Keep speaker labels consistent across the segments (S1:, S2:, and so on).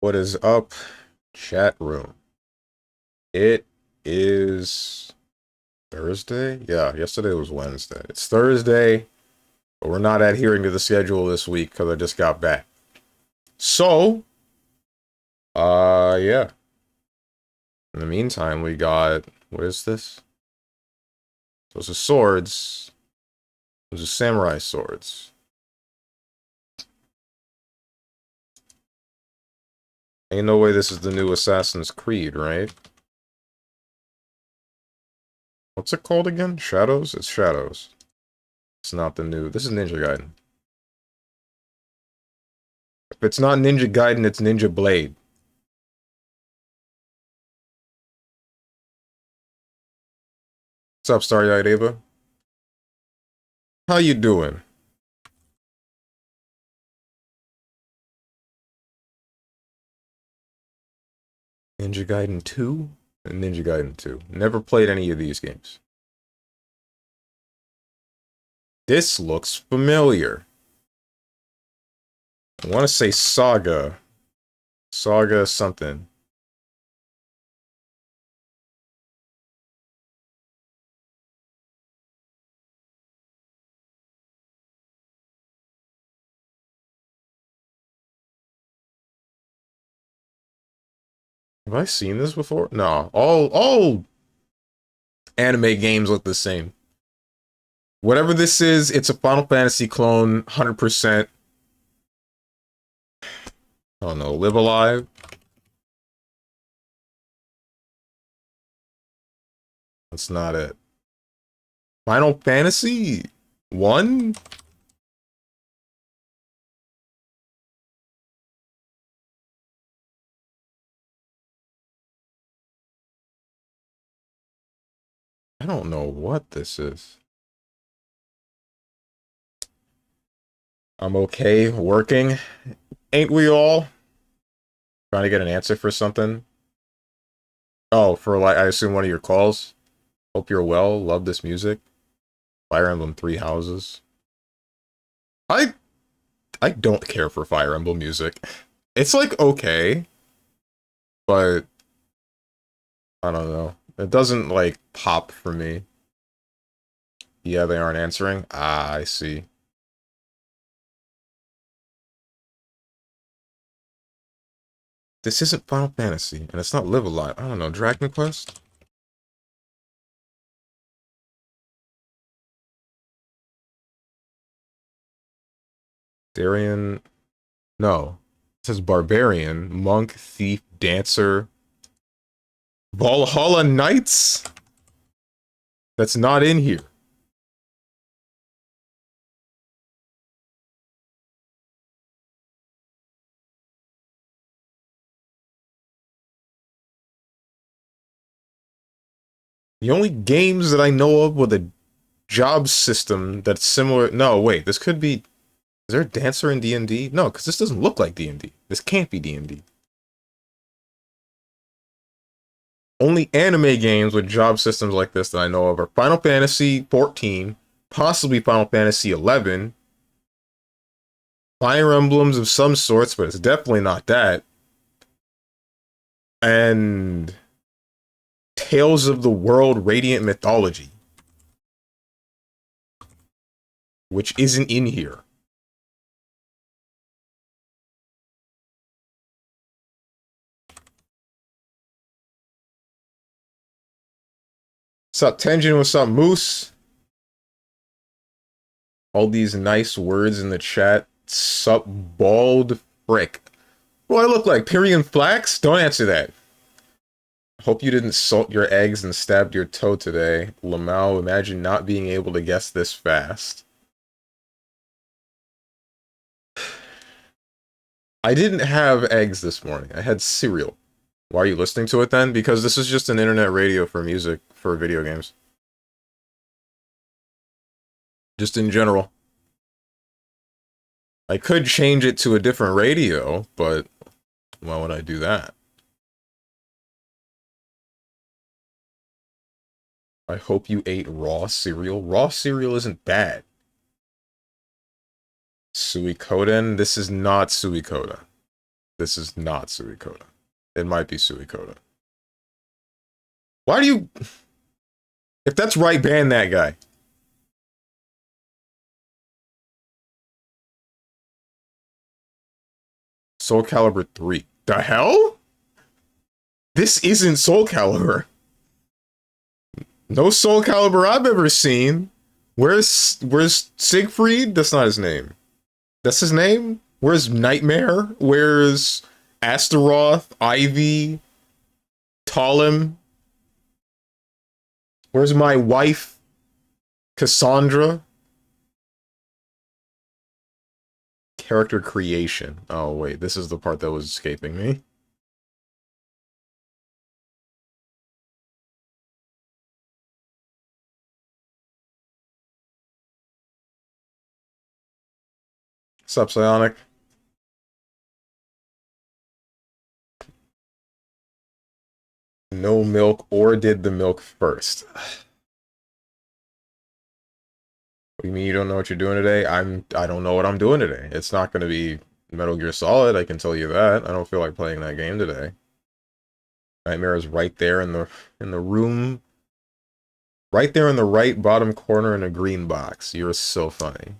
S1: What is up, chat room? It is Thursday? Yeah, yesterday was Wednesday. It's Thursday, but we're not adhering to the schedule this week because I just got back. So, yeah. In the meantime, we got, what is this? Those are swords. Those are samurai swords. Ain't no way this is the new Assassin's Creed, right? What's it called again? Shadows? It's Shadows. It's not the new. This is Ninja Gaiden. If it's not Ninja Gaiden, it's Ninja Blade. What's up, Starry-Eyed Ava? How you doing? Ninja Gaiden 2? And Ninja Gaiden 2. Never played any of these games. This looks familiar. I want to say Saga. Saga something. Have I seen this before? No. All anime games look the same. Whatever this is, it's a Final Fantasy clone, 100%. I don't know, Live Alive? That's not it. Final Fantasy 1? I don't know what this is. I'm okay working. Ain't we all? Trying to get an answer for something. Oh, for like, I assume one of your calls. Hope you're well. Love this music. Fire Emblem Three Houses. I don't care for Fire Emblem music. It's like okay, but I don't know. It doesn't like pop for me. Yeah, they aren't answering. Ah, I see. This isn't Final Fantasy, and it's not Live Alive. I don't know. Dragon Quest? Darien? No. It says Barbarian, Monk, Thief, Dancer. Valhalla Knights? That's not in here. The only games that I know of with a job system that's similar... No, wait, this could be... Is there a Dancer in D&D? No, because this doesn't look like D&D. This can't be D&D. Only anime games with job systems like this that I know of are Final Fantasy 14, possibly Final Fantasy 11, Fire Emblems of some sorts, but it's definitely not that, and Tales of the World Radiant Mythology, which isn't in here. What's up, Tenjin? What's up, Moose? All these nice words in the chat. Sup, bald frick. What do I look like? Pyrian Flax? Don't answer that. Hope you didn't salt your eggs and stabbed your toe today. Lamau, imagine not being able to guess this fast. I didn't have eggs this morning. I had cereal. Why are you listening to it then? Because this is just an internet radio for music, for video games. Just in general. I could change it to a different radio, but why would I do that? I hope you ate raw cereal. Raw cereal isn't bad. Suikoden? This is not Suikoden. This is not Suikoden. It might be Suikoden. Why do you... If that's right, ban that guy. Soul Calibur 3. The hell? This isn't Soul Calibur. No Soul Calibur I've ever seen. Where's Siegfried? That's not his name. That's his name? Where's Nightmare? Where's Astaroth? Ivy? Talim? Where's my wife? Cassandra? Character creation. Oh, wait. This is the part that was escaping me. What's up, Psionic? No milk, or did the milk first? What do you mean you don't know what you're doing today? I don't know what I'm doing today. It's not going to be Metal Gear Solid, I can tell you that. I don't feel like playing that game today. Nightmare is right there in the room. Right there in the right bottom corner in a green box. You're so funny.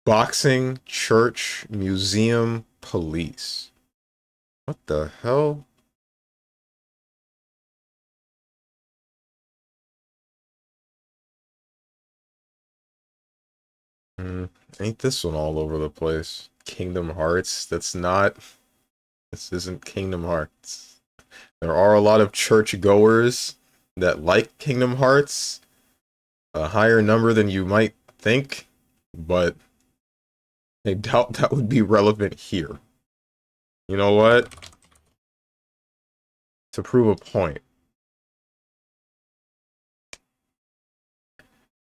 S1: Boxing, church, museum, police. What the hell? Ain't this one all over the place? Kingdom Hearts? This isn't Kingdom Hearts. There are a lot of church-goers that like Kingdom Hearts. A higher number than you might think, but I doubt that would be relevant here. You know what? To prove a point.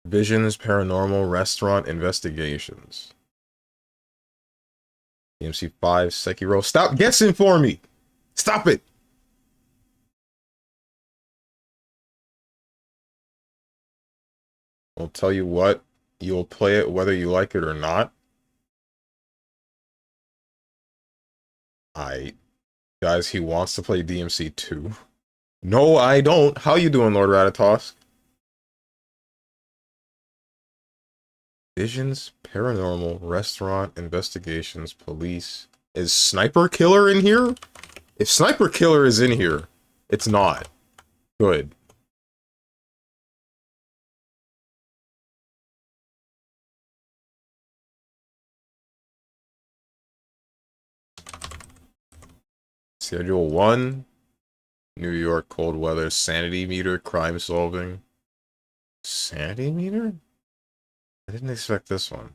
S1: Visions, Paranormal, Restaurant, Investigations. DMC 5, Sekiro. Stop guessing for me! Stop it! I'll tell you what, you'll play it whether you like it or not. Guys, he wants to play DMC 2. No, I don't. How you doing, Lord Ratatosk? Visions, Paranormal, Restaurant, Investigations, Police. Is Sniper Killer in here? If Sniper Killer is in here, it's not. Good. Schedule 1. New York, cold weather, sanity meter, crime solving. Sanity meter? I didn't expect this one.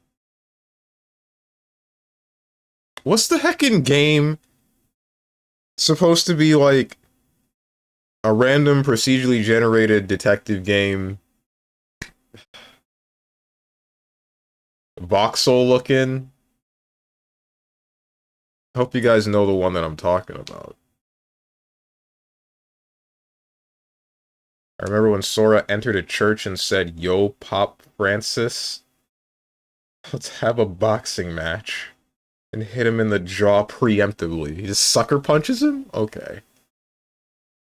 S1: What's the heckin' game supposed to be like a random procedurally generated detective game? Voxel looking? Hope you guys know the one that I'm talking about. I remember when Sora entered a church and said, "Yo, Pop Francis, let's have a boxing match," and hit him in the jaw preemptively. He just sucker punches him? Okay.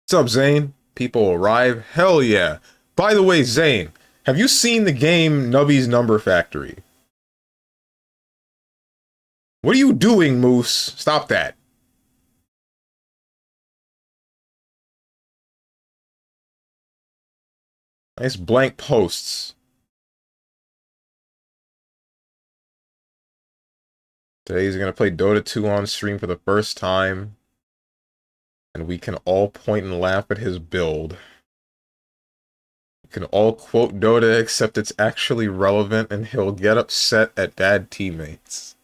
S1: What's up, Zane? People arrive? Hell yeah. By the way, Zane, have you seen the game Nubby's Number Factory? What are you doing, Moose? Stop that. Nice blank posts. Today he's going to play Dota 2 on stream for the first time. And we can all point and laugh at his build. We can all quote Dota except it's actually relevant and he'll get upset at bad teammates.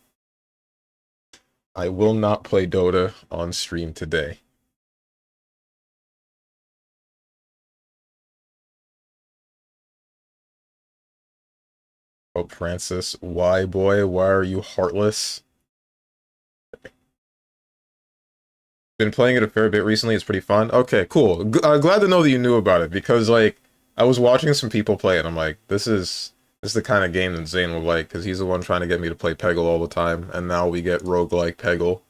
S1: I will not play Dota on stream today. Oh, Francis, why, boy? Why are you heartless? Been playing it a fair bit recently. It's pretty fun. Okay, cool. Glad to know that you knew about it, because, like, I was watching some people play it, and I'm like, this is It's the kind of game that Zane would like, because he's the one trying to get me to play Peggle all the time, and now we get roguelike Peggle.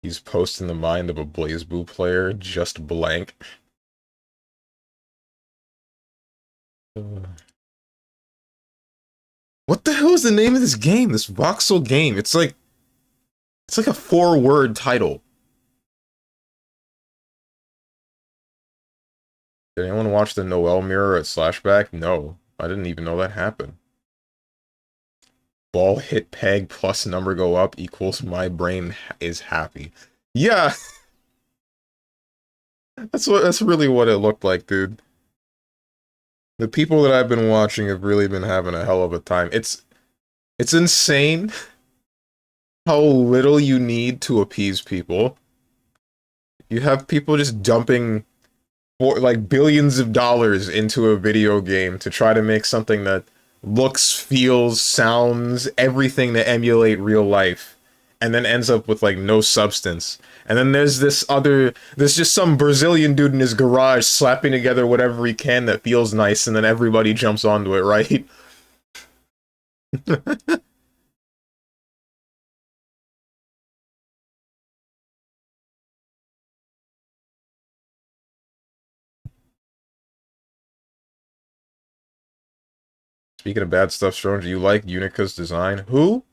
S1: He's posting the mind of a BlazBlue player, just blank. What the hell is the name of this game? This voxel game. It's like a 4-word title. Did anyone watch the Noel mirror at Slashback? No. I didn't even know that happened. Ball hit peg plus number go up equals my brain is happy. Yeah. That's really what it looked like, dude. The people that I've been watching have really been having a hell of a time. It's insane how little you need to appease people. You have people just dumping like billions of dollars into a video game to try to make something that looks, feels, sounds, everything to emulate real life, and then ends up with like no substance. And then there's just some Brazilian dude in his garage slapping together whatever he can that feels nice, and then everybody jumps onto it, right? Speaking of bad stuff, Strong, do you like Unica's design? Who?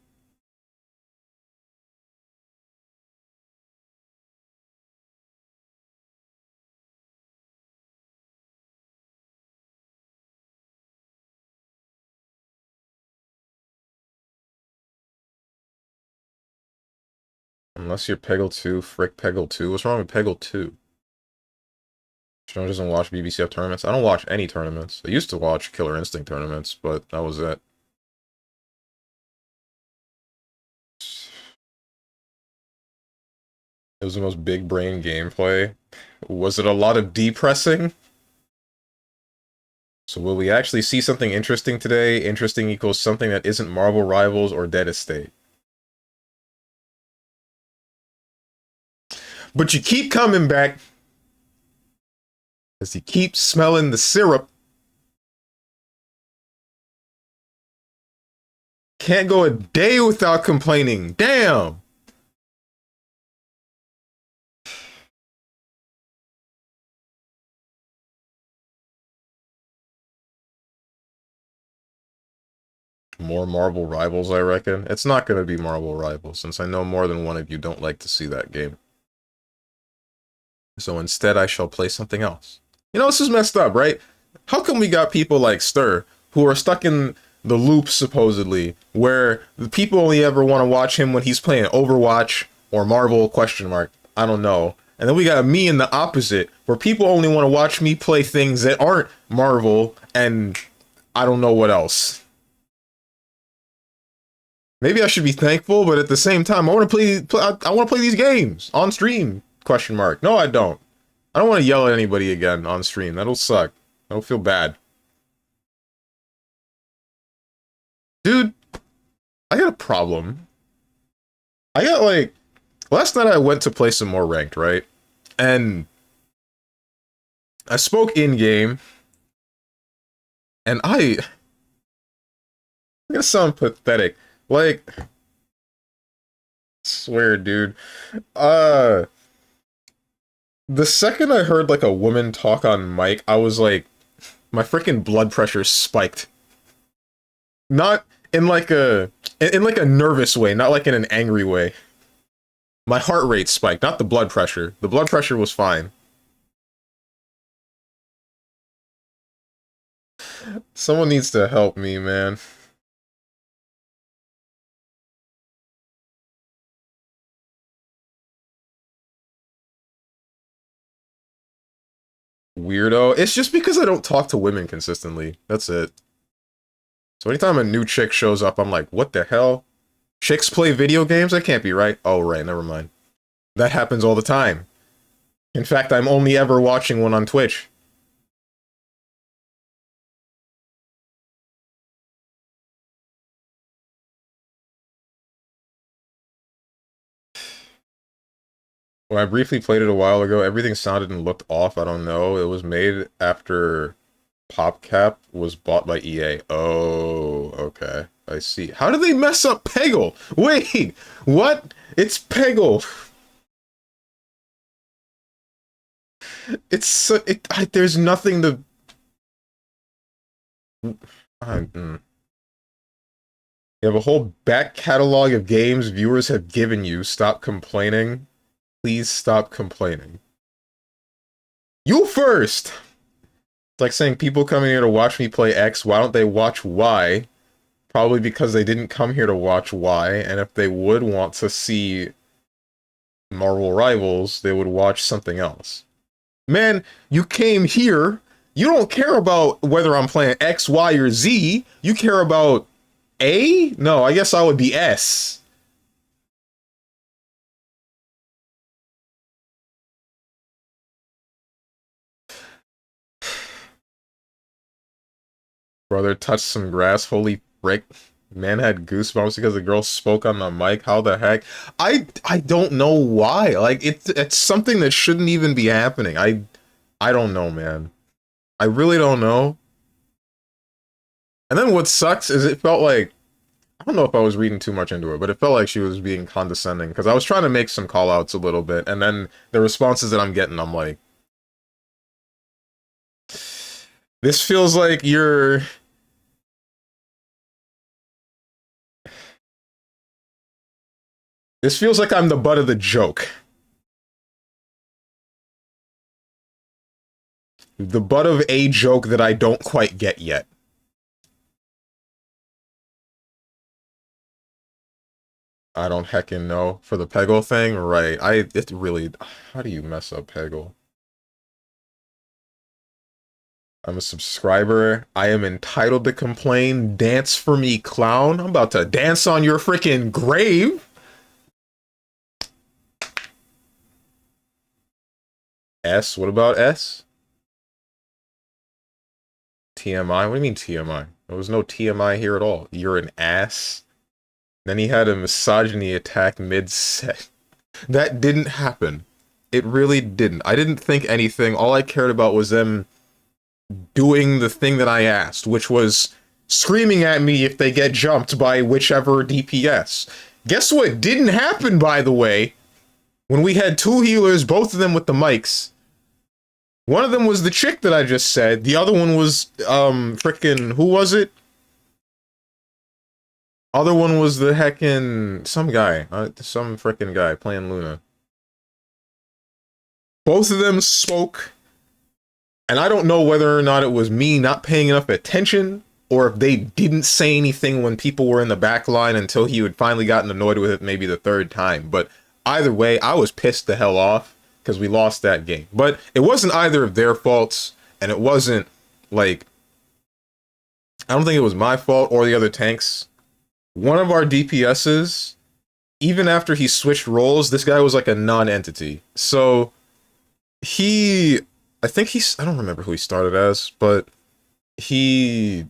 S1: Unless you're Peggle 2, frick Peggle 2. What's wrong with Peggle 2? Strong doesn't watch BBCF tournaments. I don't watch any tournaments. I used to watch Killer Instinct tournaments, but that was it. It was the most big brain gameplay. Was it a lot of depressing? So will we actually see something interesting today? Interesting equals something that isn't Marvel Rivals or Dead Estate. But you keep coming back. As you keep smelling the syrup. Can't go a day without complaining. Damn! More Marvel Rivals, I reckon. It's not going to be Marvel Rivals, since I know more than one of you don't like to see that game. So instead, I shall play something else. You know, this is messed up, right? How come we got people like Stir, who are stuck in the loop, supposedly, where the people only ever want to watch him when he's playing Overwatch or Marvel, question mark, I don't know. And then we got me in the opposite, where people only want to watch me play things that aren't Marvel, and I don't know what else. Maybe I should be thankful, but at the same time, I want to I want to play these games on stream, question mark. No, I don't. I don't want to yell at anybody again on stream. That'll suck. I'll feel bad. Dude, I got a problem. I got like, last night I went to play some more ranked, right? And I spoke in game, and I'm gonna sound pathetic. Like, swear, dude. Uh, the second I heard like a woman talk on mic, I was like, my freaking blood pressure spiked. Not in like a nervous way, not like in an angry way. My heart rate spiked, not the blood pressure. The blood pressure was fine. Someone needs to help me, man. Weirdo. It's just because I don't talk to women consistently. That's it. So anytime a new chick shows up, I'm like, what the hell? Chicks play video games? That can't be right. Oh, right, never mind. That happens all the time. In fact, I'm only ever watching one on Twitch. When I briefly played it a while ago, everything sounded and looked off. I don't know. It was made after PopCap was bought by EA. Oh, okay. I see. How did they mess up Peggle? Wait, what? It's Peggle. There's nothing to... You have a whole back catalog of games viewers have given you. Stop complaining. Please stop complaining. You first! It's like saying people coming here to watch me play X, why don't they watch Y? Probably because they didn't come here to watch Y, and if they would want to see Marvel Rivals, they would watch something else. Man, you came here, you don't care about whether I'm playing X, Y, or Z, you care about A? No, I guess I would be S. Brother touched some grass, holy frick. Man had goosebumps because the girl spoke on the mic. How the heck? I don't know why. Like it's something that shouldn't even be happening. I don't know, man. I really don't know. And then what sucks is it felt like, I don't know if I was reading too much into it, but it felt like she was being condescending because I was trying to make some call-outs a little bit, and then the responses that I'm getting, I'm like, this feels like you're... This feels like I'm the butt of the joke. The butt of a joke that I don't quite get yet. I don't heckin' know. For the Peggle thing? Right. It really... How do you mess up Peggle? I'm a subscriber. I am entitled to complain. Dance for me, clown. I'm about to dance on your freaking grave. S? What about S? TMI? What do you mean TMI? There was no TMI here at all. You're an ass. Then he had a misogyny attack mid-set. That didn't happen. It really didn't. I didn't think anything. All I cared about was them doing the thing that I asked, which was screaming at me if they get jumped by whichever DPS. Guess what didn't happen, by the way? When we had two healers, both of them with the mics. One of them was the chick that I just said. The other one was, frickin', who was it? Other one was the heckin' some guy. Some frickin' guy playing Luna. Both of them spoke, and I don't know whether or not it was me not paying enough attention, or if they didn't say anything when people were in the back line until he had finally gotten annoyed with it maybe the third time. But either way, I was pissed the hell off because we lost that game. But it wasn't either of their faults, and it wasn't, like... I don't think it was my fault or the other tanks. One of our DPSs, even after he switched roles, this guy was like a non-entity. So, I think I don't remember who he started as, but he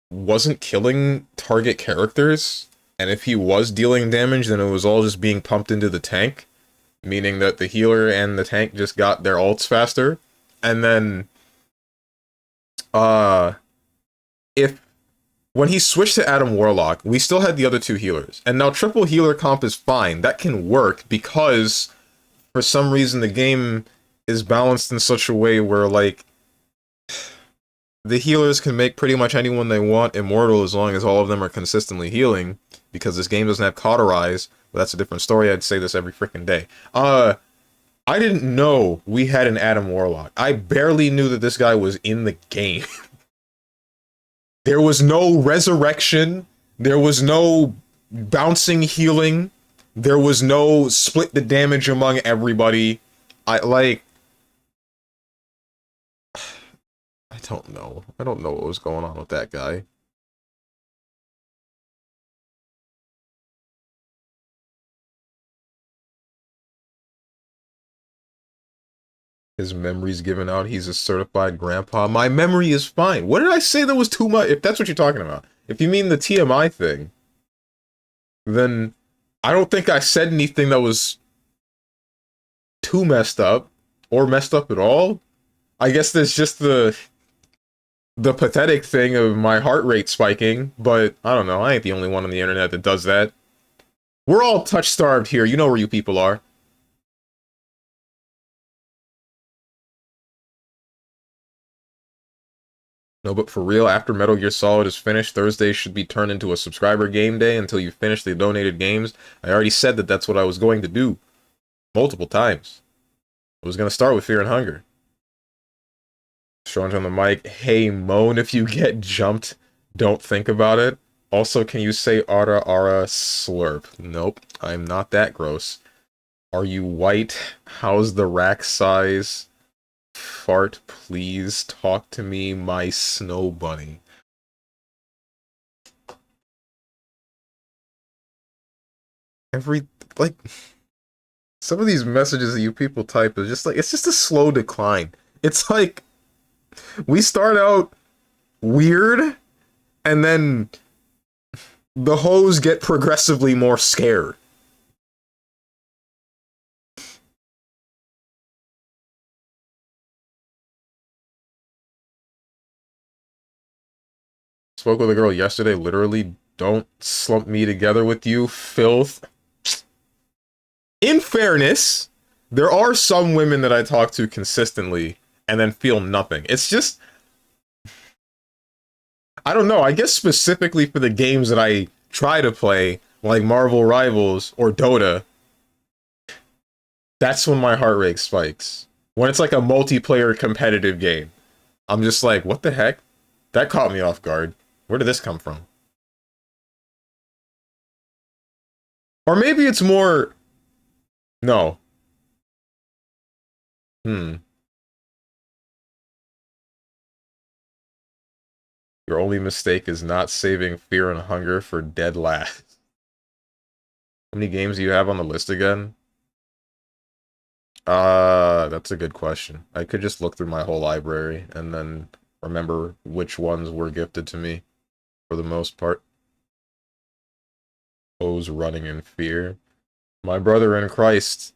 S1: wasn't killing target characters, and if he was dealing damage, then it was all just being pumped into the tank, meaning that the healer and the tank just got their ults faster, and then, when he switched to Adam Warlock, we still had the other two healers, and now triple healer comp is fine, that can work, because, for some reason, the game is balanced in such a way where, like, the healers can make pretty much anyone they want immortal as long as all of them are consistently healing, because this game doesn't have cauterize, but that's a different story, I'd say this every freaking day. I didn't know we had an Adam Warlock. I barely knew that this guy was in the game. There was no resurrection, there was no bouncing healing, there was no split the damage among everybody. I don't know. I don't know what was going on with that guy. His memory's given out. He's a certified grandpa. My memory is fine. What did I say that was too much? If that's what you're talking about. If you mean the TMI thing, then I don't think I said anything that was too messed up, or messed up at all. I guess there's just the pathetic thing of my heart rate spiking, but I don't know, I ain't the only one on the internet that does that. We're all touch-starved here, you know where you people are. No, but for real, after Metal Gear Solid is finished, Thursday should be turned into a subscriber game day until you finish the donated games. I already said that that's what I was going to do. Multiple times. I was going to start with Fear and Hunger. Strange on the mic. Hey, moan if you get jumped. Don't think about it. Also, can you say ara ara slurp? Nope, I'm not that gross. Are you white? How's the rack size? Fart, please. Talk to me, my snow bunny. Like, some of these messages that you people type is just like, it's just a slow decline. It's like, we start out weird, and then the hoes get progressively more scared. Spoke with a girl yesterday, literally, don't slump me together with you, filth. In fairness, there are some women that I talk to consistently and then feel nothing. It's just, I don't know, I guess specifically for the games that I try to play, like Marvel Rivals or Dota, that's when my heart rate spikes. When it's like a multiplayer competitive game. I'm just like, what the heck? That caught me off guard. Where did this come from? Or maybe it's more... No. Your only mistake is not saving Fear and Hunger for dead last. How many games do you have on the list again? That's a good question. I could just look through my whole library and then remember which ones were gifted to me for the most part. O's running in fear. My brother in Christ,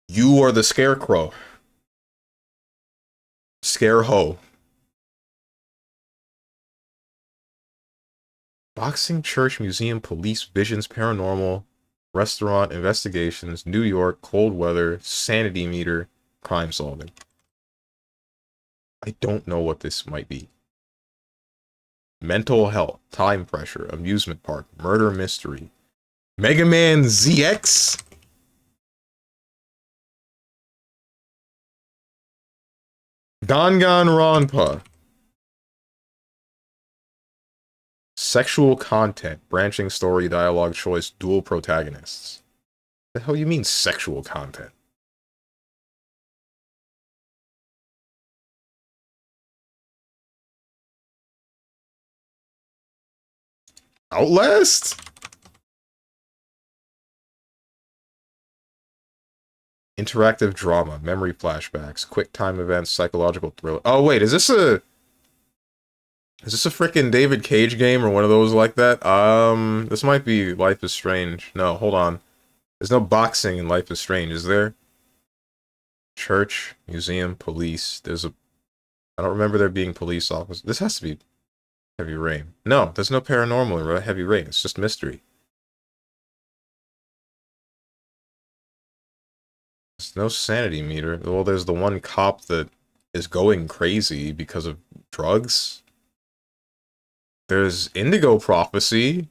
S1: you are the scarecrow. Scare ho. Boxing, church, museum, police, visions, paranormal, restaurant, investigations, New York, cold weather, sanity meter, crime solving. I don't know what this might be. Mental health, time pressure, amusement park, murder mystery, Mega Man ZX? Danganronpa. Sexual content, branching story, dialogue choice, dual protagonists. The hell you mean sexual content? Outlast? Interactive drama, memory flashbacks, quick time events, psychological thriller. Oh wait, is this a freaking David Cage game or one of those like that? This might be Life is Strange. No, hold on. There's no boxing in Life is Strange, is there? Church, museum, police. I don't remember there being police officers. This has to be Heavy Rain. No, there's no paranormal in Heavy Rain. It's just mystery. There's no sanity meter. Well, there's the one cop that is going crazy because of drugs. There's Indigo Prophecy,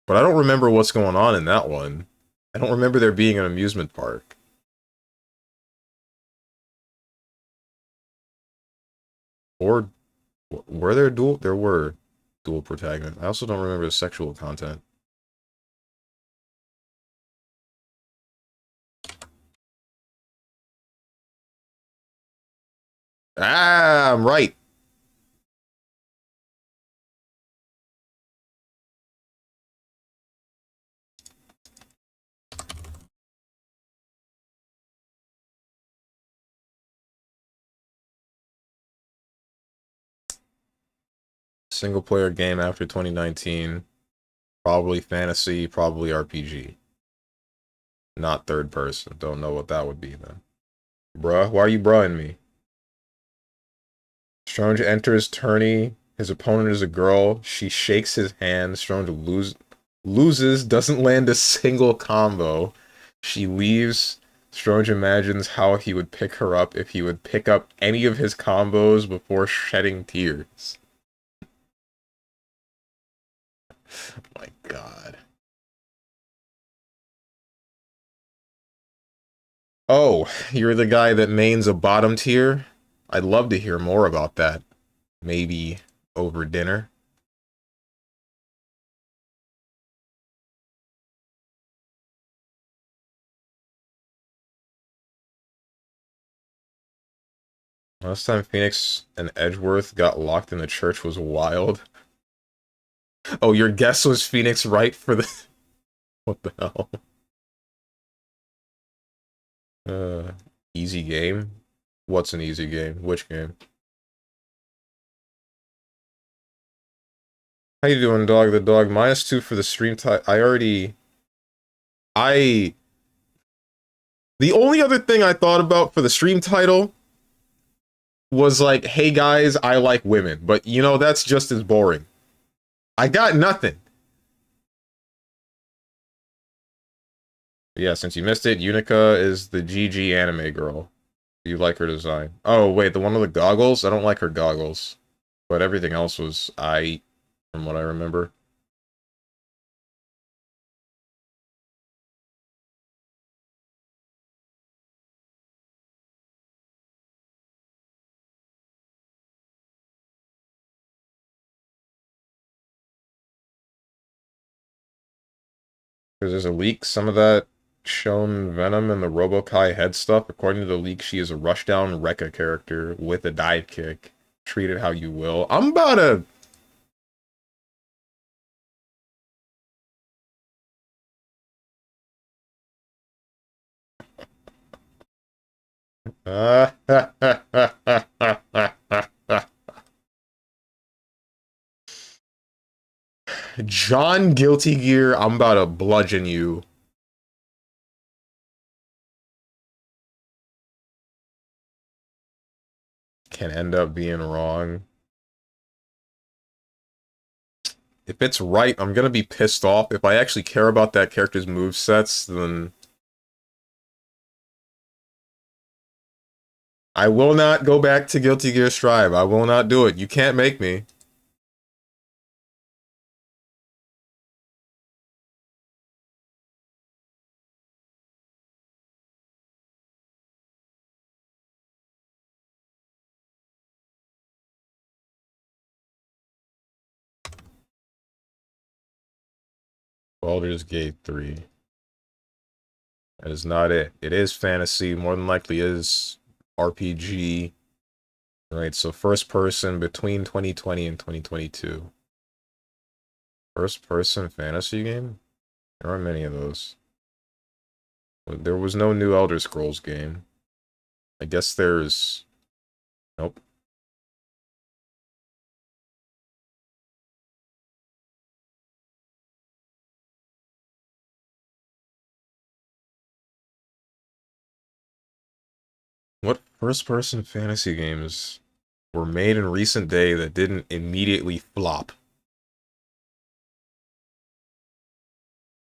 S1: but I don't remember what's going on in that one. I don't remember there being an amusement park. Or were there dual? There were dual protagonists. I also don't remember the sexual content. Ah, I'm right. Single player game after 2019. Probably fantasy, probably RPG. Not third person. Don't know what that would be then. Bruh, why are you bruhing me? Strange enters tourney. His opponent is a girl. She shakes his hand. Strange loses, doesn't land a single combo. She leaves. Strange imagines how he would pick her up if he would pick up any of his combos before shedding tears. Oh my god. Oh, you're the guy that mains a bottom tier? I'd love to hear more about that. Maybe over dinner. Last time Phoenix and Edgeworth got locked in the church was wild. Oh, your guess was Phoenix right for the... What the hell? Uh, easy game? What's an easy game? Which game? How you doing, dog? The dog. -2 for the stream time. I... The only other thing I thought about for the stream title was like, hey guys, I like women. But, you know, that's just as boring. I got nothing. Yeah, since you missed it, Unica is the GG anime girl. You like her design. Oh, wait, the one with the goggles? I don't like her goggles. But everything else was from what I remember. Because there's a leak, some of that shown Venom and the Robokai head stuff. According to the leak, she is a rushdown Rekka character with a dive kick. Treat it how you will. I'm about to... John Guilty Gear, I'm about to bludgeon you. Can end up being wrong. If it's right, I'm gonna be pissed off. If I actually care about that character's movesets, then... I will not go back to Guilty Gear Strive. I will not do it. You can't make me. Baldur's Gate 3. That is not it. It is fantasy. More than likely is RPG. Right, so first person between 2020 and 2022. First person fantasy game? There aren't many of those. There was no new Elder Scrolls game. I guess there's... Nope. What first-person fantasy games were made in recent day that didn't immediately flop?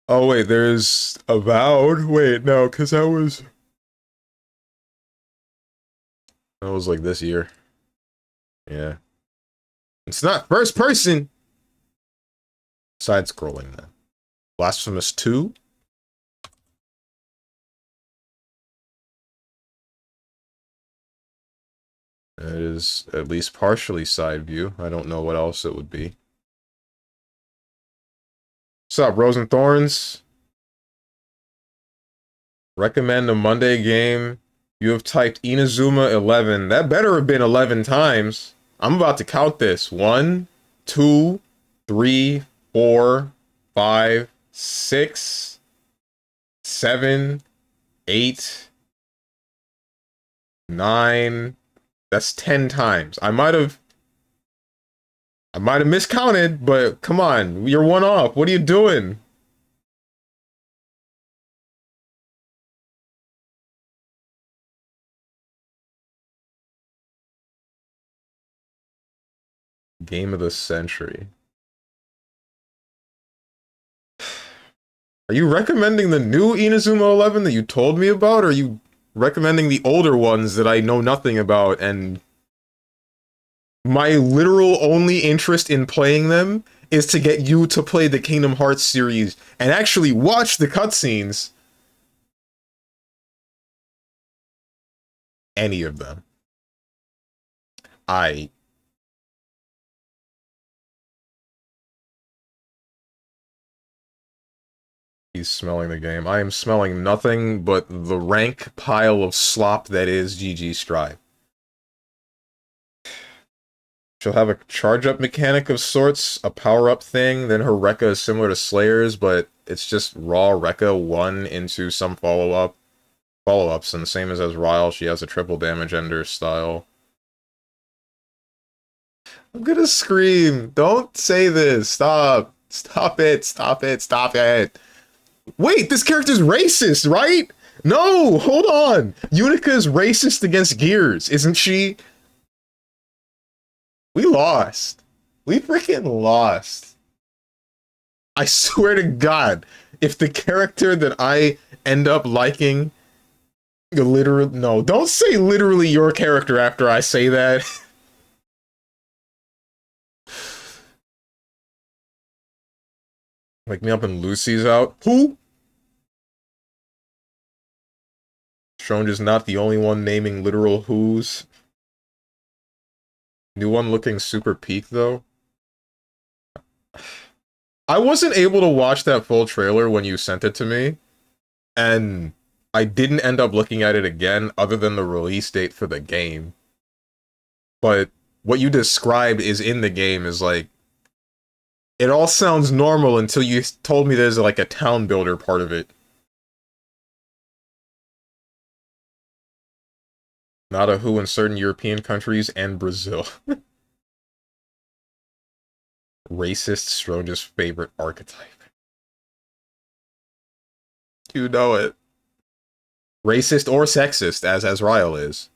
S1: Oh, wait, there's Avowed? Wait, no, because that was... That was like this year. Yeah. It's not first person! Side-scrolling, then. Blasphemous 2? It is at least partially side view. I don't know what else it would be. What's up, Rose and Thorns? Recommend a Monday game. You have typed Inazuma 11. That better have been 11 times. I'm about to count this. 1, 2, 3, 4, 5, 6, 7, 8, 9. That's 10 times. I might have miscounted, but come on. You're one off. What are you doing? Game of the century. Are you recommending the new Inazuma 11 that you told me about, or are you recommending the older ones that I know nothing about, and my literal only interest in playing them is to get you to play the Kingdom Hearts series and actually watch the cutscenes? Any of them. He's smelling the game. I am smelling nothing but the rank pile of slop that is GG Strive. She'll have a charge-up mechanic of sorts, a power-up thing, then her Rekka is similar to Slayer's, but it's just raw Rekka 1 into some follow-ups, and the same as Ryle, she has a triple damage ender style. I'm gonna scream. Don't say this. Stop. Stop it. Stop it. Stop it. Wait, this character's racist, right? No, hold on. Unica is racist against Gears, isn't she? We lost. We freaking lost. I swear to God, if the character that I end up liking, literally, no, don't say literally your character after I say that. Wake me up and Lucy's out. Who? Stronge is not the only one naming literal who's. New one looking super peak, though. I wasn't able to watch that full trailer when you sent it to me, and I didn't end up looking at it again other than the release date for the game. But what you described is in the game is like, it all sounds normal until you told me there's like a town builder part of it. Not a who in certain European countries and Brazil. Racist, Stronge's favorite archetype. You know it. Racist or sexist, as Azrael is.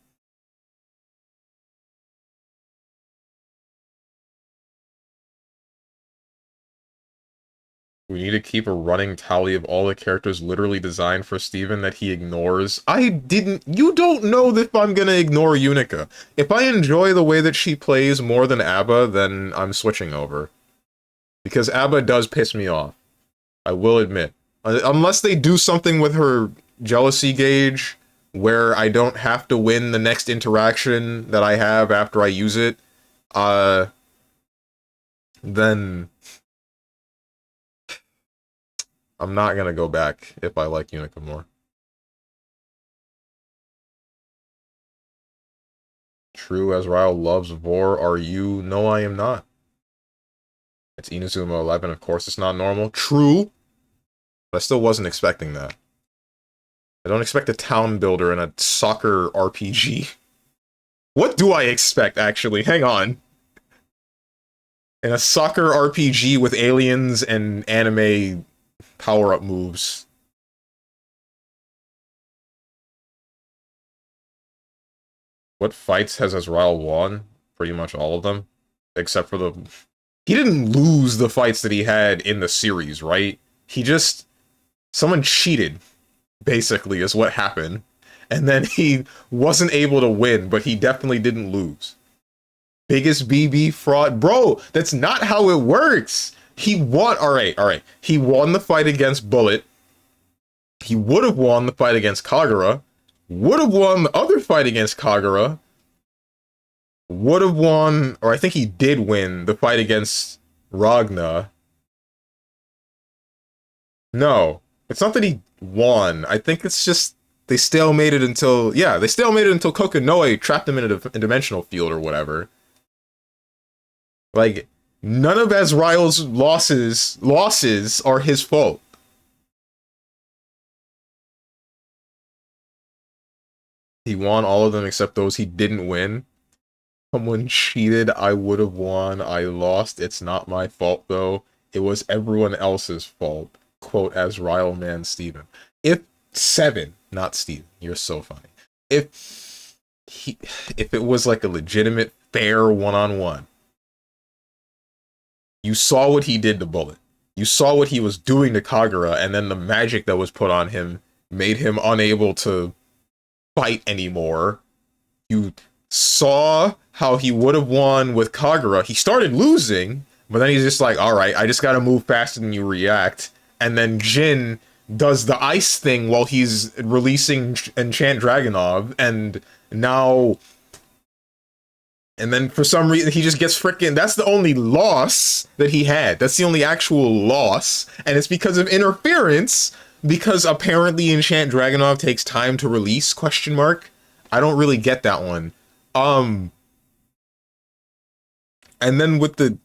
S1: We need to keep a running tally of all the characters literally designed for Steven that he ignores. You don't know if I'm gonna ignore Unica. If I enjoy the way that she plays more than Abba, then I'm switching over. Because Abba does piss me off. I will admit. Unless they do something with her jealousy gauge, where I don't have to win the next interaction that I have after I use it, then I'm not gonna go back if I like Unica more. True, Azrael loves Vor. Are you? No, I am not. It's Inazuma 11, of course it's not normal. True! But I still wasn't expecting that. I don't expect a town builder in a soccer RPG. What do I expect, actually? Hang on. In a soccer RPG with aliens and anime power-up moves. What fights has Azrael won? Pretty much all of them. Except for the... He didn't lose the fights that he had in the series, right? He just... Someone cheated, basically, is what happened. And then he wasn't able to win, but he definitely didn't lose. Biggest BB fraud. Bro, that's not how it works! He won... Alright. He won the fight against Bullet. He would have won the fight against Kagura. Would have won the other fight against Kagura. Would have won... Or I think he did win the fight against Ragna. No. It's not that he won. I think it's just... They stalemated until... Yeah, they stalemated until Kokonoe trapped him in a dimensional field or whatever. Like... None of Azrael's losses are his fault. He won all of them except those he didn't win. Someone cheated. I would have won. I lost. It's not my fault, though. It was everyone else's fault. Quote, StrongmanSteven. If Seven, not Steven. You're so funny. If it was like a legitimate, fair one-on-one, You saw what he did to Bullet. You saw what he was doing to Kagura, and then the magic that was put on him made him unable to fight anymore. You saw how he would have won with Kagura. He started losing, but then he's just like, alright, I just gotta move faster than you react. And then Jin does the ice thing while he's releasing Enchant Dragonov, and now... And then for some reason, he just gets freaking... That's the only loss that he had. That's the only actual loss. And it's because of interference, because apparently Enchant Dragonov takes time to release, question mark. I don't really get that one. And then with the...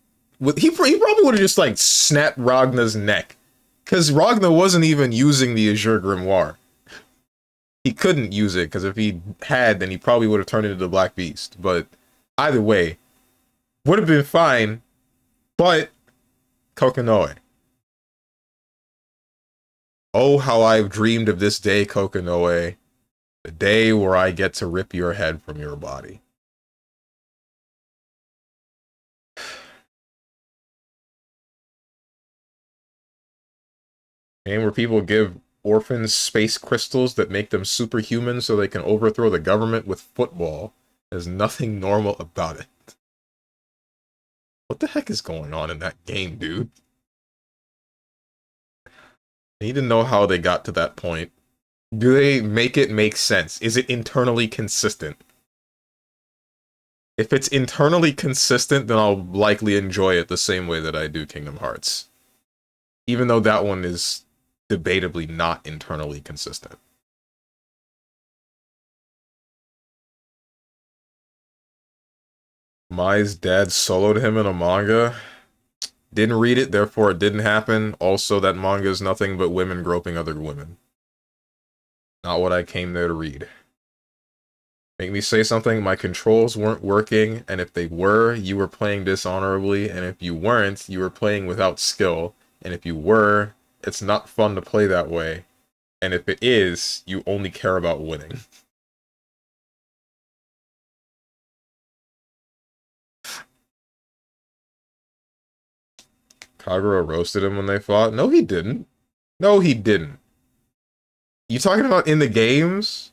S1: he probably would have just, like, snapped Ragna's neck. Because Ragna wasn't even using the Azure Grimoire. He couldn't use it, because if he had, then he probably would have turned into the Black Beast. But... either way, would have been fine, but Kokonoe. Oh, how I've dreamed of this day, Kokonoe. The day where I get to rip your head from your body. Game where people give orphans space crystals that make them superhuman so they can overthrow the government with football. There's nothing normal about it. What the heck is going on in that game, dude? I need to know how they got to that point. Do they make it make sense? Is it internally consistent? If it's internally consistent, then I'll likely enjoy it the same way that I do Kingdom Hearts. Even though that one is debatably not internally consistent. Mai's dad soloed him in a manga. Didn't read it, therefore it didn't happen. Also, that manga is nothing but women groping other women. Not what I came there to read. Make me say something, my controls weren't working, and if they were, you were playing dishonorably, and if you weren't, you were playing without skill, and if you were, it's not fun to play that way, and if it is, you only care about winning. Kagura roasted him when they fought? No, he didn't. No, he didn't. You talking about in the games?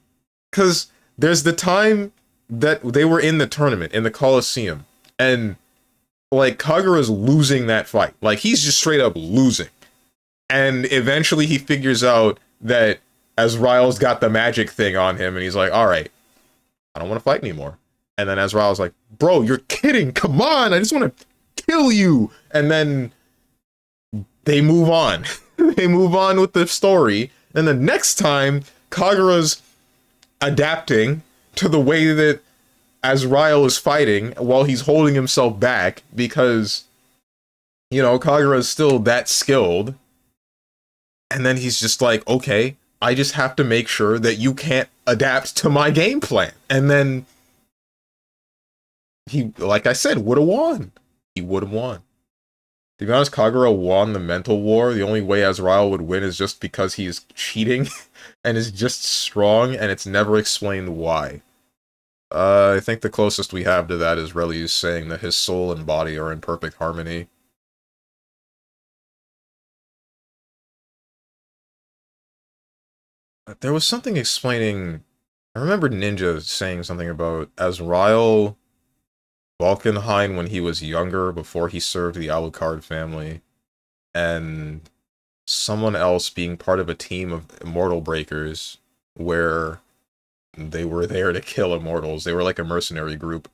S1: Because there's the time that they were in the tournament, in the Coliseum, and, like, Kagura's losing that fight. Like, he's just straight up losing. And eventually he figures out that Azrael's got the magic thing on him, and he's like, alright, I don't want to fight anymore. And then Azrael's like, bro, you're kidding, come on, I just want to kill you! And then they move on. They move on with the story, and the next time, Kagura's adapting to the way that Azrael is fighting while he's holding himself back, because, you know, Kagura is still that skilled. And then he's just like, okay, I just have to make sure that you can't adapt to my game plan. And then he, like I said, would have won. He would have won. To be honest, Kagura won the mental war. The only way Azrael would win is just because he is cheating and is just strong, and it's never explained why. I think the closest we have to that is Relius saying that his soul and body are in perfect harmony. There was something explaining... I remember Ninja saying something about Azrael Valkenhayn when he was younger, before he served the Alucard family, and someone else being part of a team of Immortal Breakers, where they were there to kill immortals. They were like a mercenary group.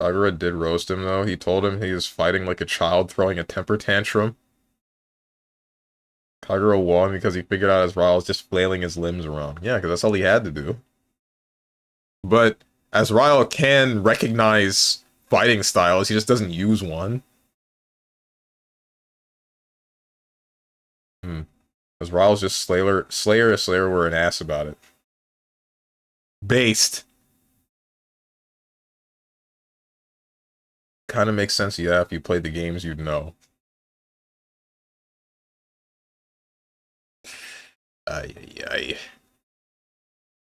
S1: Kagura did roast him, though. He told him he was fighting like a child throwing a temper tantrum. Kagura won because he figured out Azrael was just flailing his limbs around. Yeah, because that's all he had to do. But Azrael can recognize fighting styles, he just doesn't use one. Azrael's just Slayer if Slayer were an ass about it. Based. Kind of makes sense, yeah, if you played the games, you'd know. Ay, ay,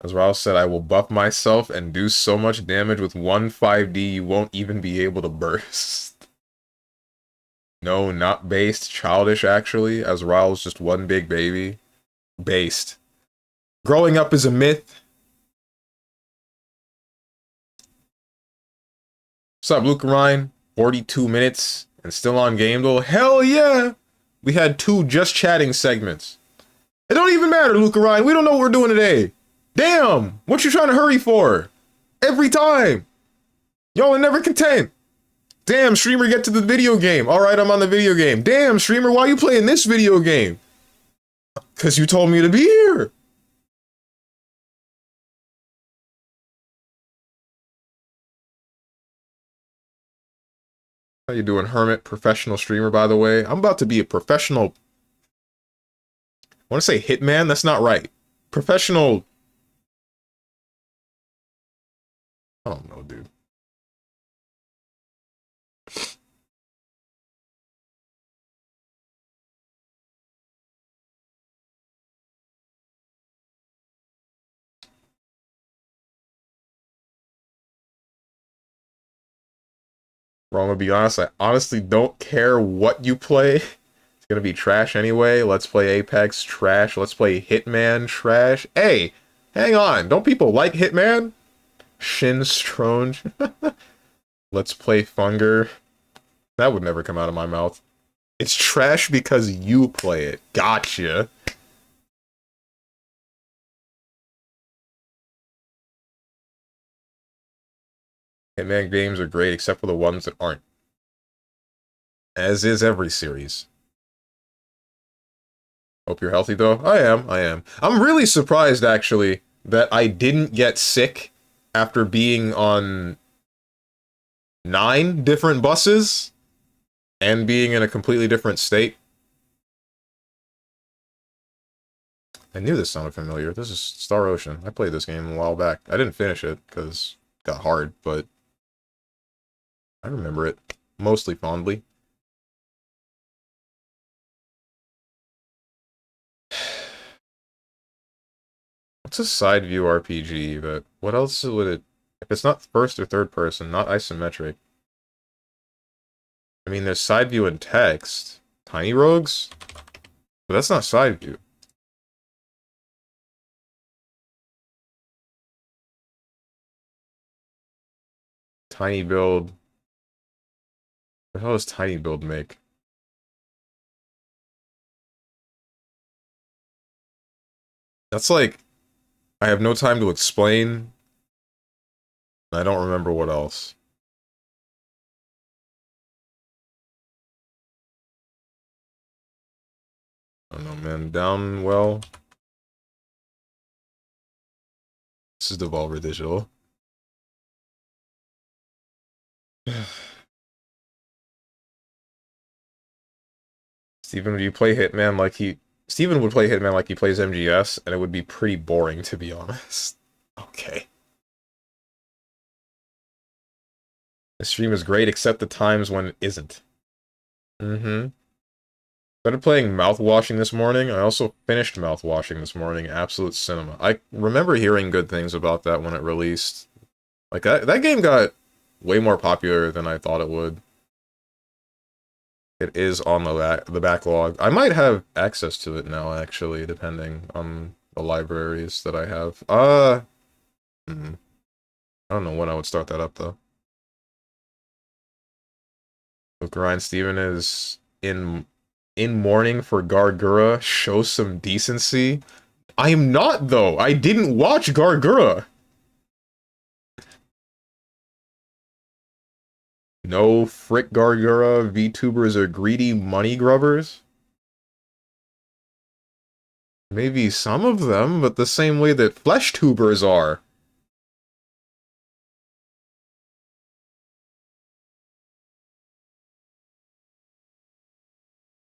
S1: ay. As Raul said, I will buff myself and do so much damage with one 5D you won't even be able to burst. No, not based. Childish, actually, as Raul's just one big baby. Based. Growing up is a myth. What's up, Luke Ryan? 42 minutes and still on Game Duel? Hell yeah! We had 2 just chatting segments. It don't even matter, Luke Ryan. We don't know what we're doing today. Damn! What you trying to hurry for? Every time! Y'all are never content. Damn, streamer, get to the video game. Alright, I'm on the video game. Damn, streamer, why you playing this video game? Because you told me to be here. How you doing, Hermit? Professional streamer, by the way. I'm about to be a professional... I want to say hitman? That's not right. Professional... I don't know, dude. Wrong, to be honest, I honestly don't care what you play. It's gonna be trash anyway. Let's play Apex, trash. Let's play Hitman, trash. Hey, hang on. Don't people like Hitman? Shin Stronge. Let's play Funger. That would never come out of my mouth. It's trash because you play it. Gotcha. Hitman games are great except for the ones that aren't. As is every series. Hope you're healthy though. I am. I'm really surprised actually that I didn't get sick after being on 9 different buses and being in a completely different state. I knew this sounded familiar. This is Star Ocean. I played this game a while back. I didn't finish it because it got hard, but I remember it mostly fondly. What's a side view RPG? But what else would it... If it's not first or third person, not isometric. I mean, there's side view and text. Tiny Rogues? But that's not side view. Tiny Build. What the hell does Tiny Build make? That's like... I have no time to explain. I don't remember what else. I don't know, man. Down well. This is Devolver Digital. Steven, would you play Hitman like he... Steven would play Hitman like he plays MGS, and it would be pretty boring, to be honest. Okay. The stream is great, except the times when it isn't. Started playing Mouthwashing this morning. I also finished Mouthwashing this morning. Absolute cinema. I remember hearing good things about that when it released. Like, that game got way more popular than I thought it would. It is on the backlog. I might have access to it now, actually, depending on the libraries that I have. I don't know when I would start that up, though. Look, StrongmanSteven is in mourning for Gargura. Show some decency. I am not, though. I didn't watch Gargura. No, frick Gargura. VTubers are greedy money grubbers. Maybe some of them, but the same way that flesh tubers are.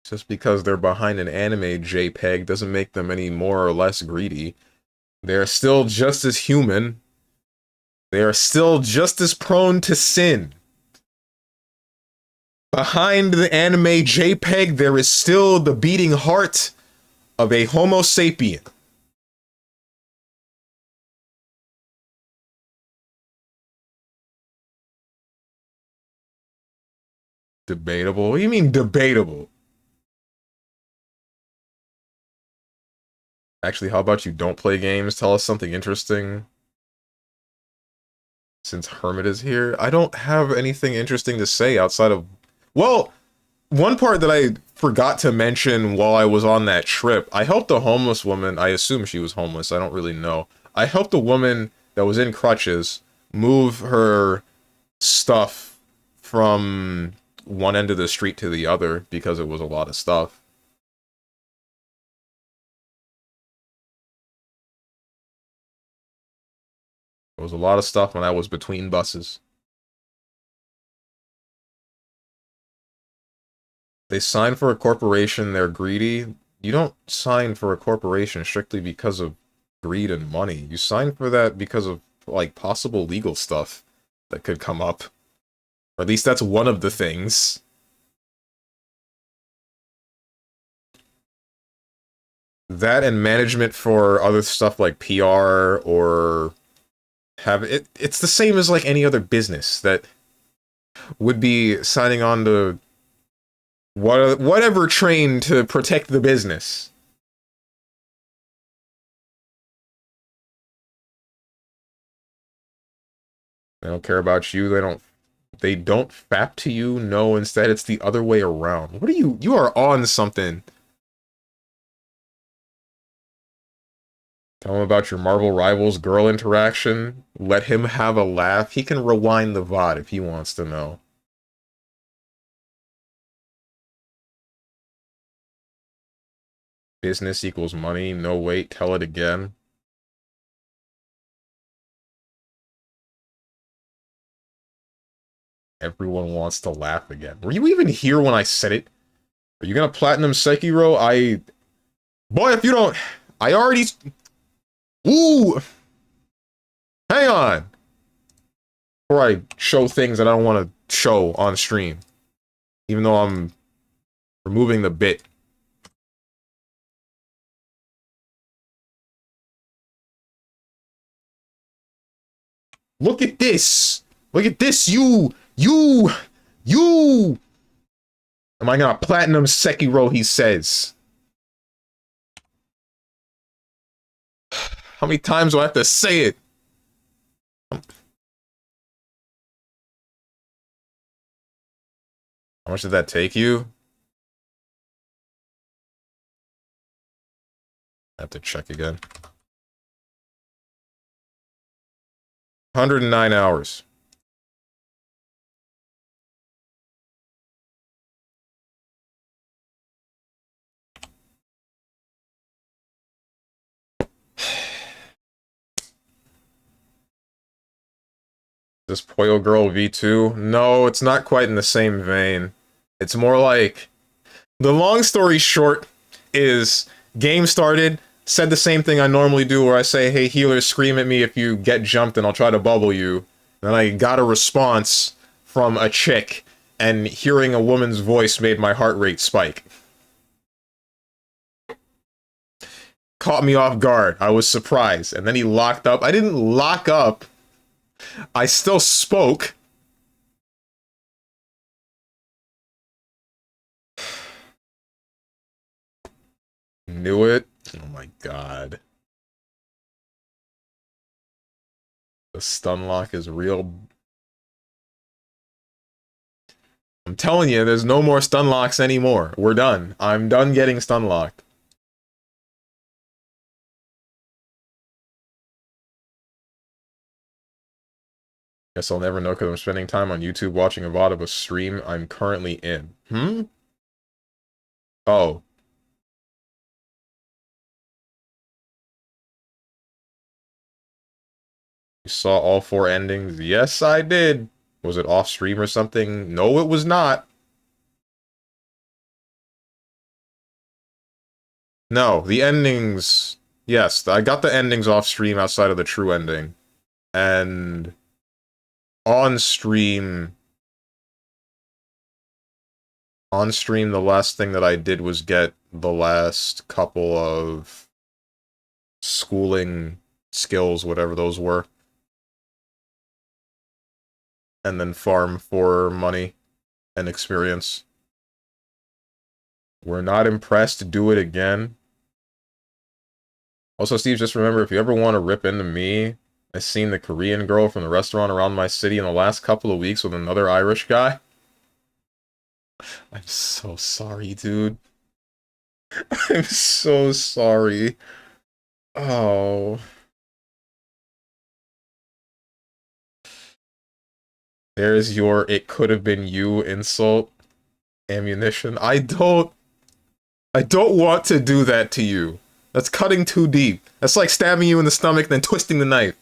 S1: Just because they're behind an anime JPEG doesn't make them any more or less greedy. They're still just as human. They are still just as prone to sin. Behind the anime JPEG, there is still the beating heart of a Homo sapien. Debatable? What do you mean debatable? Actually, how about you don't play games? Tell us something interesting. Since Hermit is here, I don't have anything interesting to say outside of... Well, one part that I forgot to mention while I was on that trip, I helped a homeless woman. I assume she was homeless. I don't really know. I helped a woman that was in crutches move her stuff from one end of the street to the other because it was a lot of stuff. It was a lot of stuff when I was between buses. They sign for a corporation, they're greedy. You don't sign for a corporation strictly because of greed and money. You sign for that because of, like, possible legal stuff that could come up. Or at least that's one of the things. That and management for other stuff like PR or have it. It's the same as like any other business that would be signing on to whatever train to protect the business. They don't care about you. They don't fap to you. No, instead it's the other way around. What are you are on something. Tell him about your Marvel Rivals girl interaction. Let him have a laugh. He can rewind the VOD if he wants to know. Business equals money. No, wait, tell it again. Everyone wants to laugh again. Were you even here when I said it? Are you gonna platinum Sekiro? Boy, if you don't... I already... Ooh! Hang on! Before I show things that I don't want to show on stream. Even though I'm removing the bit. Look at this! Look at this, you! Am I gonna platinum Sekiro, he says. How many times do I have to say it? How much did that take you? I have to check again. 109 hours. This Poyo Girl V2? No, it's not quite in the same vein. It's more like... The long story short is, game started, said the same thing I normally do where I say, hey healer, scream at me if you get jumped and I'll try to bubble you. Then I got a response from a chick, and hearing a woman's voice made my heart rate spike. Caught me off guard. I was surprised. And then he locked up. I didn't lock up. I still spoke. Knew it. Oh my god. The stun lock is real. I'm telling you, there's no more stun locks anymore. We're done. I'm done getting stun locked. Guess I'll never know because I'm spending time on YouTube watching a VOD of a stream I'm currently in. Oh. You saw all 4 endings? Yes, I did. Was it off stream or something? No, it was not. No, the endings... Yes, I got the endings off stream outside of the true ending. And... On stream, the last thing that I did was get the last couple of schooling skills, whatever those were. And then farm for money. an experience. We're not impressed. Do it again. Also, Steve, just remember, if you ever want to rip into me, I seen the Korean girl from the restaurant around my city in the last couple of weeks with another Irish guy. I'm so sorry, dude. I'm so sorry. Oh. There's your "it could have been you" insult ammunition. I don't want to do that to you. That's cutting too deep. That's like stabbing you in the stomach, then twisting the knife.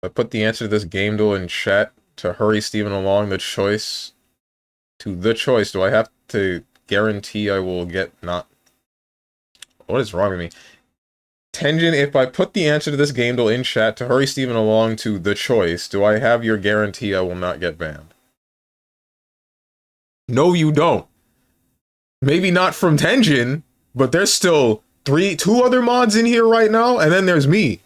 S1: I put the answer to this game duel in chat to hurry Steven along the choice. To the choice, do I have to guarantee I will get not... What is wrong with me? Tenjin, if I put the answer to this game duel in chat to hurry Steven along to the choice, do I have your guarantee I will not get banned? No, you don't. Maybe not from Tenjin, but there's still two other mods in here right now, and then there's me.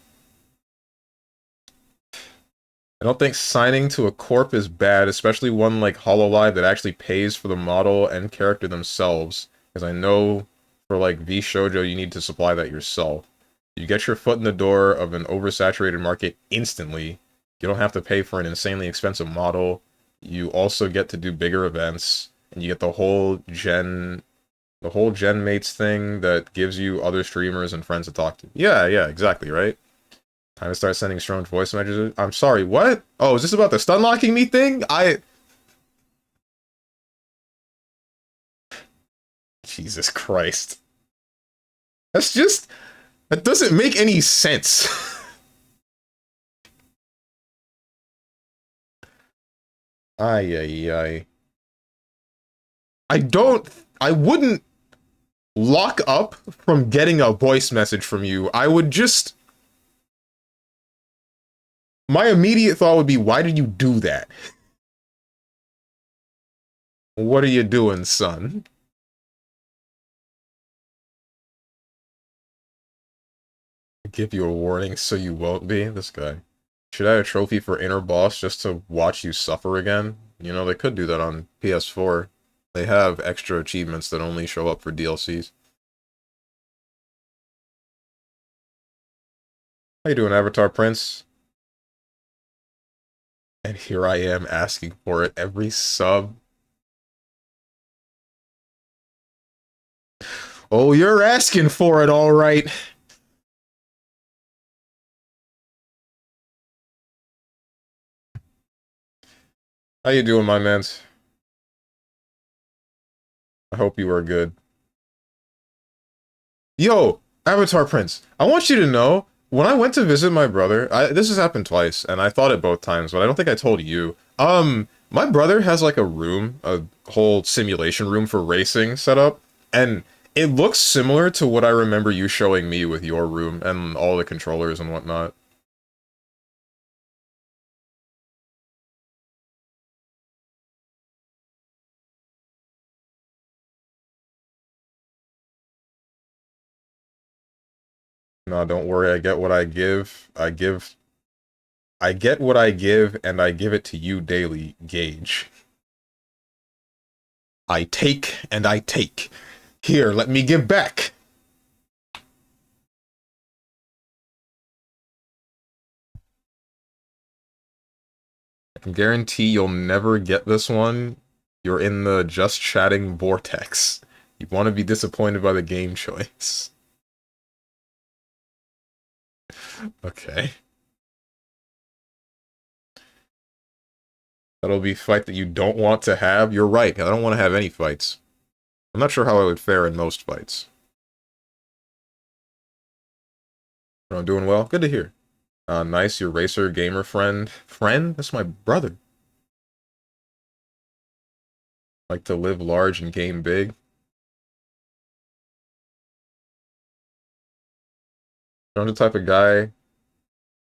S1: I don't think signing to a corp is bad, especially one like Hololive that actually pays for the model and character themselves, because I know for like V Shoujo you need to supply that yourself. You get your foot in the door of an oversaturated market instantly. You don't have to pay for an insanely expensive model. You also get to do bigger events, and you get the whole Gen Mates thing that gives you other streamers and friends to talk to. Yeah, exactly, right? Time to start sending strong voice messages. I'm sorry, what? Oh, is this about the stun locking me thing? Jesus Christ. That doesn't make any sense. Ay. I wouldn't lock up from getting a voice message from you. I would just... My immediate thought would be, why did you do that? What are you doing, son? Give you a warning so you won't be? This guy. Should I have a trophy for inner boss just to watch you suffer again? You know, they could do that on PS4. They have extra achievements that only show up for DLCs. How you doing, Avatar Prince? And here I am asking for it every sub. Oh, you're asking for it, all right. How you doing, my mans? I hope you are good. Yo, Avatar Prince, I want you to know, when I went to visit my brother, this has happened twice, and I thought it both times, but I don't think I told you. My brother has like a whole simulation room for racing set up, and it looks similar to what I remember you showing me with your room and all the controllers and whatnot. No, don't worry, I get what I give. I get what I give, and I give it to you daily, Gage. I take, and I take. Here, let me give back. I can guarantee you'll never get this one. You're in the just chatting vortex. You want to be disappointed by the game choice. Okay. That'll be a fight that you don't want to have. You're right, I don't want to have any fights. I'm not sure how I would fare in most fights. But I'm doing well. Good to hear. Nice, your racer gamer friend. Friend? That's my brother. Like to live large and game big. I'm the type of guy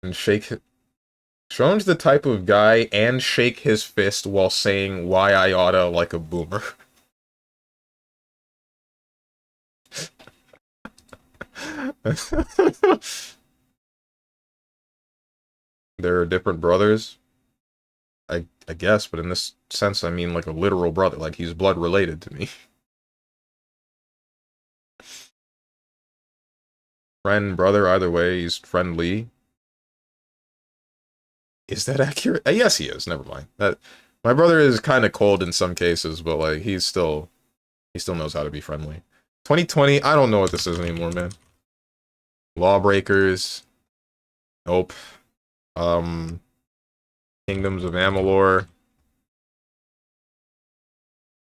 S1: and shake... Sean's the type of guy and shake his fist while saying why I oughta like a boomer. They're different brothers. I guess, but in this sense, I mean like a literal brother. Like he's blood related to me. Friend, brother, either way, he's friendly. Is that accurate? Yes, he is. Never mind. That my brother is kind of cold in some cases, but like he still knows how to be friendly. 2020, I don't know what this is anymore, man. Lawbreakers. Nope. Kingdoms of Amalur.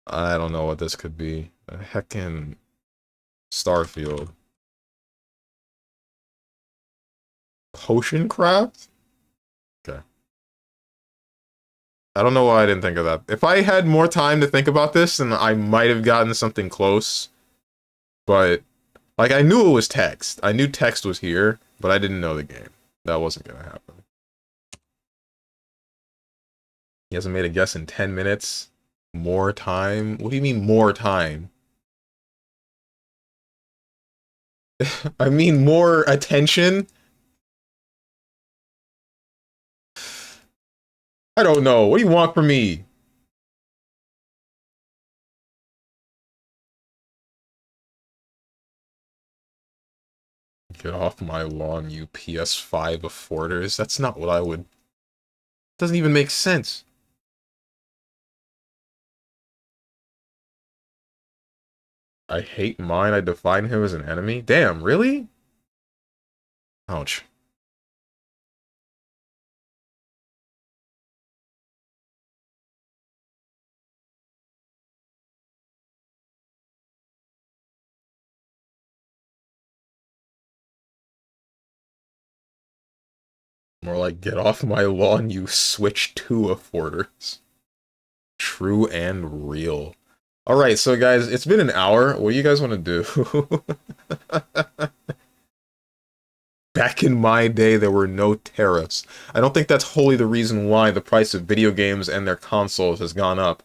S1: I don't know what this could be. A heckin' Starfield. Potion craft? Okay. I don't know why I didn't think of that. If I had more time to think about this, then I might have gotten something close. But, like, I knew it was text. I knew text was here, but I didn't know the game. That wasn't gonna happen. He hasn't made a guess in 10 minutes. More time? What do you mean more time? I mean more attention? I don't know. What do you want from me? Get off my lawn, you PS5 afforders. That's not what I would... Doesn't even make sense. I hate mine. I define him as an enemy. Damn, really? Ouch. More like, get off my lawn, you Switch 2 afforders. True and real. Alright, so guys, it's been an hour. What do you guys want to do? Back in my day, there were no tariffs. I don't think that's wholly the reason why the price of video games and their consoles has gone up.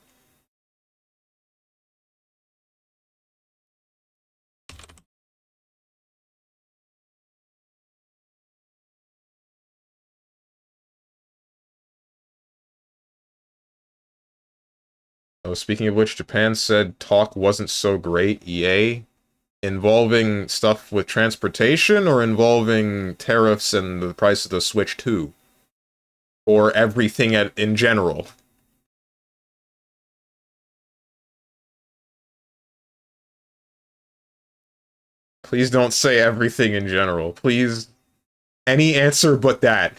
S1: Oh, speaking of which, Japan said talk wasn't so great, EA. Involving stuff with transportation or involving tariffs and the price of the Switch 2? Or everything in general? Please don't say everything in general. Please. Any answer but that.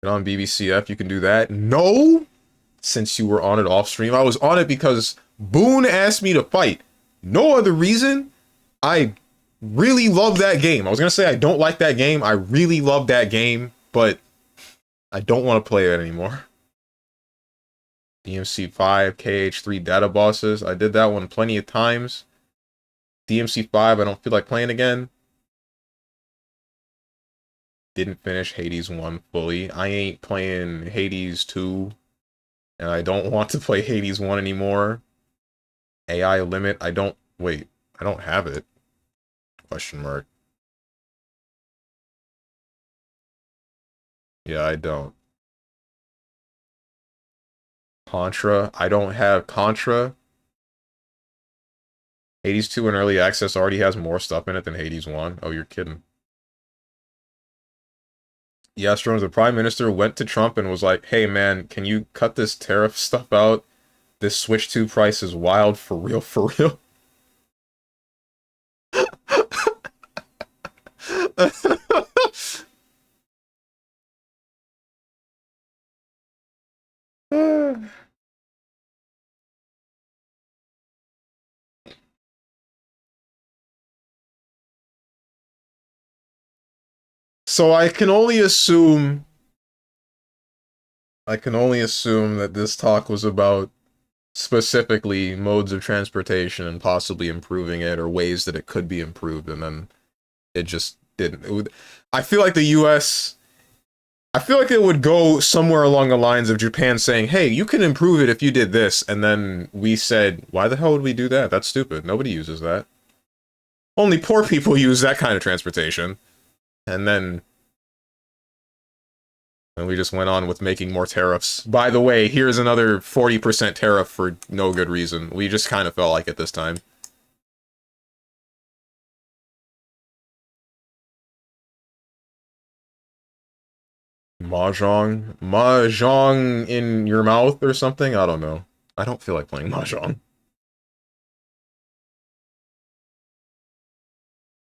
S1: Get on BBCF, you can do that. No! Since you were on it off stream. I was on it because Boone asked me to fight. No other reason. I really love that game. I was gonna say I don't like that game. I really love that game, but I don't want to play it anymore. DMC5, KH3 data bosses. I did that one plenty of times. DMC5, I don't feel like playing again. Didn't finish Hades 1 fully. I ain't playing Hades 2. And I don't want to play Hades 1 anymore. AI limit, I don't... Wait, I don't have it. Question mark. Yeah, I don't. Contra, I don't have Contra. Hades 2 in early access already has more stuff in it than Hades 1. Oh, you're kidding. Yeah, Stroms, the Prime Minister went to Trump and was like, hey man, can you cut this tariff stuff out? This Switch 2 price is wild, for real, for real. So I can only assume that this talk was about specifically modes of transportation and possibly improving it or ways that it could be improved, and then it just didn't. I feel like the US I feel like it would go somewhere along the lines of Japan saying, hey, you can improve it if you did this, and then we said, why the hell would we do that? That's stupid. Nobody uses that. Only poor people use that kind of transportation. And then we just went on with making more tariffs. By the way, here's another 40% tariff for no good reason. We just kind of felt like it this time. Mahjong? Mahjong in your mouth or something? I don't know. I don't feel like playing Mahjong.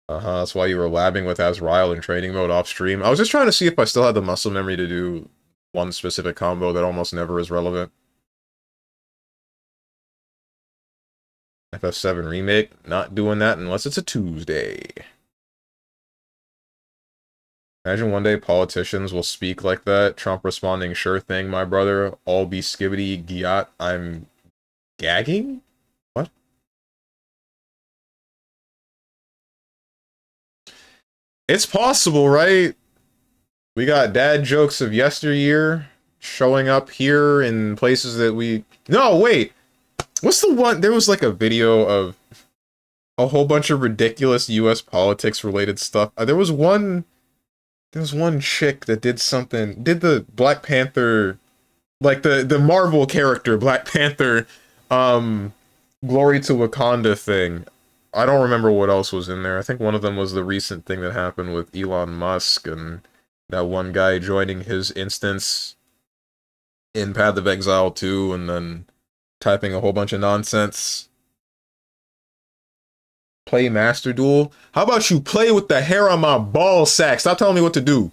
S1: That's why you were labbing with Azrael in training mode off stream. I was just trying to see if I still had the muscle memory to do one specific combo that almost never is relevant. FF7 Remake, not doing that unless it's a Tuesday. Imagine one day politicians will speak like that. Trump responding, sure thing, my brother. All be skibbity giat. I'm gagging? What? It's possible, right? We got dad jokes of yesteryear showing up here in places that we... No, wait! What's the one? There was like a video of a whole bunch of ridiculous US politics related stuff. There was one chick that did something, did the Black Panther, like the Marvel character Black Panther, Glory to Wakanda thing. I don't remember what else was in there. I think one of them was the recent thing that happened with Elon Musk and that one guy joining his instance in Path of Exile 2 and then typing a whole bunch of nonsense. Play Master Duel? How about you play with the hair on my ball sack? Stop telling me what to do.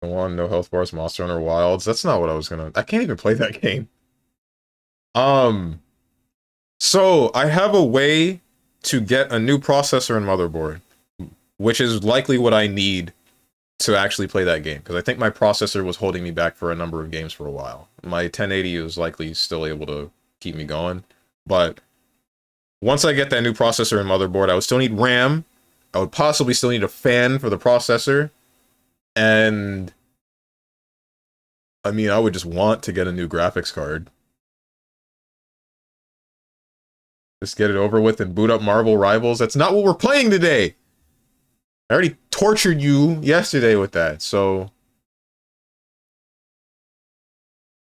S1: One, no health bars, Monster Hunter Wilds. That's not what I was gonna... I can't even play that game. So, I have a way to get a new processor and motherboard, which is likely what I need to actually play that game, because I think my processor was holding me back for a number of games for a while. My 1080 is likely still able to keep me going, but once I get that new processor and motherboard, I would still need RAM, I would possibly still need a fan for the processor, and I mean, I would just want to get a new graphics card. Just get it over with and boot up Marvel Rivals. That's not what we're playing today! I already tortured you yesterday with that, so...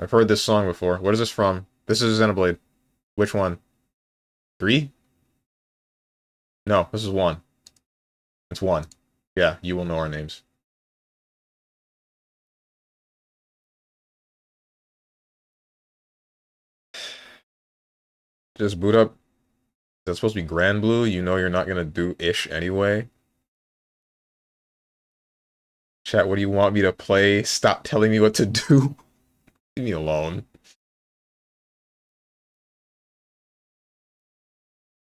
S1: I've heard this song before. What is this from? This is Xenoblade. Which one? 3? No, this is 1. It's 1. Yeah, you will know our names. Just boot up. That's supposed to be Granblue. You know you're not gonna do ish anyway. Chat, what do you want me to play? Stop telling me what to do. Leave me alone.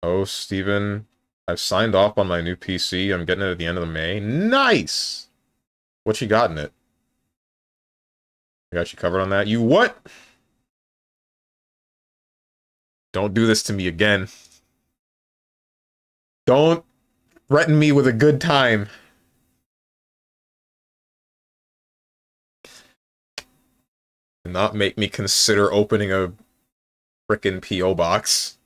S1: Oh, Steven. I've signed off on my new PC. I'm getting it at the end of May. Nice! What you got in it? I got you covered on that. You what? Don't do this to me again. Don't threaten me with a good time. Do not make me consider opening a frickin' P.O. box.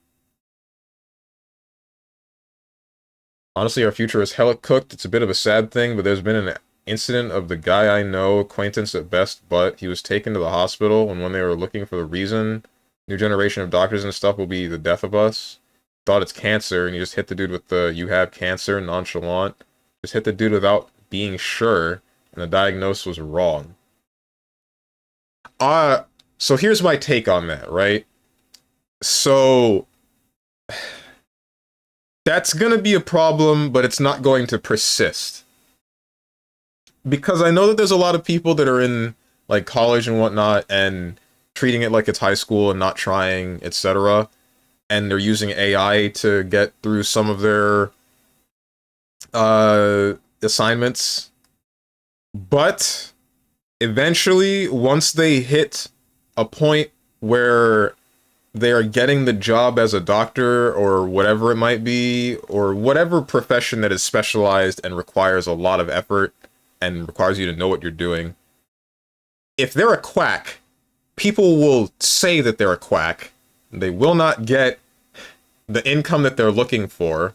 S1: Honestly, our future is hella cooked. It's a bit of a sad thing, but there's been an incident of the guy I know, acquaintance at best, but he was taken to the hospital, and when they were looking for the reason, new generation of doctors and stuff will be the death of us. Thought it's cancer, and you just hit the dude with the, you have cancer, nonchalant. Just hit the dude without being sure, and the diagnosis was wrong. So here's my take on that, right? So... that's gonna be a problem, but it's not going to persist. Because I know that there's a lot of people that are in, like, college and whatnot, and treating it like it's high school and not trying, etc. And they're using AI to get through some of their assignments, but eventually, once they hit a point where they are getting the job as a doctor or whatever it might be, or whatever profession that is specialized and requires a lot of effort and requires you to know what you're doing, if they're a quack, people will say that they're a quack. They will not get the income that they're looking for.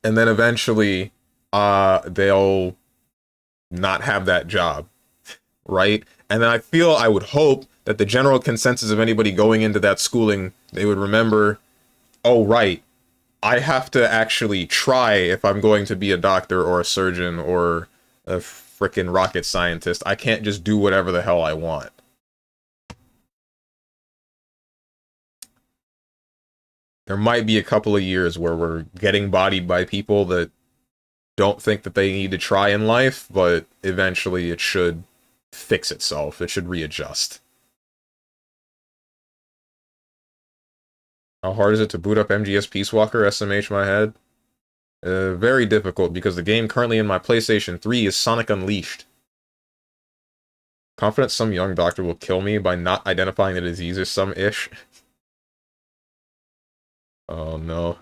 S1: And then eventually, they'll not have that job, right? And then I would hope that the general consensus of anybody going into that schooling, they would remember, oh, right, I have to actually try if I'm going to be a doctor or a surgeon or a frickin' rocket scientist. I can't just do whatever the hell I want. There might be a couple of years where we're getting bodied by people that don't think that they need to try in life, but eventually it should fix itself. It should readjust. How hard is it to boot up MGS Peace Walker, SMH my head? Very difficult, because the game currently in my PlayStation 3 is Sonic Unleashed. Confident some young doctor will kill me by not identifying the disease or some-ish. Oh no.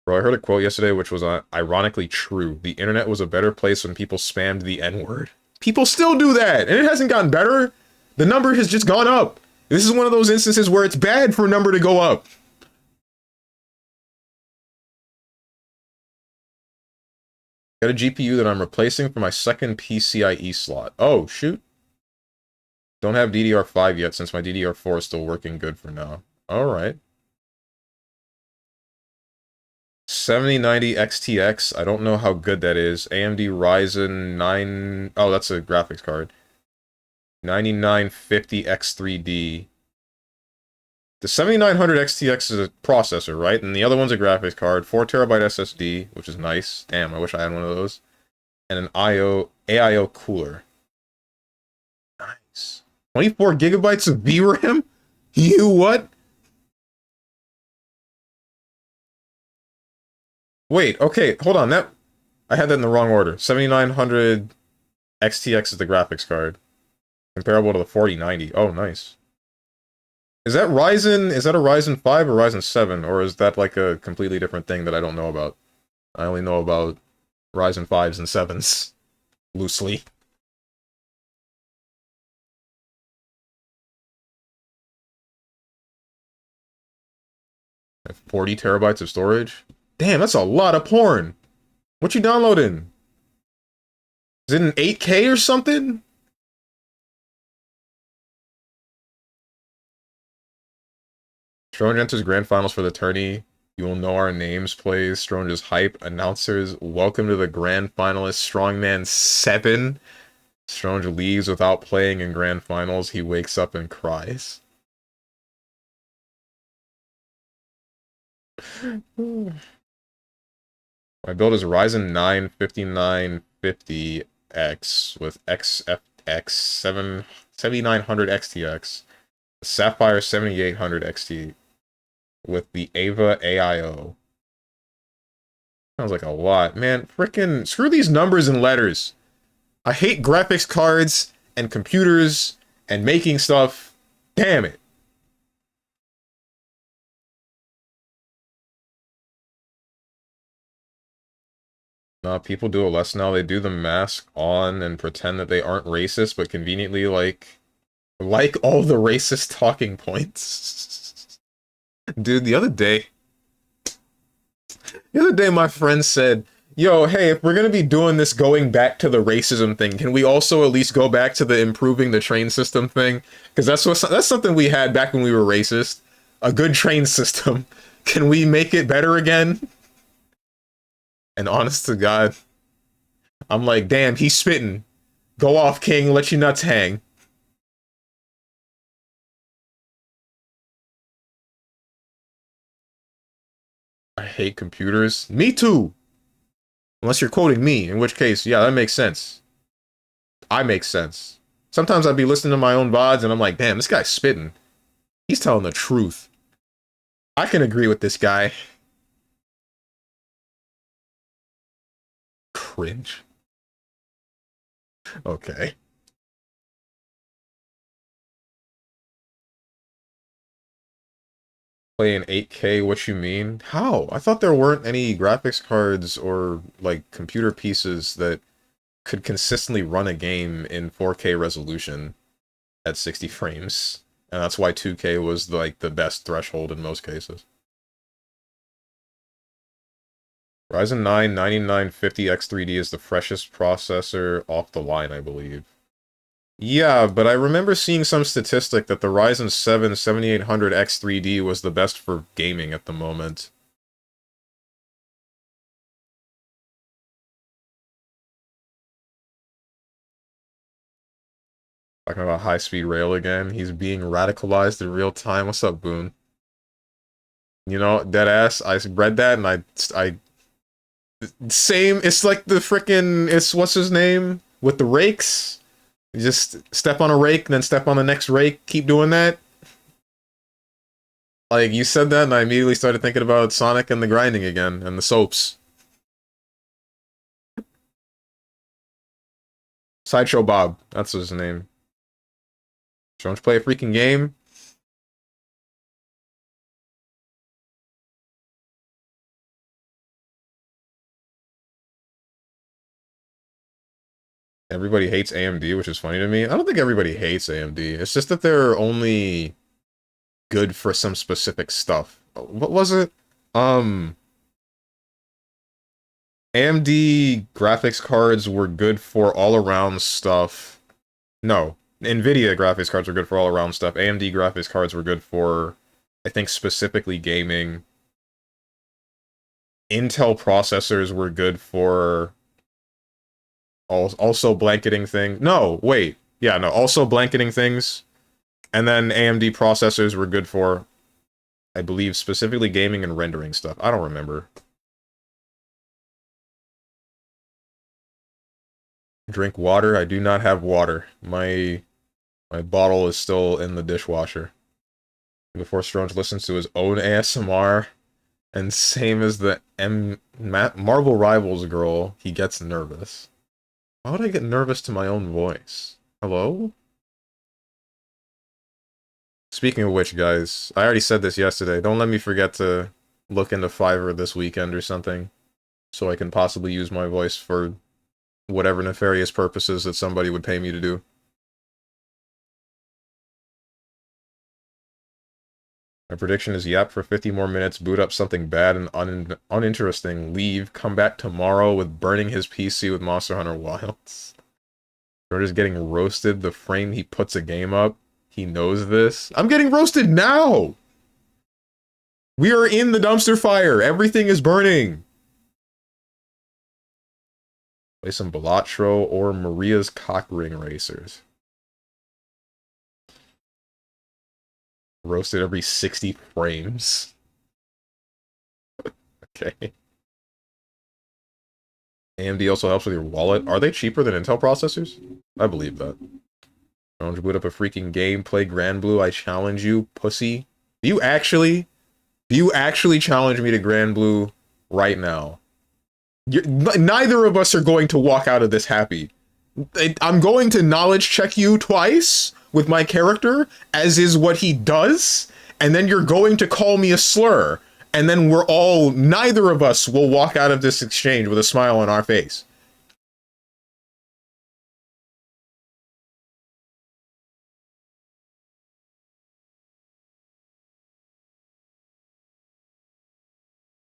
S1: Bro, I heard a quote yesterday which was ironically true. The internet was a better place when people spammed the N-word. People still do that, and it hasn't gotten better. The number has just gone up. This is one of those instances where it's bad for a number to go up. Got a GPU that I'm replacing for my second PCIe slot. Oh, shoot. Don't have DDR5 yet since my DDR4 is still working good for now. Alright. 7090 XTX. I don't know how good that is. AMD Ryzen 9... Oh, that's a graphics card. 9950 X3D. The 7900 XTX is a processor, right? And the other one's a graphics card. 4TB SSD, which is nice. Damn, I wish I had one of those. And an AIO cooler. Nice. 24 gigabytes of VRAM? You what? Wait, okay, hold on. I had that in the wrong order. 7900 XTX is the graphics card. Comparable to the 4090. Oh, nice. Is that a Ryzen 5 or Ryzen 7? Or is that like a completely different thing that I don't know about? I only know about Ryzen 5s and 7s. Loosely. I have 40 terabytes of storage? Damn, that's a lot of porn! What you downloading? Is it an 8K or something? Strong enters grand finals for the tourney. You will know our names plays. Strong is hype. Announcers, welcome to the grand finalists. StrongmanSteven. Strong leaves without playing in grand finals. He wakes up and cries. My build is Ryzen 9 5950X with XFX 7900 XTX. Sapphire 7800 XT with the Ava AIO. Sounds like a lot. Man, frickin' screw these numbers and letters. I hate graphics cards and computers and making stuff. Damn it. Nah, people do it less now. They do the mask on and pretend that they aren't racist, but conveniently, like all the racist talking points. Dude, the other day, my friend said, yo, hey, if we're gonna be doing this going back to the racism thing, can we also at least go back to the improving the train system thing? Because that's something we had back when we were racist. A good train system. Can we make it better again? And honest to God, I'm like, damn, he's spitting. Go off, King, let your nuts hang. I hate computers. Me too! Unless you're quoting me, in which case, yeah, that makes sense. I make sense. Sometimes I'd be listening to my own VODs and I'm like, damn, this guy's spitting. He's telling the truth. I can agree with this guy. Cringe. Okay. Play in 8K, what you mean? How? I thought there weren't any graphics cards or, like, computer pieces that could consistently run a game in 4K resolution at 60 frames. And that's why 2K was, like, the best threshold in most cases. Ryzen 9 9950X3D is the freshest processor off the line, I believe. Yeah, but I remember seeing some statistic that the Ryzen 7 7800X3D was the best for gaming at the moment. Talking about high-speed rail again. He's being radicalized in real time. What's up, Boone? You know, deadass, I read that and I... Same, it's like the frickin', it's what's his name? With the rakes? You just step on a rake, then step on the next rake, keep doing that. Like, you said that and I immediately started thinking about Sonic and the grinding again, and the soaps. Sideshow Bob, that's his name. Don't you play a freaking game? Everybody hates AMD, which is funny to me. I don't think everybody hates AMD. It's just that they're only good for some specific stuff. What was it? AMD graphics cards were good for all-around stuff. No, NVIDIA graphics cards were good for all-around stuff. AMD graphics cards were good for, I think, specifically gaming. Intel processors were good for also blanketing things. No, wait. Yeah, no, also blanketing things. And then AMD processors were good for, I believe, specifically gaming and rendering stuff. I don't remember. Drink water? I do not have water. My bottle is still in the dishwasher. Before Strange listens to his own ASMR, and same as the Marvel Rivals girl, he gets nervous. Why would I get nervous to my own voice? Hello? Speaking of which, guys, I already said this yesterday. Don't let me forget to look into Fiverr this weekend or something, so I can possibly use my voice for whatever nefarious purposes that somebody would pay me to do. My prediction is yap for 50 more minutes, boot up something bad and uninteresting, leave, come back tomorrow with burning his PC with Monster Hunter Wilds. We're just getting roasted the frame he puts a game up. He knows this. I'm getting roasted now! We are in the dumpster fire. Everything is burning. Play some Balatro or Maria's Cock Ring Racers. Roasted every 60 frames. Okay. AMD also helps with your wallet. Are they cheaper than Intel processors? I believe that. Don't you boot up a freaking game, play Granblue, I challenge you, pussy. Do you actually challenge me to Granblue right now? Neither of us are going to walk out of this happy. I'm going to knowledge check you twice with my character, as is what he does, and then you're going to call me a slur, and then neither of us will walk out of this exchange with a smile on our face.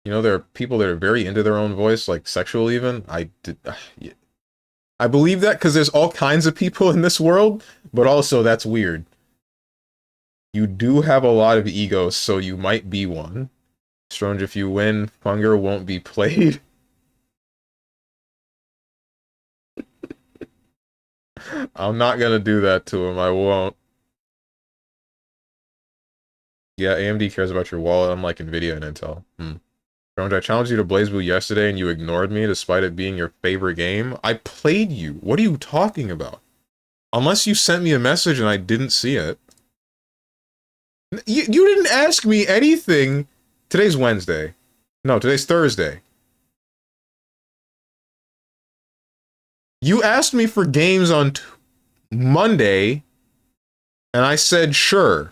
S1: You know, there are people that are very into their own voice, like sexual even. I believe that because there's all kinds of people in this world, but also that's weird. You do have a lot of egos, so you might be one. Strange, if you win, Funger won't be played. I'm not gonna do that to him, I won't. Yeah, AMD cares about your wallet, unlike Nvidia and Intel. Strange, I challenged you to BlazBlue yesterday and you ignored me despite it being your favorite game. I played you. What are you talking about? Unless you sent me a message and I didn't see it. You didn't ask me anything. Today's Wednesday. No, today's Thursday. You asked me for games on Monday, and I said sure.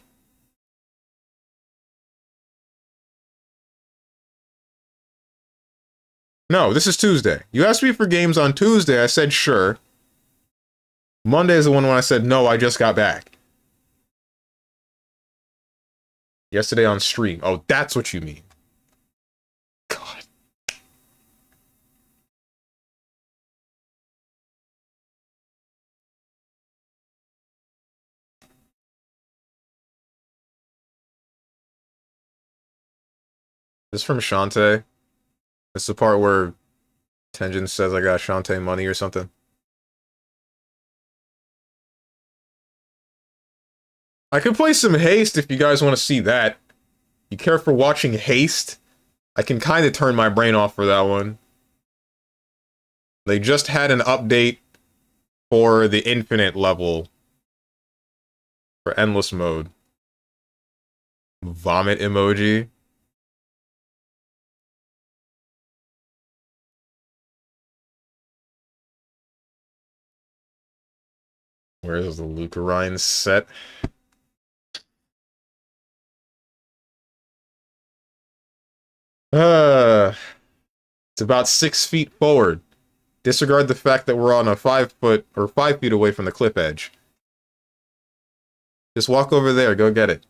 S1: No, this is Tuesday. You asked me for games on Tuesday, I said sure. Monday is the one when I said no, I just got back. Yesterday on stream. Oh, that's what you mean. God. This is from Shantae. It's the part where Tenjin says I got Shantae money or something. I could play some Haste if you guys want to see that. You care for watching Haste? I can kind of turn my brain off for that one. They just had an update for the Infinite level. For Endless Mode. Vomit emoji. Where is the Lucarine set? It's about 6 feet forward. Disregard the fact that we're on a 5 foot or 5 feet away from the cliff edge. Just walk over there, go get it.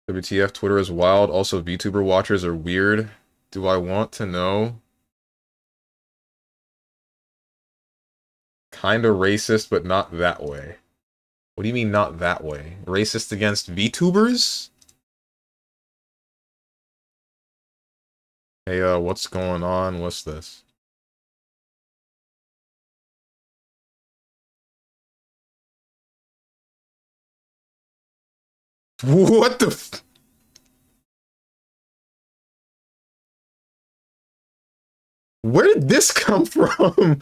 S1: WTF, Twitter is wild. Also, VTuber watchers are weird. Do I want to know? Kinda racist, but not that way. What do you mean not that way? Racist against VTubers? Hey, what's going on? What's this? What the f- Where did this come from?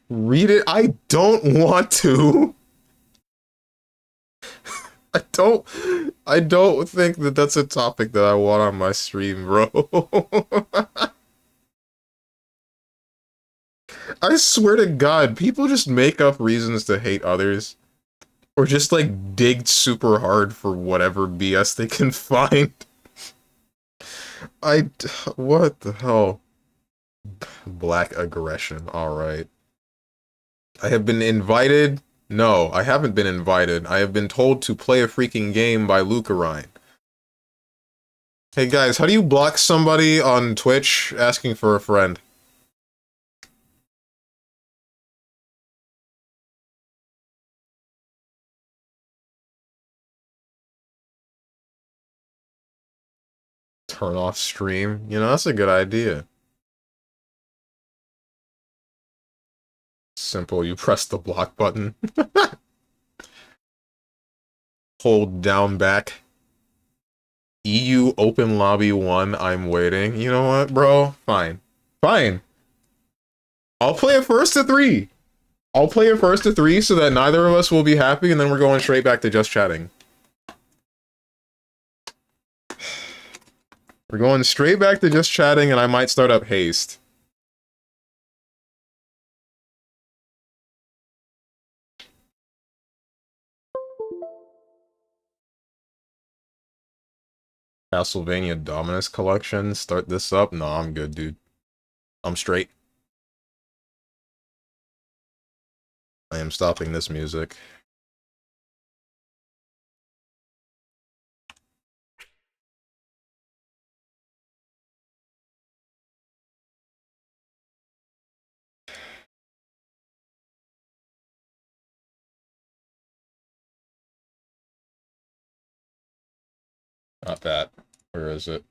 S1: Read it? I don't want to. I I don't think that that's a topic that I want on my stream, bro. I swear to God, people just make up reasons to hate others. Or just, like, dig super hard for whatever BS they can find. What the hell? Black aggression, alright. I have been invited? No, I haven't been invited. I have been told to play a freaking game by Lucarine. Hey guys, how do you block somebody on Twitch asking for a friend? Turn off stream? You know, that's a good idea. Simple, you press the block button. Hold down back. EU open lobby 1, I'm waiting. You know what, bro? Fine. Fine. I'll play it first to 3. I'll play it first to 3 so that neither of us will be happy, and then we're going straight back to just chatting. We're going straight back to just chatting, and I might start up Haste. Castlevania Dominus Collection. Start this up? No, I'm good, dude. I'm straight. I am stopping this music. Not that. Where is it?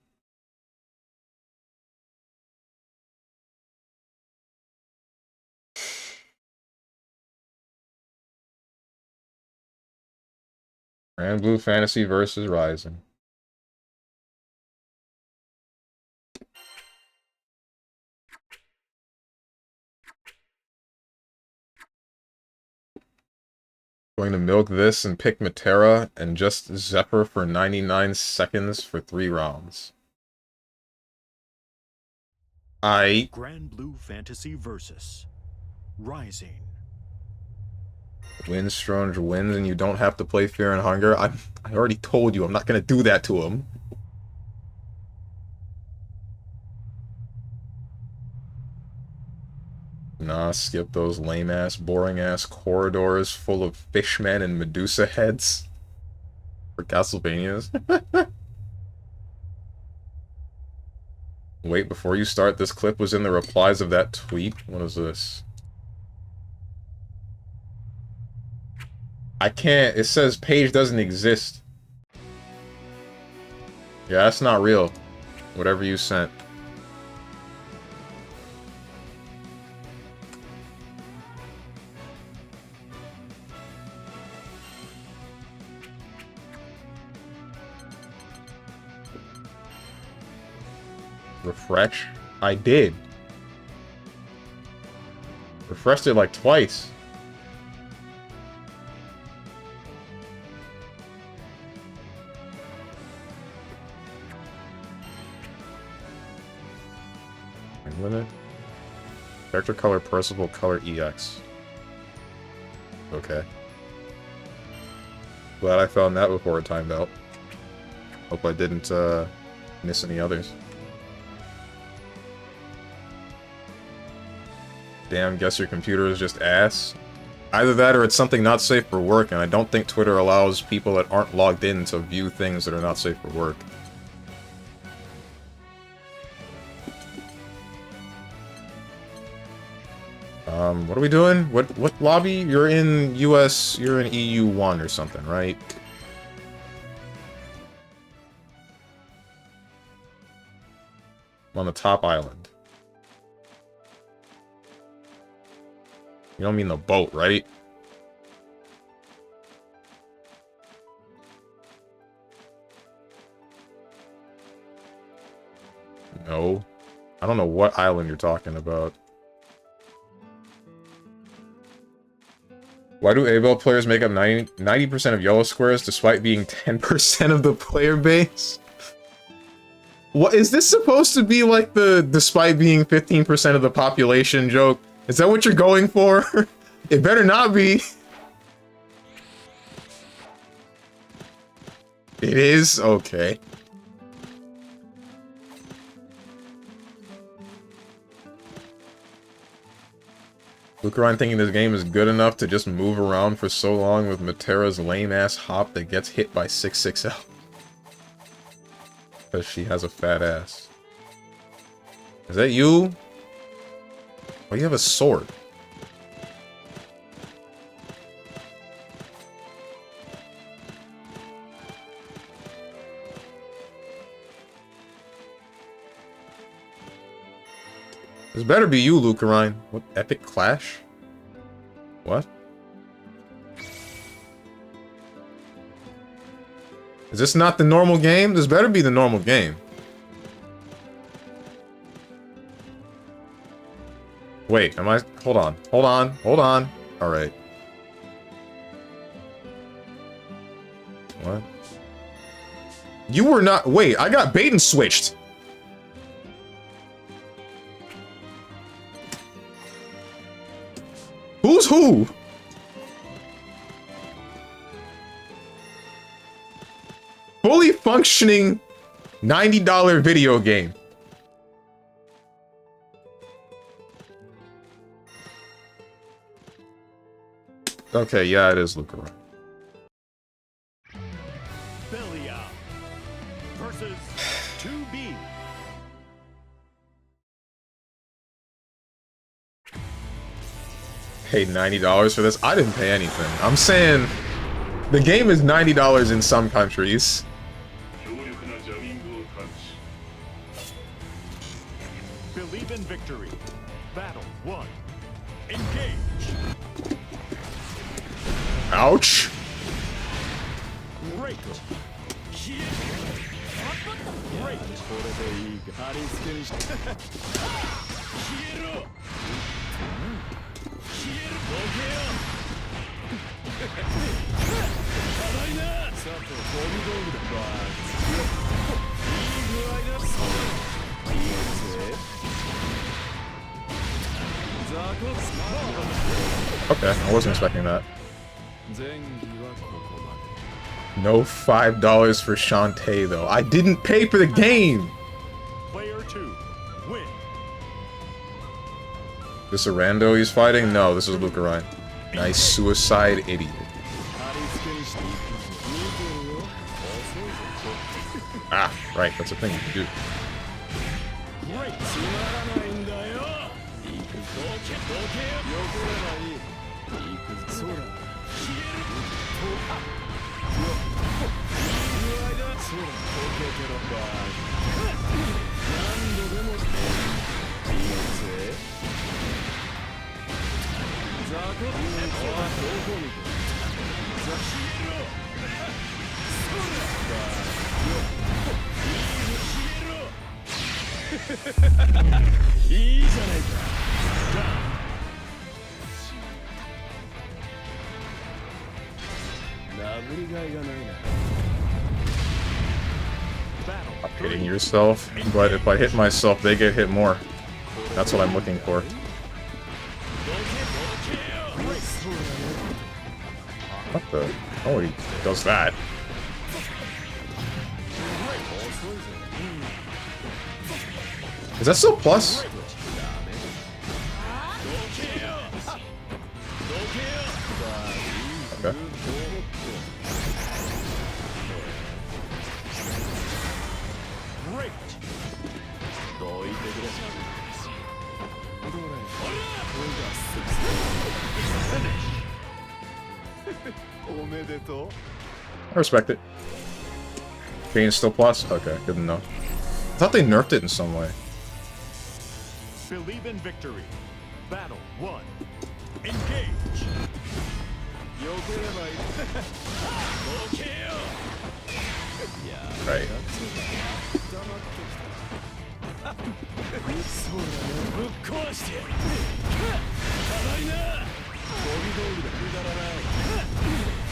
S1: Granblue Fantasy versus Rising. Going to milk this and pick Matera and just Zephyr for 99 seconds for 3 rounds.
S2: Granblue Fantasy versus Rising.
S1: Win Strange wins and you don't have to play Fear and Hunger. I already told you I'm not gonna do that to him. Nah, skip those lame-ass, boring-ass corridors full of fishmen and Medusa heads. For Castlevanias. Wait, before you start, this clip was in the replies of that tweet. What is this? I can't. It says page doesn't exist. Yeah, that's not real. Whatever you sent. Refresh? I did. Refreshed it like twice. Limit. Character color, Percival color, EX. Okay. Glad I found that before it timed out. Hope I didn't miss any others. Damn, guess your computer is just ass. Either that or it's something not safe for work, and I don't think Twitter allows people that aren't logged in to view things that are not safe for work. What are we doing? What lobby? You're in US, you're in EU1 or something, right? I'm on the top island. You don't mean the boat, right? No. I don't know what island you're talking about. Why do ABL players make up 90% of yellow squares despite being 10% of the player base? What is this supposed to be like the despite being 15% of the population joke? Is that what you're going for? It better not be. It is? Okay. Lucaron thinking this game is good enough to just move around for so long with Matera's lame-ass hop that gets hit by 660. Because she has a fat ass. Is that you? Why do you have a sword? This better be you, Lucarine. What epic clash? What? Is this not the normal game? This better be the normal game. Wait, am I... Hold on. Hold on. Hold on. Alright. What? You were not... Wait, I got bait and switched. Who's who? Fully functioning $90 video game. Okay, yeah, it is Luca.
S2: Belia versus 2B.
S1: Paid $90 for this? I didn't pay anything. I'm saying the game is $90 in some countries.
S2: Believe in victory. Battle 1. Engage.
S1: Ouch.
S2: Great. Great.
S3: これでいいか貼り付けにして消えろ消えるどけよ甘いなさてゴミ道具だバーンいい具合だそういいぜザコツマ
S1: Okay, I wasn't expecting that.
S3: 前儀はここまで
S1: No $5 for Shantae, though. I didn't pay for the game!
S2: Player 2. Win.
S1: This a rando he's fighting? No, this is Luke Ryan. Nice suicide idiot.
S3: 貼り付けにしていくぞ見てるよ遅いぞ
S1: Ah, right, that's a thing you can do.
S2: Great.
S3: つまらないんだよ行くぞどけよよければいい行くぞそら消えるといい具合だそら溶けてろバー何度でもいいぜザコッおいどこにザ消えろそらバーいいじゃないか殴りがいがないな
S2: Battle
S1: Hitting
S2: 3.
S1: yourself, but if I hit myself, they get hit more. That's what I'm looking for. What the? Oh, he does that. Is that still plus? Okay.
S2: Great.
S3: どいてくれどれ
S2: Finish.
S3: おめでとう
S1: I respect it. Gain still plus? Okay, good to know. I thought they nerfed it in some way.
S2: Believe in victory. Battle 1. Engage.
S3: よければいいどけよいや
S1: Right.
S3: 黙ってきたそうだねぶっ壊してやる甘いなゴミ道具だくだらない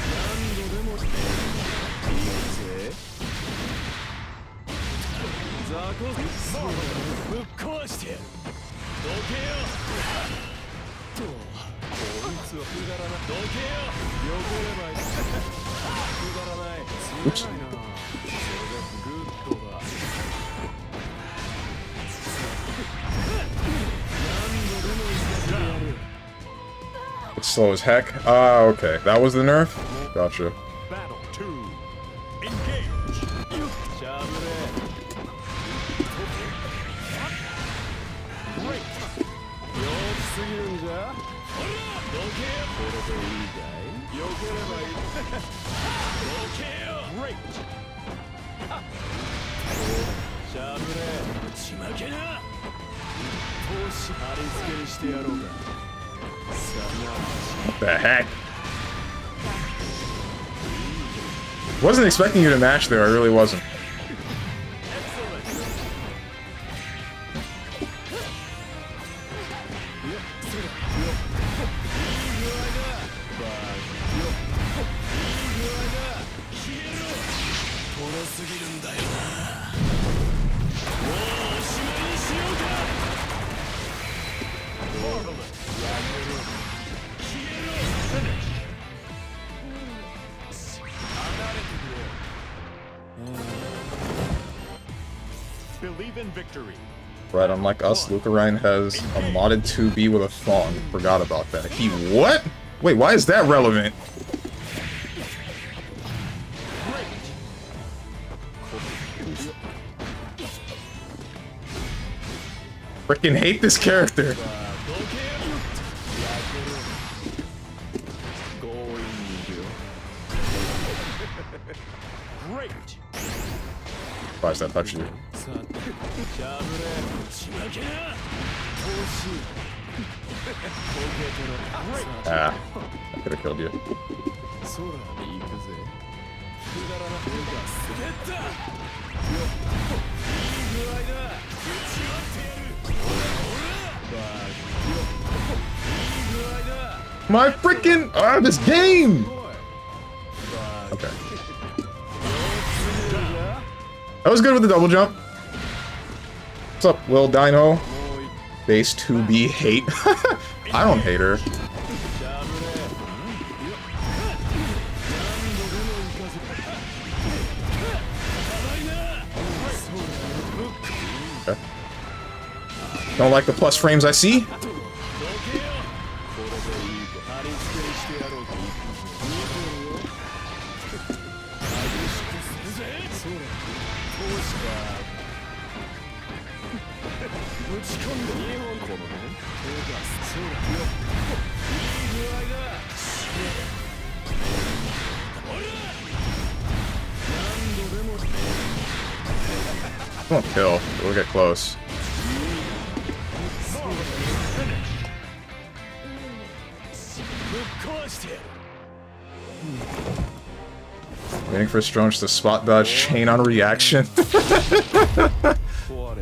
S3: 何度でもいいぜザコそうだねぶっ壊してやるどけよとこいつはくだらないどけよよければいいくだらない強いなそれでグッドだ
S1: It's slow as heck. Ah, okay. That was the nerf? Gotcha.
S2: Battle 2. Engage.
S3: しゃぶれ
S2: Great.
S3: よくすぎるんじゃどけこれでいいかいよければいいどけよ
S2: Great.
S3: しゃぶれちまけな投資貼り付けにしてやろうか
S1: What the heck? Wasn't expecting you to match there, I really wasn't.
S2: Believe in victory.
S1: Right, unlike us, Luke Ryan has a modded 2B with a thong. Forgot about that. He what? Wait, why is that relevant? Freaking hate this character.
S2: Great.
S1: Surprised that touched you. Ah, I could have killed you. My freaking this game. Okay. That was good with the double jump. What's up, Lil Dino? Base 2B hate. I don't hate her. Okay. Don't like the plus frames I see. Won't kill. We'll get close. Waiting for Strong to spot dodge chain on reaction.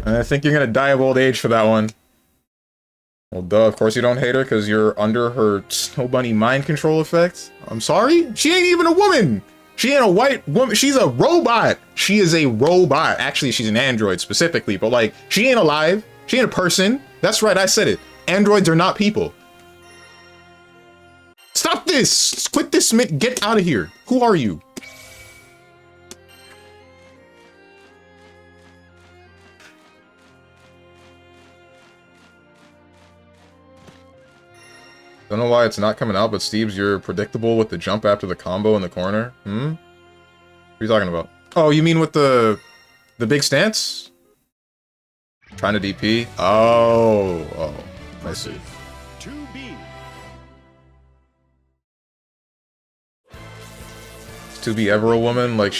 S1: I think you're gonna die of old age for that one. Well, duh, of course you don't hate her because you're under her Snow Bunny mind control effect. I'm sorry? She ain't even a woman! She ain't a white woman. She's a robot. She is a robot. Actually, she's an android specifically, but like, she ain't alive. She ain't a person. That's right, I said it. Androids are not people. Stop this! Quit this, get out of here. Who are you? Don't know why it's not coming out, but Steve's, you're predictable with the jump after the combo in the corner. What are you talking about? Oh, you mean with the big stance? Trying to DP? Oh, I see.
S2: 2B.
S1: Is 2B ever a woman? Like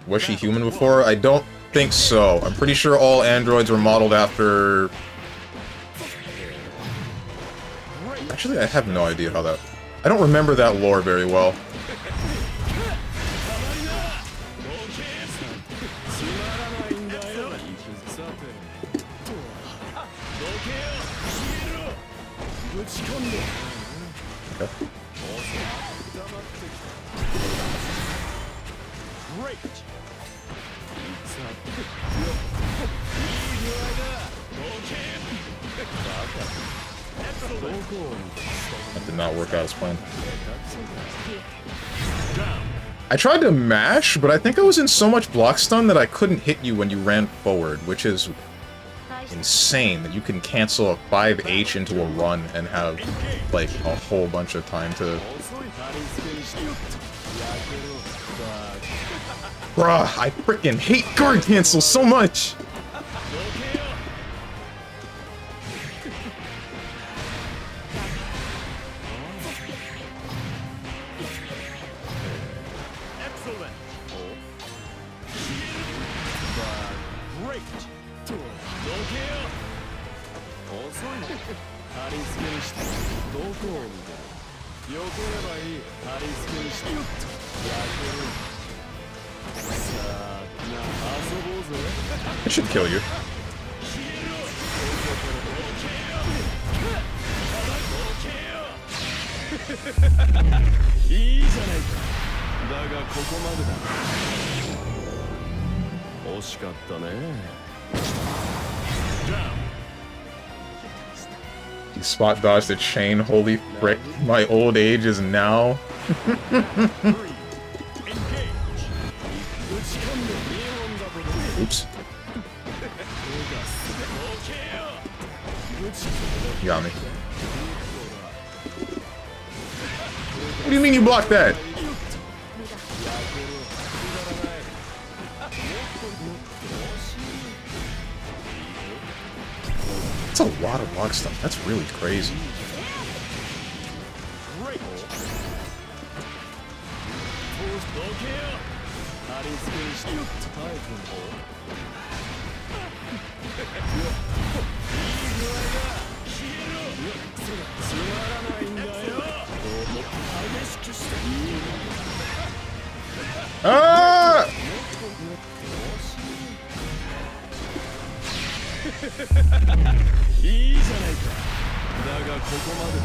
S1: was she human before? I don't think so. I'm pretty sure all androids were modeled after... Actually, I have no idea how that... I don't remember that lore very well. Okay. That did not work out as planned. I tried to mash, but I think I was in so much block stun that I couldn't hit you when you ran forward, which is insane that you can cancel a 5H into a run and have, like, a whole bunch of time to... Bruh, I freaking hate guard cancel so much! It should kill you. You spot dodged the chain, holy frick. My old age is now. Oops. You got me. What do you mean you blocked that? That's a lot of block stuff. That's really crazy. Ah!
S3: いいじゃないか。だがここまでだ。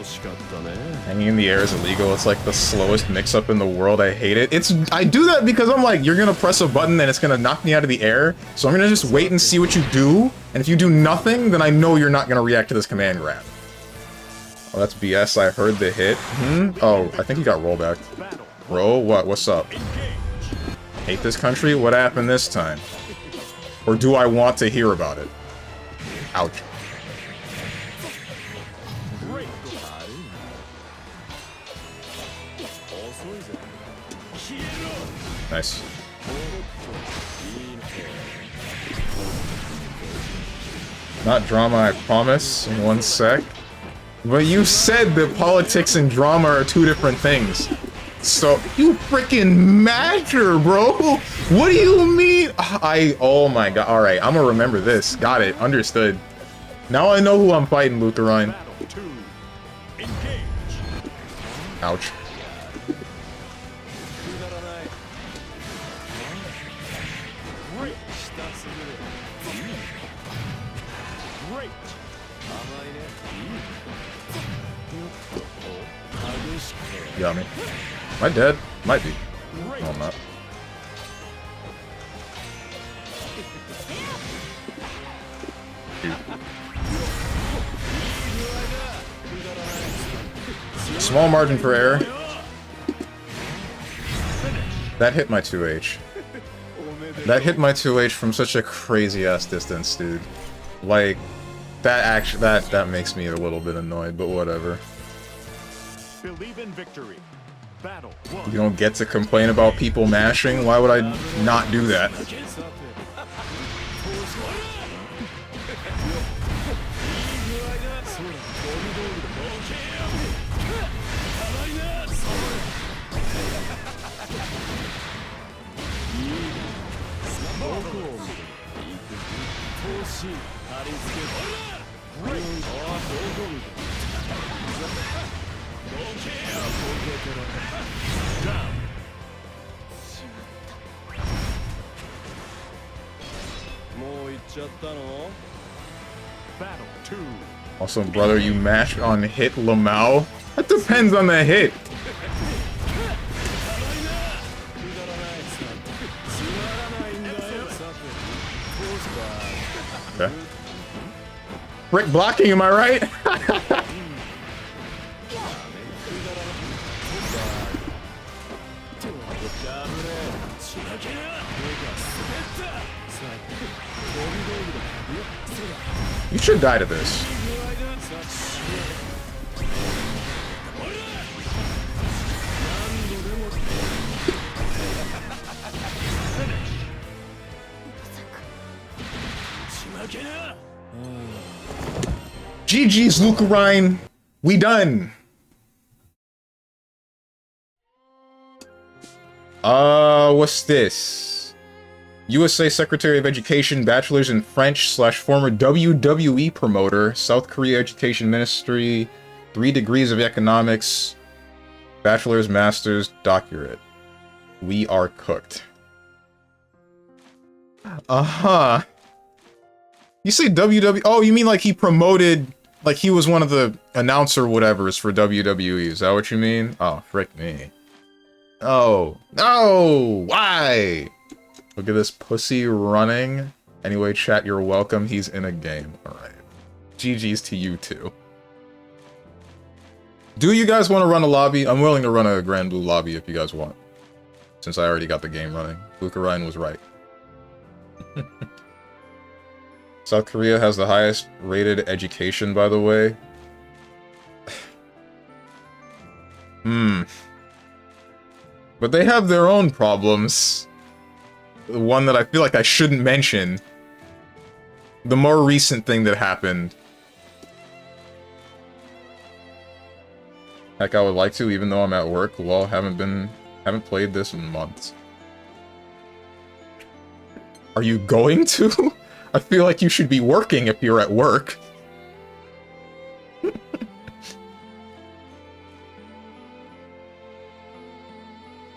S3: 惜しかったね。
S1: Hanging in the air is illegal. It's like the slowest mix-up in the world. I hate it. I do that because I'm like, you're gonna press a button and it's gonna knock me out of the air. So I'm gonna just wait and see what you do. And if you do nothing, then I know you're not gonna react to this command grab. Oh, that's BS. I heard the hit. Oh, I think he got rollback. Bro, what? What's up? Hate this country? What happened this time? Or do I want to hear about it? Ouch. Nice. Not drama, I promise. In 1 sec. But you said that politics and drama are two different things. So, you freaking matter, bro! What do you mean? Oh my god. Alright, I'm gonna remember this. Got it. Understood. Now I know who I'm fighting, Lutherine. Ouch. Got me. Am I dead? Might be. No, I'm not. Dude. Small margin for error. That hit my 2H. That hit my 2H from such a crazy-ass distance, dude. Like, that makes me a little bit annoyed, but whatever.
S2: Believe in victory. Battle one.
S1: You don't get to complain about people mashing? Why would I not do that?
S2: Battle two.
S1: Also, brother, you mashed on hit Lamau? That depends on the hit. Okay. Brick blocking, am I right? You should die to this. GG's, Lucarine. We done. What's this? USA Secretary of Education, bachelor's in French / former WWE promoter, South Korea Education Ministry, 3 degrees of economics, bachelor's, master's, doctorate. We are cooked. Uh-huh. You say WWE? Oh, you mean like he promoted, like he was one of the announcer whatevers for WWE, is that what you mean? Oh, frick me. Oh, no! Why? Look at this pussy running. Anyway, chat, you're welcome. He's in a game. Alright. GG's to you too. Do you guys want to run a lobby? I'm willing to run a Granblue lobby if you guys want. Since I already got the game running. Lucarine was right. South Korea has the highest rated education, by the way. But they have their own problems. The one that I feel like I shouldn't mention. The more recent thing that happened. Heck, I would like to, even though I'm at work. Lol, haven't played this in months. Are you going to? I feel like you should be working if you're at work.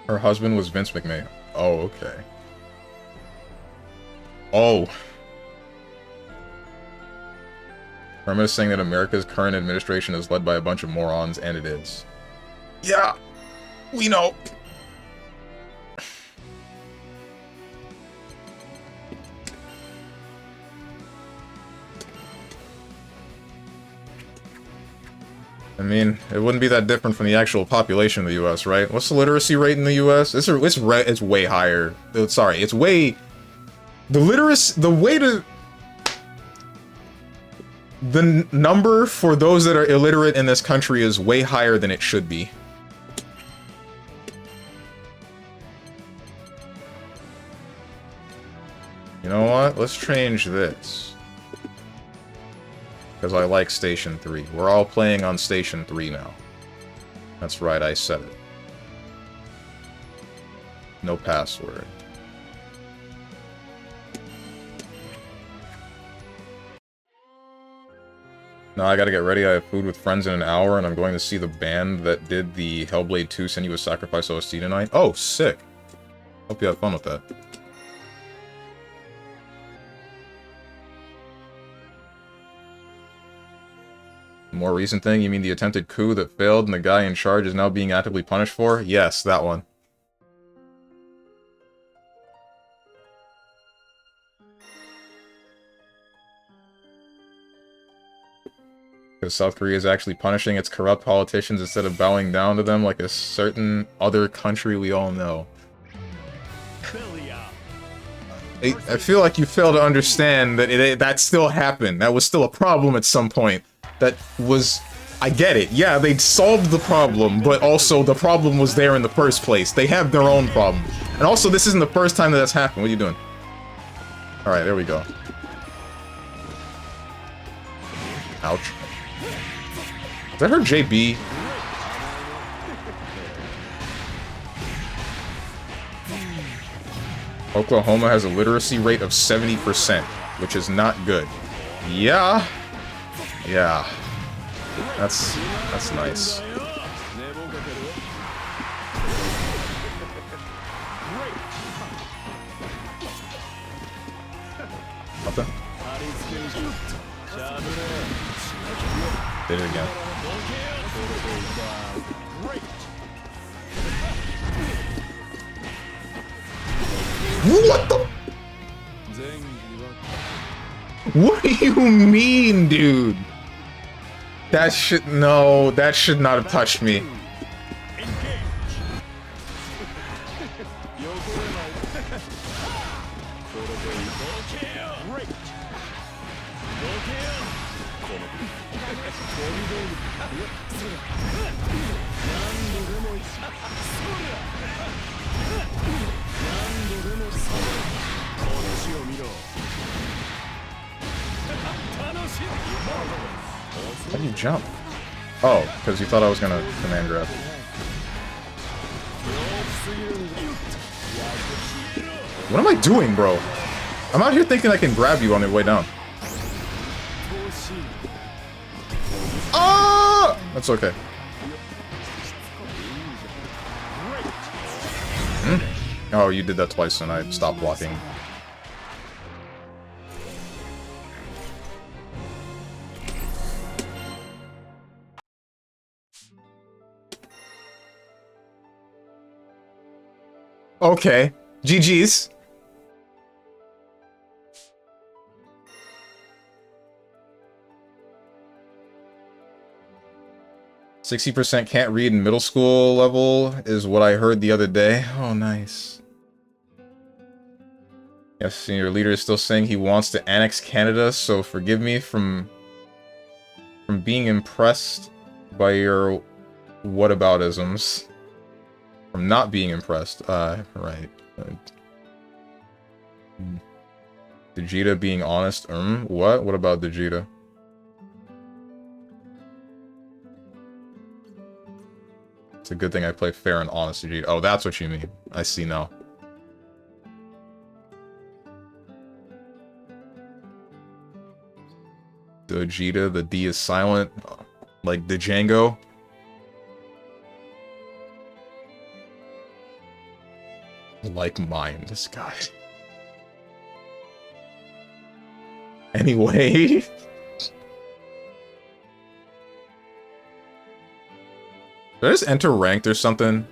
S1: Her husband was Vince McMahon. Oh, okay. Oh. Remember saying that America's current administration is led by a bunch of morons, and it is. Yeah, we know. I mean, it wouldn't be that different from the actual population of the U.S., right? What's the literacy rate in the U.S.? It's way higher. Sorry, it's way... The number for those that are illiterate in this country is way higher than it should be. You know what? Let's change this. Because I like Station 3. We're all playing on Station 3 now. That's right, I said it. No password. No, I gotta get ready. I have food with friends in an hour, and I'm going to see the band that did the Hellblade 2 Senua's Sacrifice OST tonight. Oh, sick. Hope you have fun with that. More recent thing, you mean the attempted coup that failed and the guy in charge is now being actively punished for? Yes, that one. Because South Korea is actually punishing its corrupt politicians instead of bowing down to them like a certain other country we all know. I feel like you fail to understand that that still happened. That was still a problem at some point. That was... I get it. Yeah, they'd solved the problem, but also the problem was there in the first place. They have their own problem. And also, this isn't the first time that that's happened. What are you doing? Alright, there we go. Ouch. Is that her JB? Oklahoma has a literacy rate of 70%, which is not good. Yeah. Yeah. That's nice. Nothing? Did it again. What the? What do you mean, dude? That should... No, that should not have touched me. How do you jump? Oh, because you thought I was gonna command grab. What am I doing, bro? I'm out here thinking I can grab you on the way down. Ah! That's okay. Hmm? Oh, you did that twice and I stopped blocking. Okay. GG's. "60% can't read in middle school level is what I heard the other day." Oh, nice. Yes, your leader is still saying he wants to annex Canada, so forgive me from being impressed by your whataboutisms. From not being impressed. Right. Vegeta being honest. What? What about Vegeta? It's a good thing I play fair and honest, Vegeta. Oh, that's what you mean. I see now. Vegeta, the D is silent. Like the Django. Like mine, this guy. Anyway. Did I just enter ranked or something?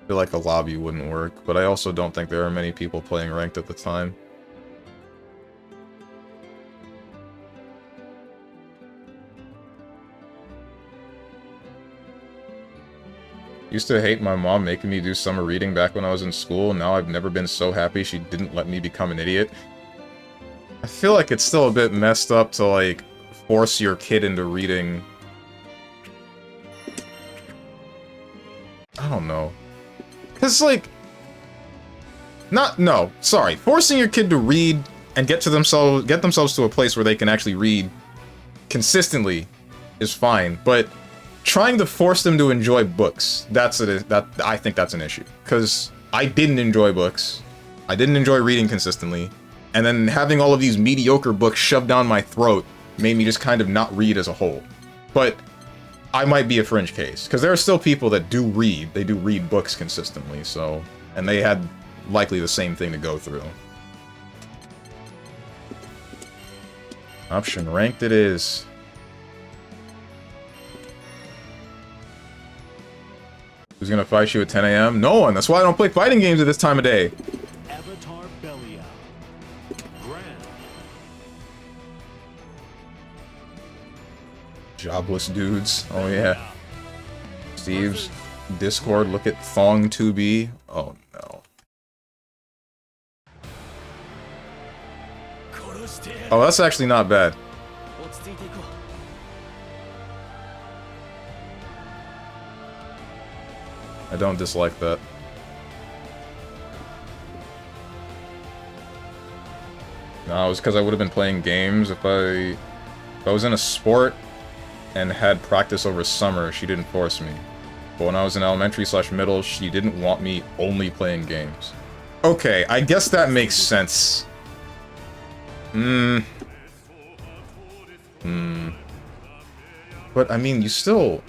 S1: I feel like a lobby wouldn't work, but I also don't think there are many people playing ranked at the time. Used to hate my mom making me do summer reading back when I was in school. Now I've never been so happy she didn't let me become an idiot. I feel like it's still a bit messed up to, like, force your kid into reading. I don't know. Because, like... sorry. Forcing your kid to read and get themselves to a place where they can actually read consistently is fine, but trying to force them to enjoy books, I think that's an issue. Because I didn't enjoy books. I didn't enjoy reading consistently. And then having all of these mediocre books shoved down my throat made me just kind of not read as a whole. But I might be a fringe case. Because there are still people that do read. They do read books consistently, so... And they had likely the same thing to go through. Option ranked it is. Who's gonna fight you at 10 AM? No one! That's why I don't play fighting games at this time of day!
S2: Avatar Belia. Grand.
S1: Jobless dudes. Oh yeah. Steve's Discord, look at Thong2B. Oh no. Oh, that's actually not bad. I don't dislike that. No, it was because I would have been playing games if I was in a sport and had practice over summer, she didn't force me. But when I was in elementary/middle, she didn't want me only playing games. Okay, I guess that makes sense. But I mean, you still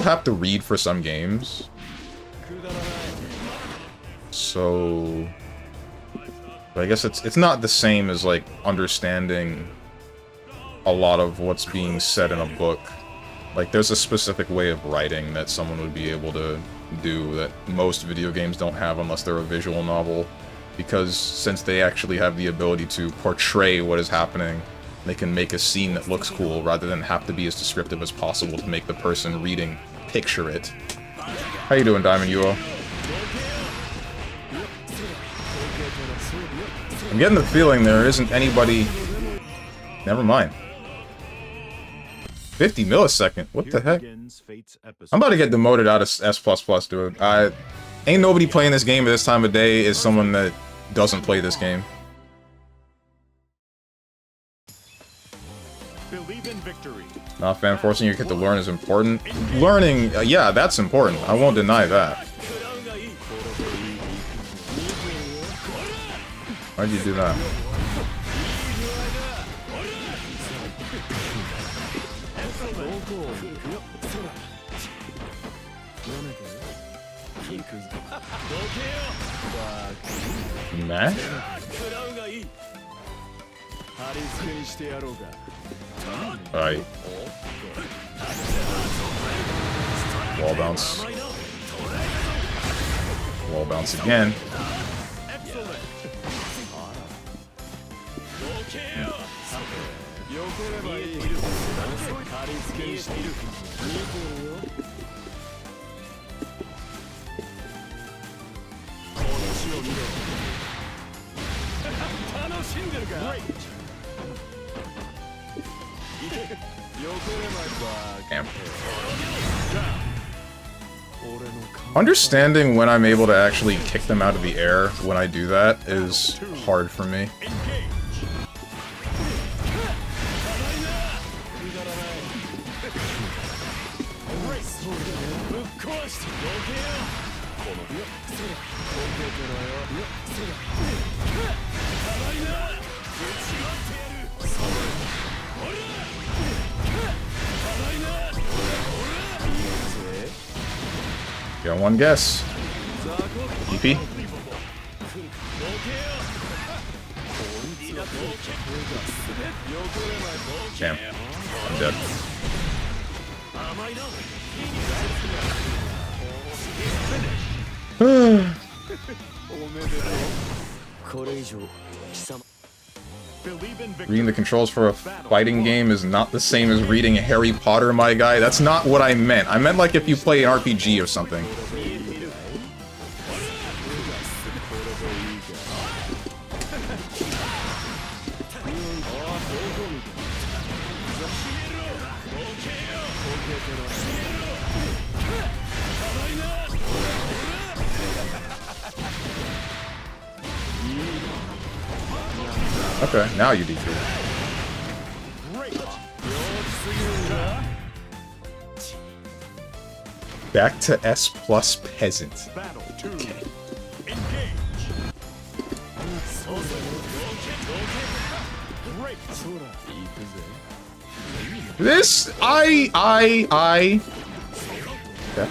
S1: have to read for some games. So but I guess it's not the same as, like, understanding a lot of what's being said in a book. Like, there's a specific way of writing that someone would be able to do that most video games don't have unless they're a visual novel. Because since they actually have the ability to portray what is happening, they can make a scene that looks cool rather than have to be as descriptive as possible to make the person reading picture it. How you doing, Diamond Yuo? I'm getting the feeling there isn't anybody... Never mind. 50 millisecond? What the heck? I'm about to get demoted out of S++, dude. Ain't nobody playing this game at this time of day is someone that doesn't play this game.
S2: Believe in victory.
S1: Not fan forcing your kid to learn is important. Learning, yeah, that's important. I won't deny that. Why'd you do that? Meh? Alright. Wall bounce. Wall bounce again. Damn. Understanding when I'm able to actually kick them out of the air when I do that is hard for me. Got one guess. EP? Damn. I'm dead.
S3: これ以上貴様
S2: Believe in victory.
S1: Reading the controls for a fighting game is not the same as reading Harry Potter, my guy. That's not what I meant. I meant like if you play an RPG or something. Okay, now you do. Back to S plus peasant.
S2: Battle 2.
S1: Okay.
S2: Engage. Great.
S1: This, I. Okay.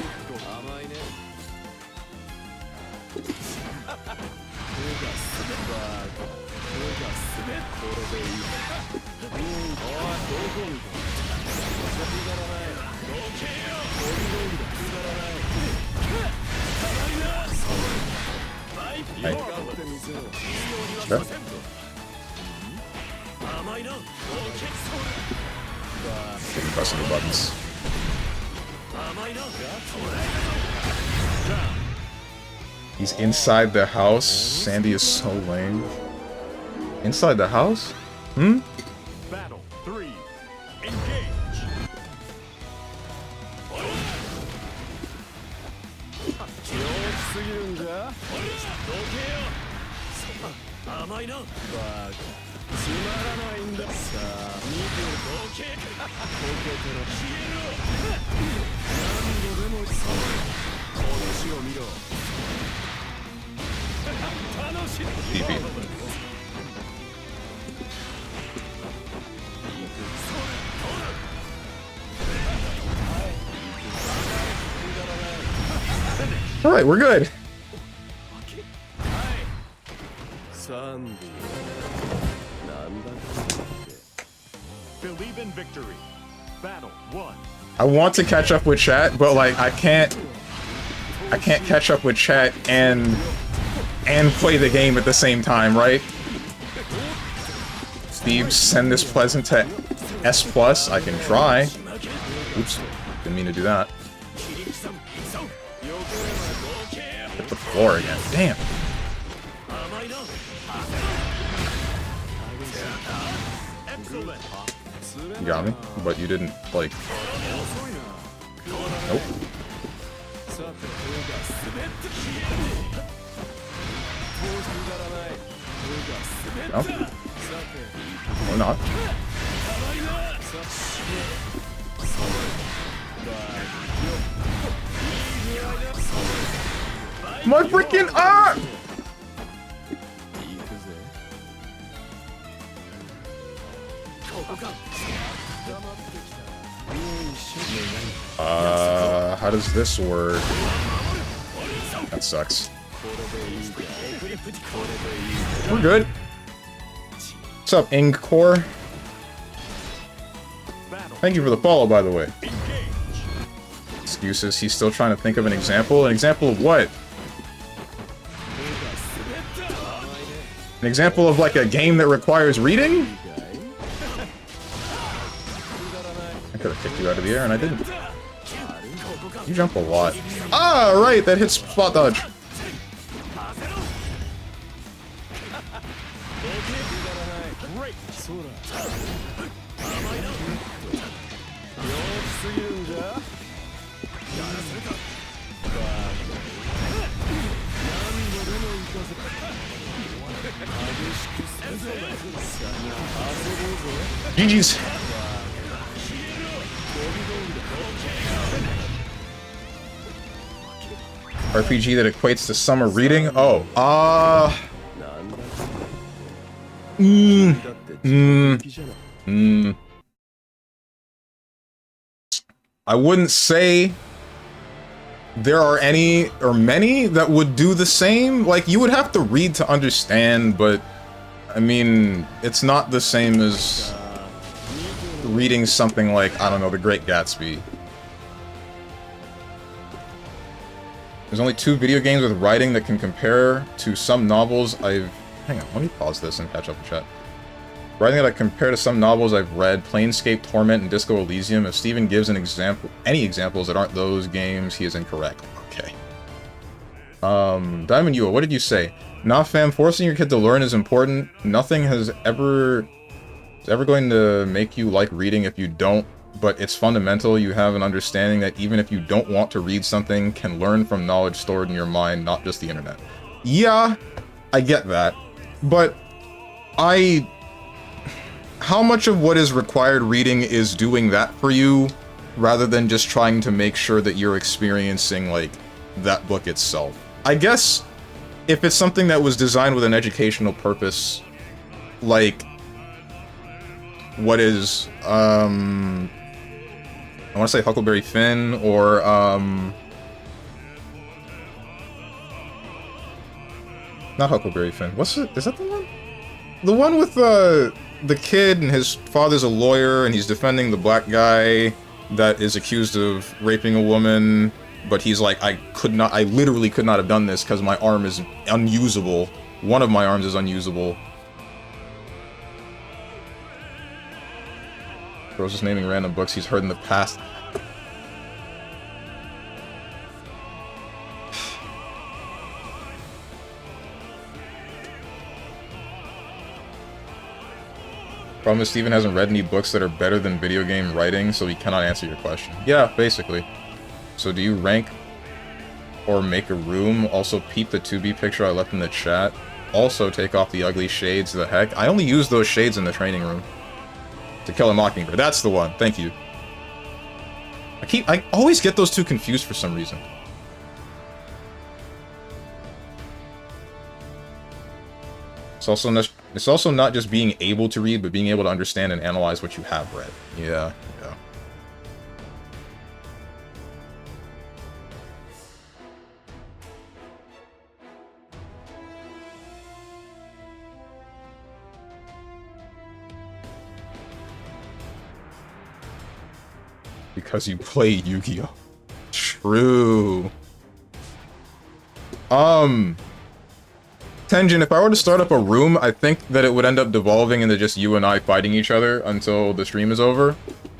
S1: Hey. Sure. Keep pressing the buttons. He's inside the house. Sandy is so lame. Inside the house? Hmm?
S2: Battle 3. Engage.
S1: DP. Alright, we're good.
S2: Believe in victory. Battle 1.
S1: I want to catch up with chat, but like I can't catch up with chat and play the game at the same time, right? Steve, send this pleasant to S plus. I can try. Oops, didn't mean to do that. Hit the floor again. Damn.
S2: Excellent.
S1: You got me, but you didn't like. Nope. No. Or not. My freaking arm! How does this work? That sucks. We're good. What's up, Ingcore? Thank you for the follow, by the way. Excuses, he's still trying to think of an example. An example of what? An example of like a game that requires reading? I could have kicked you out of the air and I didn't. You jump a lot. Ah, right, that hits spot dodge. GG's. RPG that equates to summer reading? Oh, I wouldn't say there are any or many that would do the same. Like, you would have to read to understand, but I mean, it's not the same as reading something like, I don't know, The Great Gatsby. There's only 2 video games with writing that can compare to some novels I've... Hang on, let me pause this and catch up in chat. Writing that I compare to some novels I've read, Planescape, Torment, and Disco Elysium. If Steven gives an example, any examples that aren't those games, he is incorrect. Okay. Diamond Yua, what did you say? Nah, fam, forcing your kid to learn is important. Nothing is ever going to make you like reading if you don't, but it's fundamental. You have an understanding that even if you don't want to read something, can learn from knowledge stored in your mind, not just the internet. Yeah, I get that, but how much of what is required reading is doing that for you, rather than just trying to make sure that you're experiencing, like, that book itself? I guess, if it's something that was designed with an educational purpose, like, what is, I want to say Huckleberry Finn, or, not Huckleberry Finn, what's it, is that the one? The one with, the kid and his father's a lawyer and he's defending the black guy that is accused of raping a woman, but he's like, I literally could not have done this because my arm is unusable. One of my arms is unusable. Bro's just naming random books he's heard in the past. Problem is, Steven hasn't read any books that are better than video game writing, so he cannot answer your question. Yeah, basically. So do you rank or make a room? Also peep the 2B picture I left in the chat. Also take off the ugly shades. The heck? I only use those shades in the training room. To Kill a Mockingbird. That's the one. Thank you. I always get those two confused for some reason. It's also not just being able to read, but being able to understand and analyze what you have read. Yeah, yeah. Because you play Yu-Gi-Oh! True. Tenjin, if I were to start up a room, I think that it would end up devolving into just you and I fighting each other until the stream is over.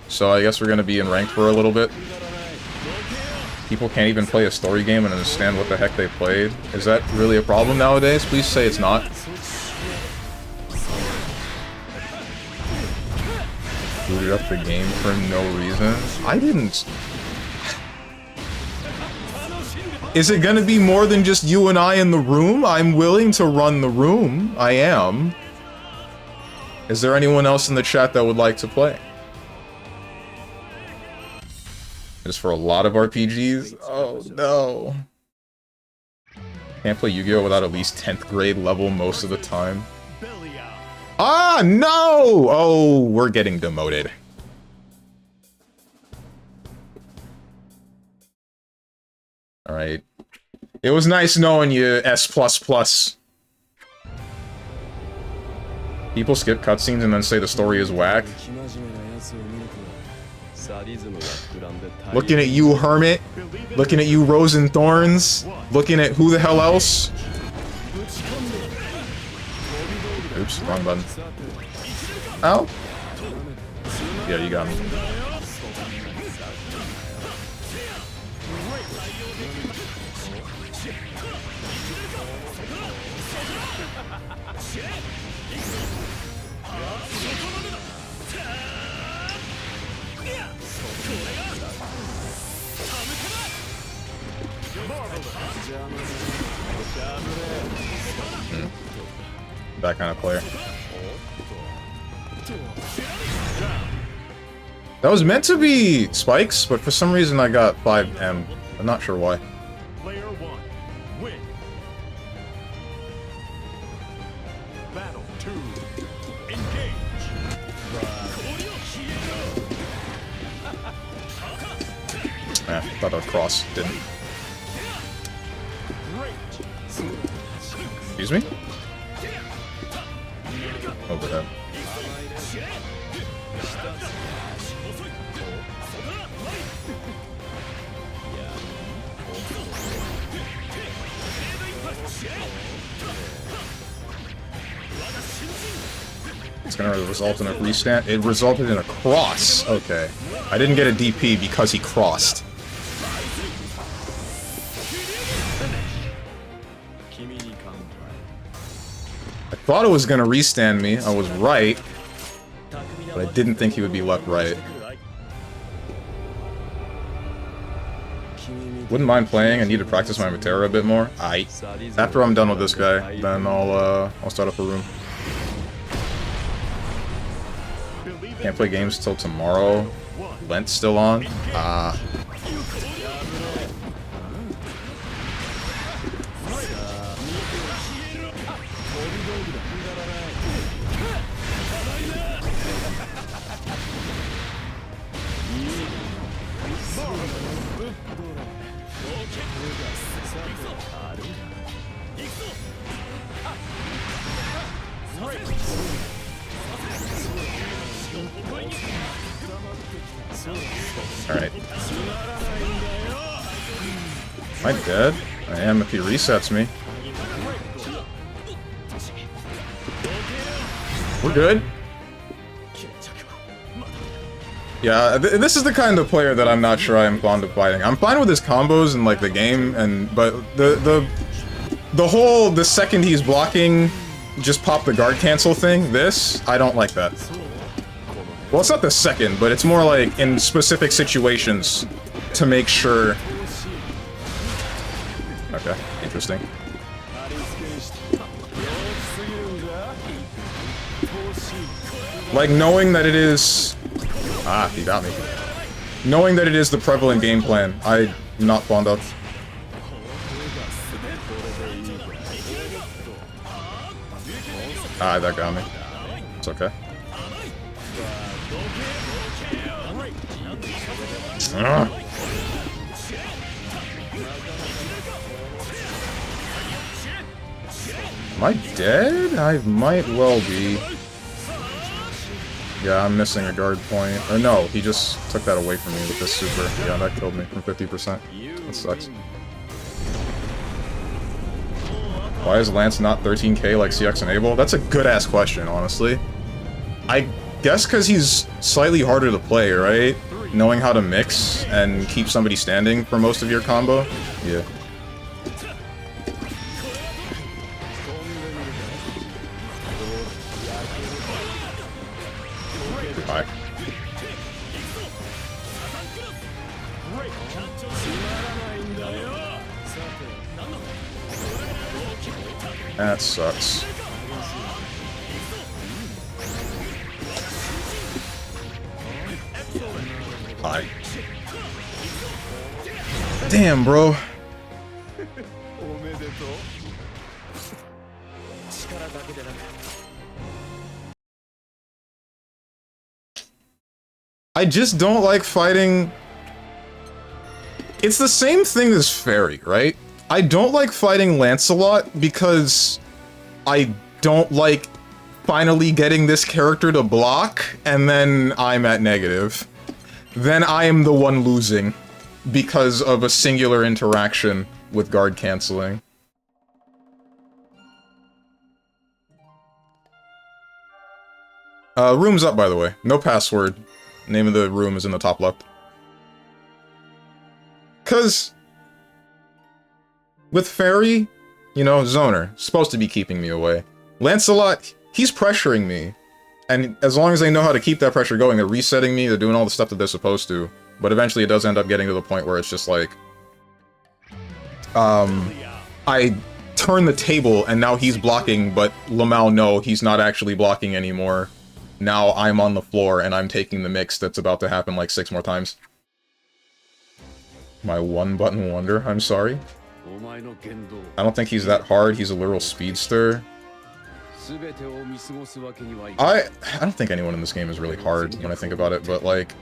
S1: So I guess we're gonna be in ranked for a little bit. People can't even play a story game and understand what the heck they played. Is that really a problem nowadays? Please say it's not. Booted up the game for no reason. I didn't... Is it gonna be more than just you and I in the room? I'm willing to run the room. I am. Is there anyone else in the chat that would like to play? Just for a lot of RPGs? Oh no. Can't play Yu-Gi-Oh! Without at least 10th grade level most of the time. Ah, no! Oh, we're getting demoted. Alright. It was nice knowing you, S++. People skip cutscenes and then say the story is whack. Looking at you, Hermit. Looking at you, Rose and Thorns. Looking at who the hell else? Oops, wrong button. Ow. Yeah, you got me. That kind of player. That was meant to be spikes, but for some reason I got 5M. I'm not sure why.
S2: Player 1, win. Battle 2, engage.
S1: I thought I'd cross, didn't. Excuse me? Overhead. It's gonna result in a restand. It resulted in a cross. Okay. I didn't get a DP because he crossed. I thought it was gonna restand me. I was right. But I didn't think he would be left right. Wouldn't mind playing. I need to practice my Matera a bit more. After I'm done with this guy, then I'll start up a room. Can't play games till tomorrow. Lent's still on. Alright. Am I dead? I am if he resets me. We're good. Yeah, this is the kind of player that I'm not sure I'm fond of fighting. I'm fine with his combos and like the game, but the second he's blocking, just pop the guard cancel thing. This, I don't like that. Well, it's not the second, but it's more like in specific situations to make sure. Okay, interesting. Like knowing that it is. He got me. Knowing that it is the prevalent game plan, I'm not fond of. That got me. It's okay. Am I dead? I might well be. Yeah, I'm missing a guard point. Or no, he just took that away from me with this super. Yeah, that killed me from 50%. That sucks. Why is Lance not 13k like CX Enable? That's a good-ass question, honestly. I guess because he's slightly harder to play, right? Knowing how to mix and keep somebody standing for most of your combo? Yeah. Goodbye. That sucks. Hi. Damn, bro. I just don't like fighting. It's the same thing as Fairy, right? I don't like fighting Lancelot because I don't like finally getting this character to block, and then I'm at negative. Then I am the one losing because of a singular interaction with guard canceling. Room's up, by the way. No password. Name of the room is in the top left. 'Cause with Fairy, you know, Zoner, supposed to be keeping me away. Lancelot, he's pressuring me. And as long as they know how to keep that pressure going, they're resetting me, they're doing all the stuff that they're supposed to. But eventually it does end up getting to the point where it's just like... I turn the table and now he's blocking, but Lamau, no, he's not actually blocking anymore. Now I'm on the floor and I'm taking the mix that's about to happen like 6 more times. My one-button wonder, I'm sorry. I don't think he's that hard, he's a literal speedster. I don't think anyone in this game is really hard when I think about it, but like...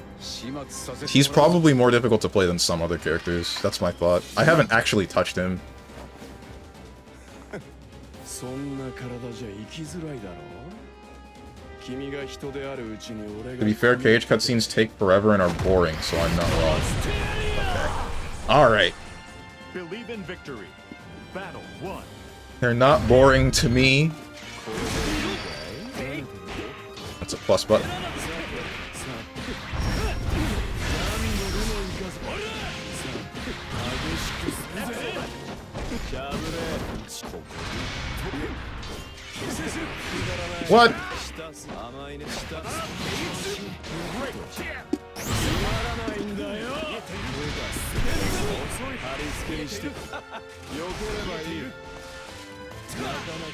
S1: He's probably more difficult to play than some other characters. That's my thought. I haven't actually touched him.
S3: そんな体じゃ生きづらいだろう。君が人であるうちに俺が
S1: To be fair, KH cutscenes take forever and are boring, so I'm not wrong. Okay. Alright.
S2: Believe in victory. Battle 1.
S1: They're not boring to me. That's a plus button. What?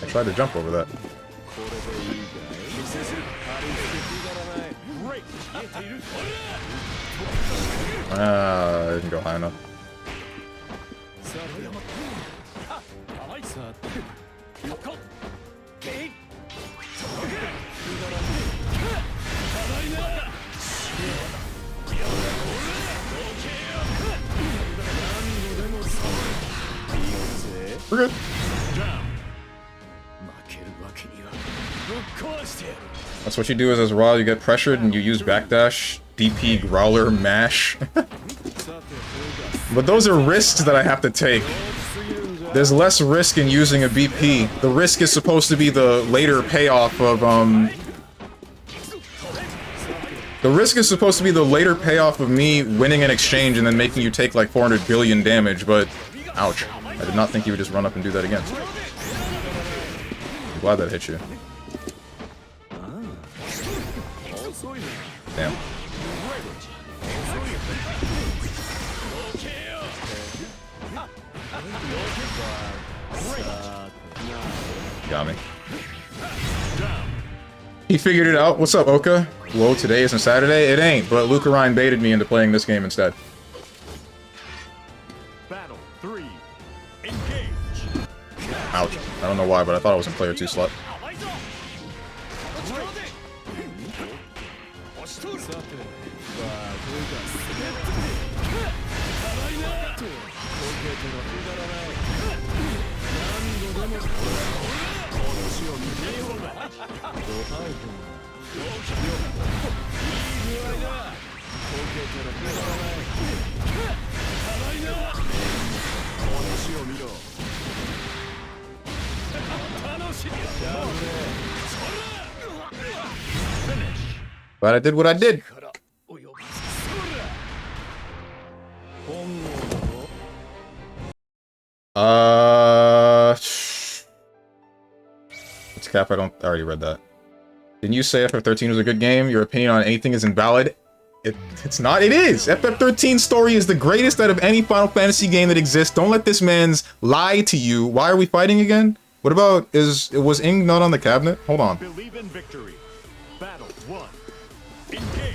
S1: I tried to jump over that. I didn't go high enough. We're good. That's what you do as Raw, you get pressured and you use backdash, DP, growler, mash. But those are risks that I have to take. There's less risk in using a BP. The risk is supposed to be the later payoff of, The risk is supposed to be the later payoff of me winning an exchange and then making you take like 400 billion damage, but... Ouch. I did not think you would just run up and do that again. I'm glad that hit you. Damn. Got me. He figured it out. What's up, Oka? Whoa, today isn't Saturday? It ain't, but Luca Ryan baited me into playing this game instead.
S2: Battle 3. Engage.
S1: Ouch. I don't know why, but I thought I was in player 2 slot. But I did what I did. It's Cap, I already read that. Didn't you say FF13 was a good game? Your opinion on anything is invalid? It's not, it is! FF13's story is the greatest out of any Final Fantasy game that exists. Don't let this man's lie to you. Why are we fighting again? What about, was Ing not on the cabinet? Hold on.
S2: Believe in victory. Battle 1. Engage.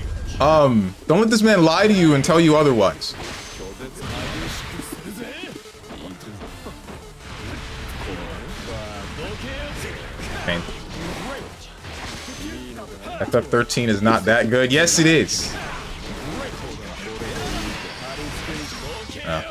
S1: Don't let this man lie to you and tell you otherwise. Pain. FF13 is not that good. Yes, it is. Oh.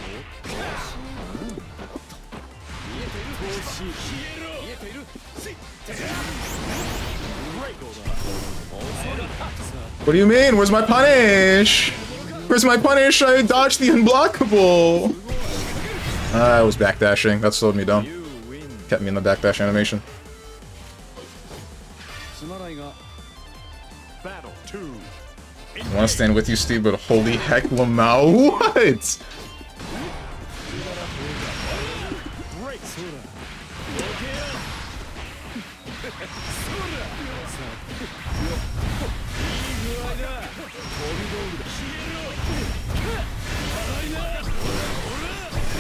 S1: What do you mean? Where's my punish? Where's my punish? I dodged the unblockable. I was backdashing. That slowed me down. Kept me in the backdash animation.
S2: Battle 2.
S1: I want to stand with you, Steve, but holy heck, Lamau. What?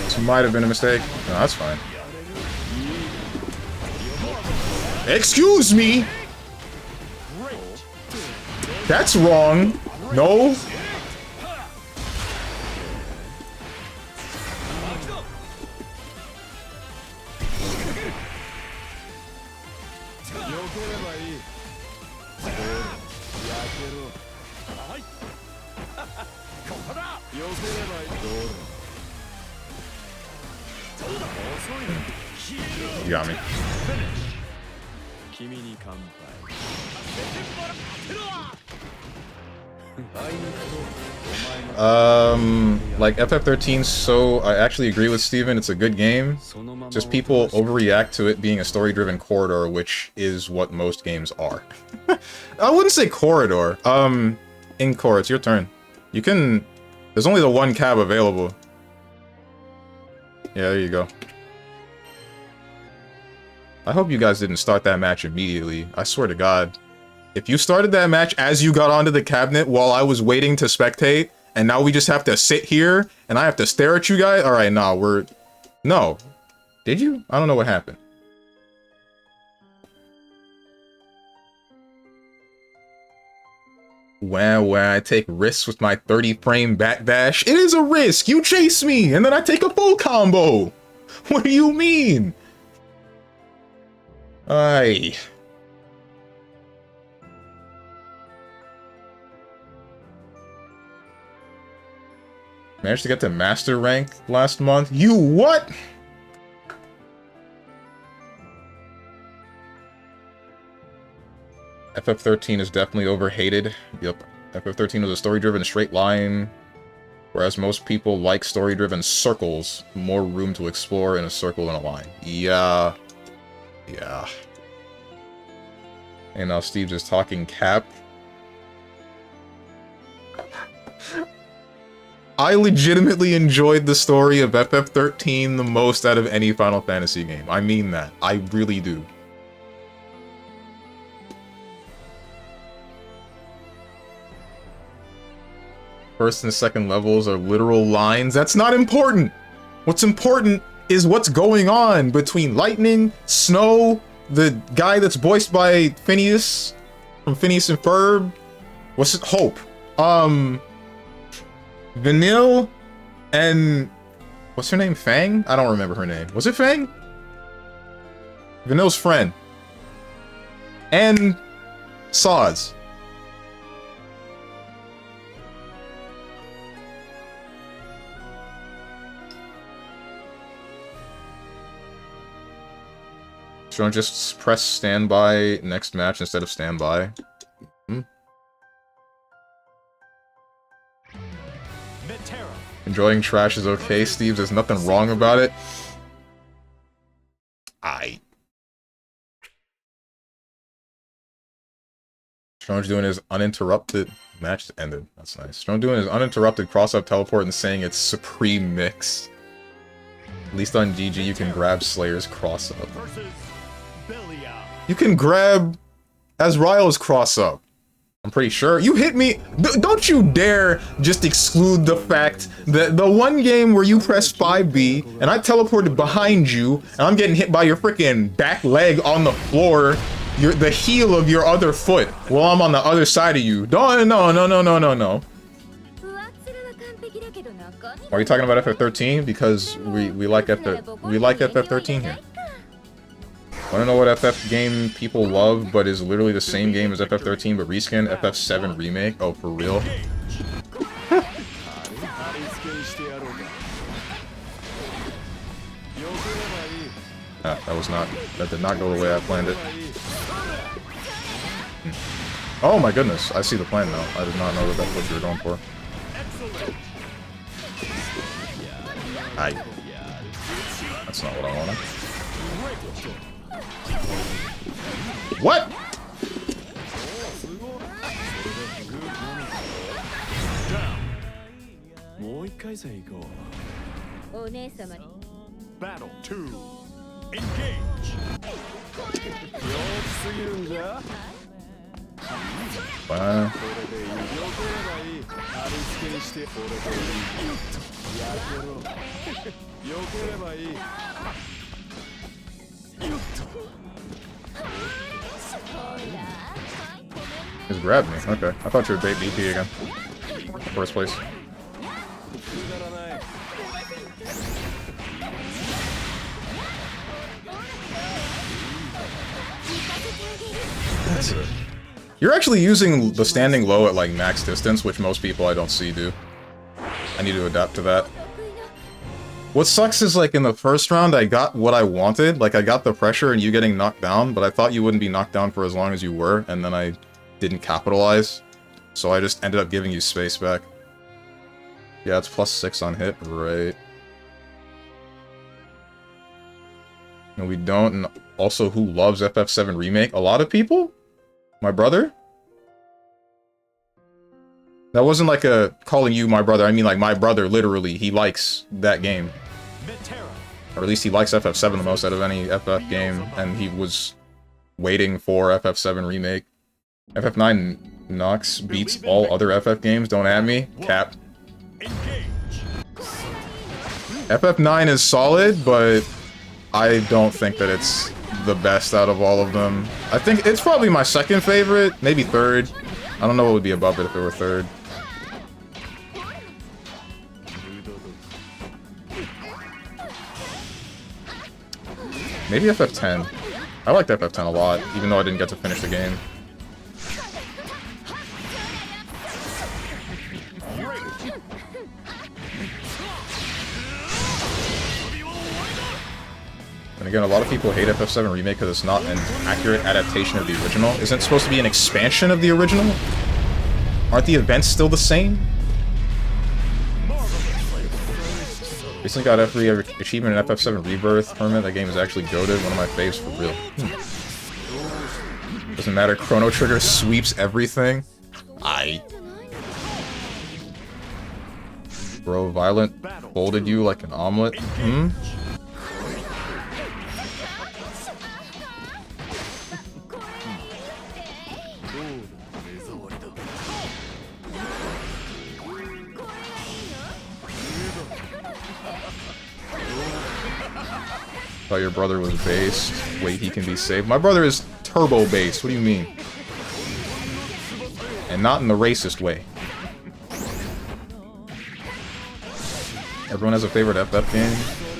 S1: This might have been a mistake. No, that's fine. Excuse me! That's wrong. No. You got me. Like FF13, so I actually agree with Steven, it's a good game. Just people overreact to it being a story-driven corridor, which is what most games are. I wouldn't say corridor. Incor, it's your turn. You can... There's only the one cab available. Yeah, there you go. I hope you guys didn't start that match immediately. I swear to God. If you started that match as you got onto the cabinet while I was waiting to spectate, and now we just have to sit here, and I have to stare at you guys? Alright, nah, we're... No. Did you? I don't know what happened. When I take risks with my 30-frame backdash, it is a risk! You chase me, and then I take a full combo! What do you mean? Aye. Managed to get to master rank last month. You what? FF13 is definitely overhated. Yep. FF13 was a story-driven straight line, whereas most people like story-driven circles. More room to explore in a circle than a line. Yeah. Yeah. And now Steve's just talking cap. I legitimately enjoyed the story of FF13 the most out of any Final Fantasy game. I mean that. I really do. First and second levels are literal lines. That's not important! What's important is what's going on between Lightning, Snow, the guy that's voiced by Phineas, from Phineas and Ferb. What's it? Hope. Vanille, and... What's her name? Fang? I don't remember her name. Was it Fang? Vanille's friend. And... Saz. Should I just press standby next match instead of standby? Enjoying trash is okay, Steve. There's nothing wrong about it. Strong's doing his uninterrupted... Match just ended. That's nice. Strong doing his uninterrupted cross-up teleport and saying it's supreme mix. At least on GG you can grab Slayer's cross-up. You can grab Azrael's cross-up. I'm pretty sure. You hit me! Don't you dare just exclude the fact that the one game where you pressed 5B and I teleported behind you and I'm getting hit by your freaking back leg on the floor, the heel of your other foot while I'm on the other side of you. No. Why are you talking about FF13? Because we like FF13 here. Wanna know what FF game people love, but is literally the same game as FF13 but reskin? FF7 Remake? Oh, for real? That did not go the way I planned it. Oh my goodness, I see the plan now. I did not know that that's what you were going for. That's not what I wanted. What?
S2: Battle 2. Engage.
S1: Wow. Just grabbed me. Okay. I thought you were bait BP again. First place. That's it. You're actually using the standing low at like max distance, which most people I don't see do. I need to adapt to that. What sucks is, like, in the first round, I got what I wanted. Like, I got the pressure and you getting knocked down, but I thought you wouldn't be knocked down for as long as you were, and then I didn't capitalize. So I just ended up giving you space back. Yeah, it's +6 on hit, right. No, we don't, and also, who loves FF7 Remake? A lot of people? My brother? That wasn't like a calling you my brother, I mean like my brother, literally, he likes that game. Or at least he likes FF7 the most out of any FF game, and he was waiting for FF7 Remake. FF9 Nox beats all other FF games, don't at me, cap. FF9 is solid, but I don't think that it's the best out of all of them. I think it's probably my second favorite, maybe third. I don't know what would be above it if it were third. Maybe FF10. I liked FF10 a lot, even though I didn't get to finish the game. And again, a lot of people hate FF7 Remake because it's not an accurate adaptation of the original. Isn't it supposed to be an expansion of the original? Aren't the events still the same? Recently got every achievement in FF7 Rebirth. Hermit, that game is actually goated. One of my faves for real. Doesn't matter, Chrono Trigger sweeps everything. Bro, Violent folded you like an omelet. Thought your brother was based. Wait, he can be saved. My brother is turbo based. What do you mean? And not in the racist way. Everyone has a favorite FF game.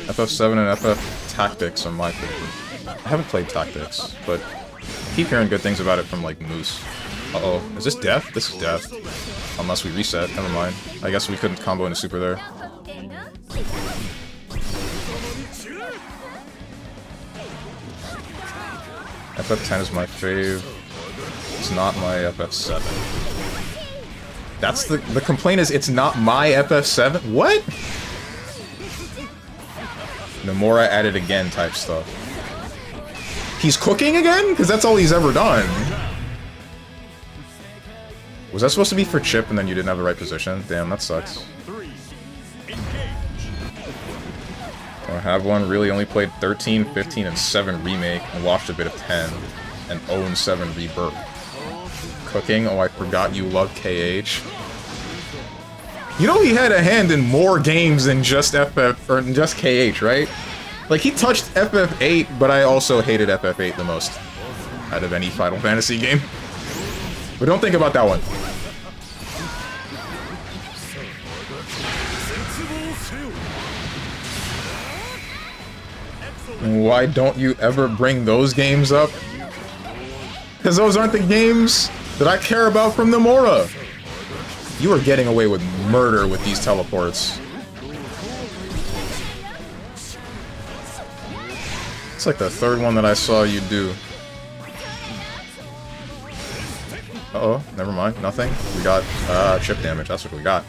S1: FF7 and FF Tactics are my favorite. I haven't played Tactics, but I keep hearing good things about it from, like, Moose. Uh-oh. Is this death? This is death. Unless we reset. Never mind. I guess we couldn't combo into super there. FF10 is my fave. It's not my FF7. That's the complaint is it's not my FF7? What? Nomura added again type stuff. He's cooking again? Because that's all he's ever done. Was that supposed to be for Chip and then you didn't have the right position? Damn, that sucks. I have one, really only played 13, 15, and 7 Remake, and watched a bit of 10, and 0 and 7 Rebirth. Cooking, oh I forgot you love KH. You know he had a hand in more games than just FF, or just KH, right? Like he touched FF8, but I also hated FF8 the most out of any Final Fantasy game. But don't think about that one. Why don't you ever bring those games up? Because those aren't the games that I care about from Nomura. You are getting away with murder with these teleports. It's like the third one that I saw you do. Uh-oh, never mind, nothing. We got chip damage, that's what we got.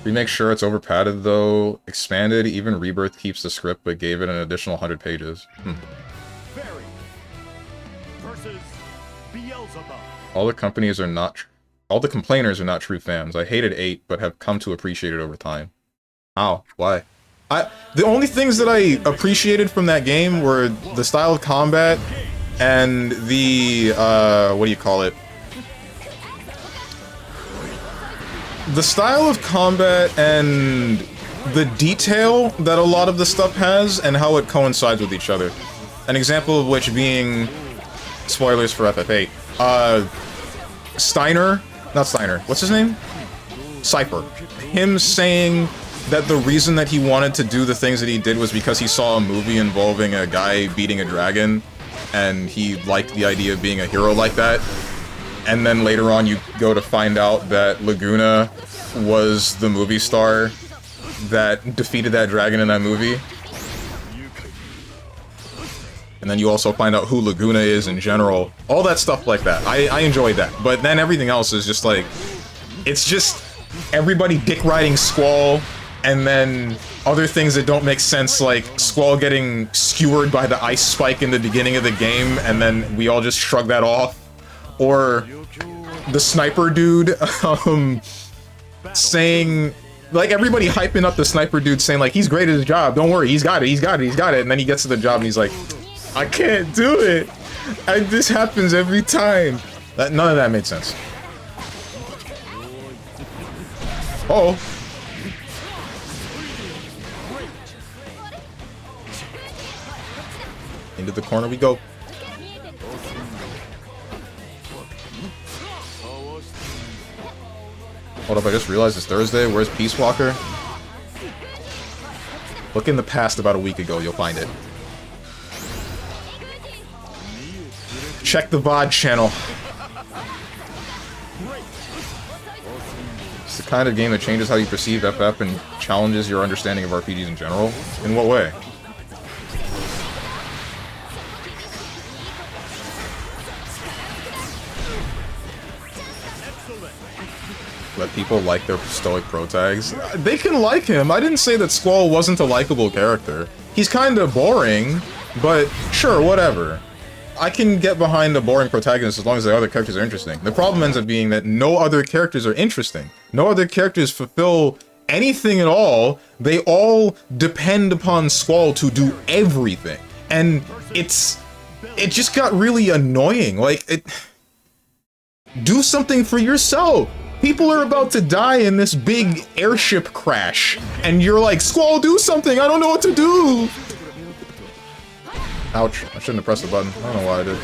S1: Remake, sure, it's overpadded though. Expanded, even Rebirth keeps the script, but gave it an additional 100 pages. All the complainers are not true fans. I hated 8, but have come to appreciate it over time. How? Why? The only things that I appreciated from that game were the style of combat and the, what do you call it? The style of combat and the detail that a lot of the stuff has and how it coincides with each other. An example of which being, spoilers for FF8, what's his name? Cypher. Him saying that the reason that he wanted to do the things that he did was because he saw a movie involving a guy beating a dragon, and he liked the idea of being a hero like that. and then later on you go to find out that Laguna was the movie star that defeated that dragon in that movie. And then you also find out who Laguna is in general. All that stuff like that. I enjoyed that. But then everything else is just like... It's just everybody dick-riding Squall, and then other things that don't make sense, like Squall getting skewered by the ice spike in the beginning of the game, and then we all just shrug that off. Or the sniper dude saying... Like, everybody hyping up the sniper dude saying, like, he's great at his job, don't worry, he's got it, he's got it, he's got it. And then he gets to the job and he's like... I can't do it! This happens every time! None of that made sense. Uh-oh. Into the corner we go. Hold up, I just realized it's Thursday. Where's Peace Walker? Look in the past about a week ago, you'll find it. Check the VOD channel. It's the kind of game that changes how you perceive FF and challenges your understanding of RPGs in general. In what way? Let people like their stoic pro tags. They can like him. I didn't say that Squall wasn't a likable character. He's kind of boring, but sure, whatever. I can get behind the boring protagonist as long as the other characters are interesting. The problem ends up being that no other characters are interesting. No other characters fulfill anything at all. They all depend upon Squall to do everything. And it just got really annoying. Like, do something for yourself. People are about to die in this big airship crash. And you're like, Squall, do something, I don't know what to do. Ouch, I shouldn't have pressed the button. I don't know why I did.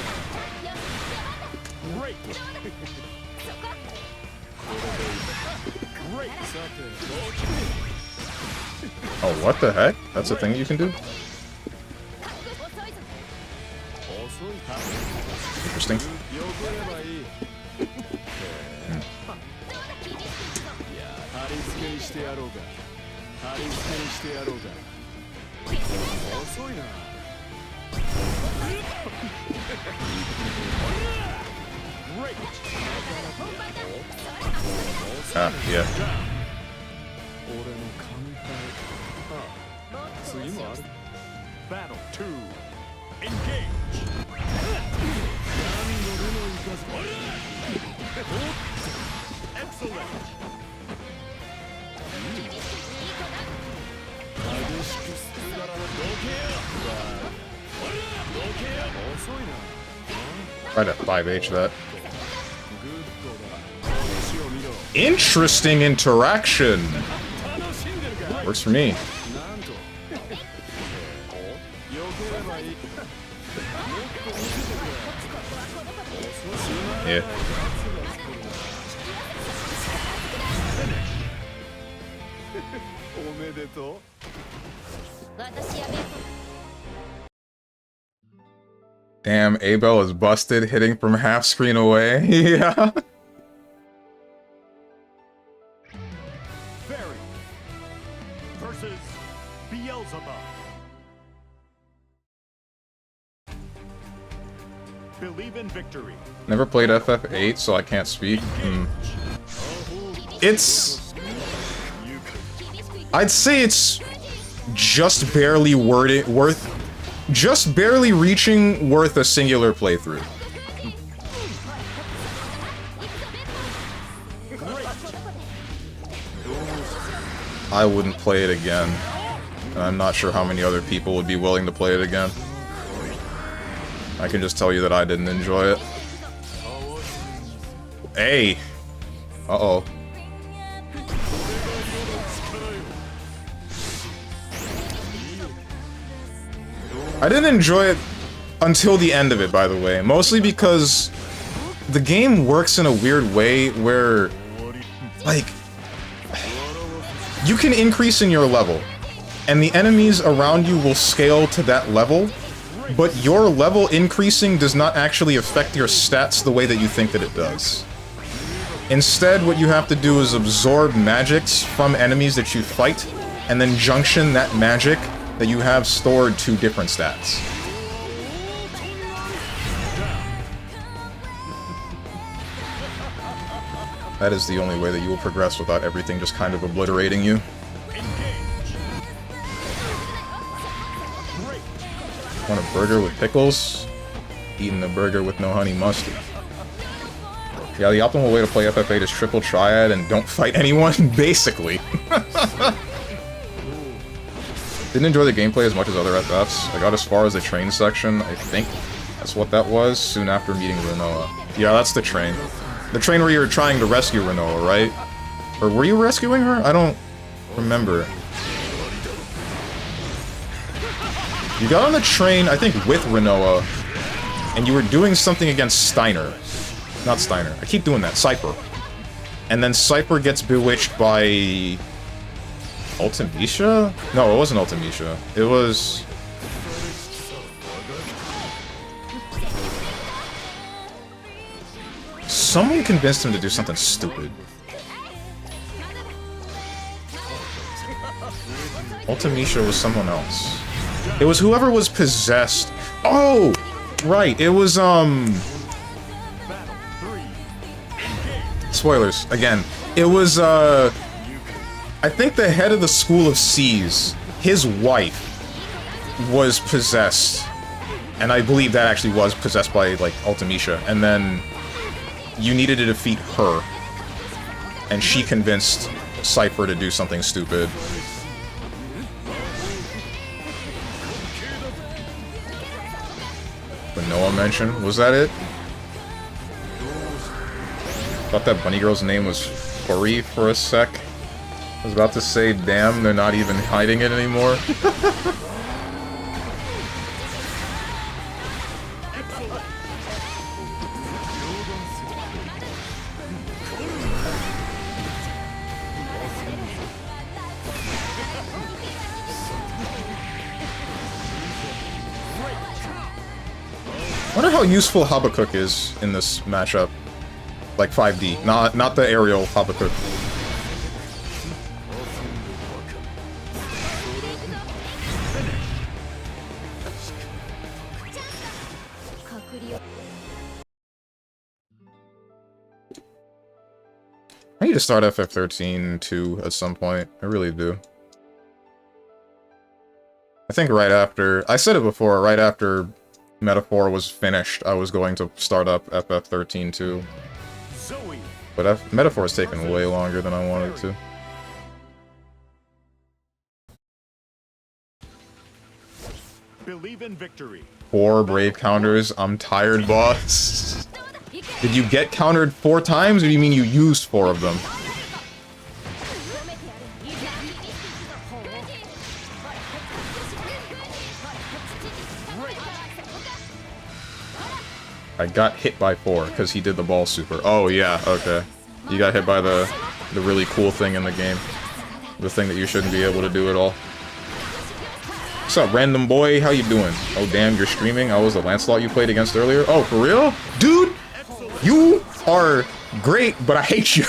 S1: Oh, what the heck? That's a thing you can do? Interesting. Ah, yeah.
S2: Battle 2. Engage. Excellent.
S1: Try to 5H that. Interesting interaction. Works for me. Yeah. Damn, Abel is busted, hitting from half screen away. Yeah.
S2: Barry versus Beelzebub. Believe in victory.
S1: Never played FF8, so I can't speak. It's... I'd say it's just barely just barely reaching worth a singular playthrough. I wouldn't play it again. And I'm not sure how many other people would be willing to play it again. I can just tell you that I didn't enjoy it. Hey! Uh-oh. I didn't enjoy it until the end of it, by the way. Mostly because the game works in a weird way where, like, you can increase in your level, and the enemies around you will scale to that level, but your level increasing does not actually affect your stats the way that you think that it does. Instead, what you have to do is absorb magics from enemies that you fight, and then junction that magic that you have stored to different stats. That is the only way that you will progress without everything just kind of obliterating you. Want a burger with pickles? Eating a burger with no honey mustard. Yeah, the optimal way to play FF8 is triple triad and don't fight anyone, basically. Didn't enjoy the gameplay as much as other FFs. I got as far as the train section, I think that's what that was, soon after meeting Renoa. Yeah, that's the train. The train where you were trying to rescue Renoa, right? Or were you rescuing her? I don't remember. You got on the train, I think, with Renoa, and you were doing something against Steiner. Not Steiner. I keep doing that. Cypher. And then Cypher gets bewitched by... Ultimecia? No, it wasn't Ultimecia. It was... Someone convinced him to do something stupid. Ultimecia was someone else. It was whoever was possessed. Oh! Right, it was, Spoilers, again. It was, I think the head of the School of Seas, his wife, was possessed. And I believe that actually was possessed by, like, Ultimecia. And then you needed to defeat her. And she convinced Cypher to do something stupid. Renoa mention? Was that it? Thought that bunny girl's name was Furry for a sec. I was about to say, damn, they're not even hiding it anymore. Wonder how useful Habakkuk is in this matchup. Like 5D, not the aerial Habakkuk. I need to start FF13 too at some point. I really do. I think right after... I said it before, right after Metaphor was finished, I was going to start up FF13 too. But Metaphor has taken way longer than I wanted to.
S2: Believe in victory.
S1: 4 brave counters. I'm tired, boss. Did you get countered 4 times, or do you mean you used 4 of them? I got hit by 4 because he did the ball super. Oh yeah, okay. You got hit by the really cool thing in the game. The thing that you shouldn't be able to do at all. What's up, random boy? How you doing? Oh damn, you're streaming? I was the Lancelot you played against earlier? Oh, for real? Dude! You are great, but I hate you.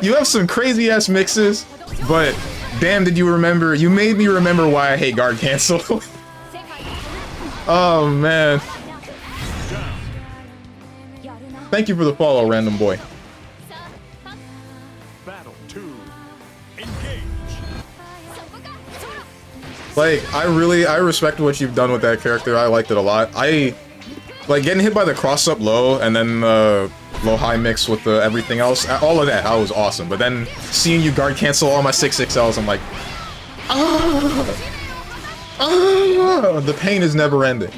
S1: You have some crazy ass mixes, but damn did you remember, you made me remember why I hate guard cancel. Oh man. Thank you for the follow, random boy.
S2: Battle 2. Engage.
S1: Like, I respect what you've done with that character. I liked it a lot. Like, getting hit by the cross-up low, and then low-high mix with the everything else, all of that was awesome. But then, seeing you guard cancel all my 6XLs, I'm like... the pain is never ending.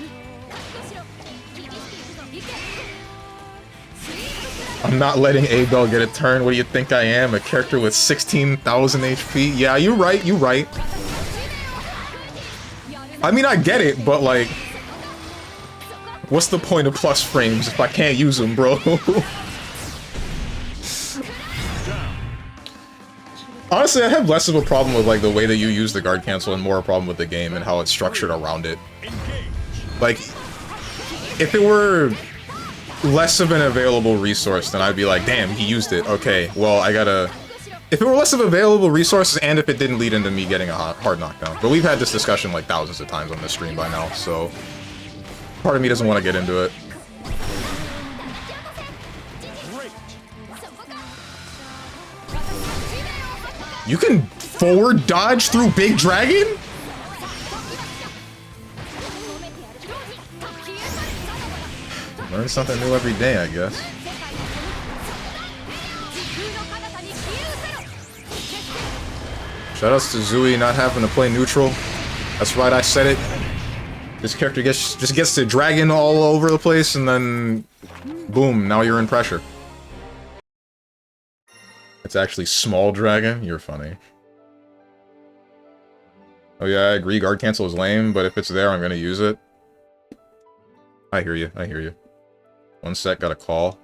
S1: I'm not letting Abel get a turn. What do you think I am? A character with 16,000 HP? Yeah, you're right, you're right. I mean, I get it, but like... What's the point of plus frames if I can't use them, bro? Honestly, I have less of a problem with like the way that you use the guard cancel and more a problem with the game and how it's structured around it. Like, if it were less of an available resource, then I'd be like, damn, he used it. Okay, well, I gotta... If it were less of available resources and if it didn't lead into me getting a hard knockdown. But we've had this discussion like thousands of times on this stream by now, so... Part of me doesn't want to get into it. You can forward dodge through Big Dragon? Learn something new every day, I guess. Shoutouts to Zui not having to play neutral. That's right, I said it. This character just gets to dragon all over the place, and then... boom, now you're in pressure. It's actually small dragon? You're funny. Oh yeah, I agree, guard cancel is lame, but if it's there, I'm gonna use it. I hear you, I hear you. One sec, got a call.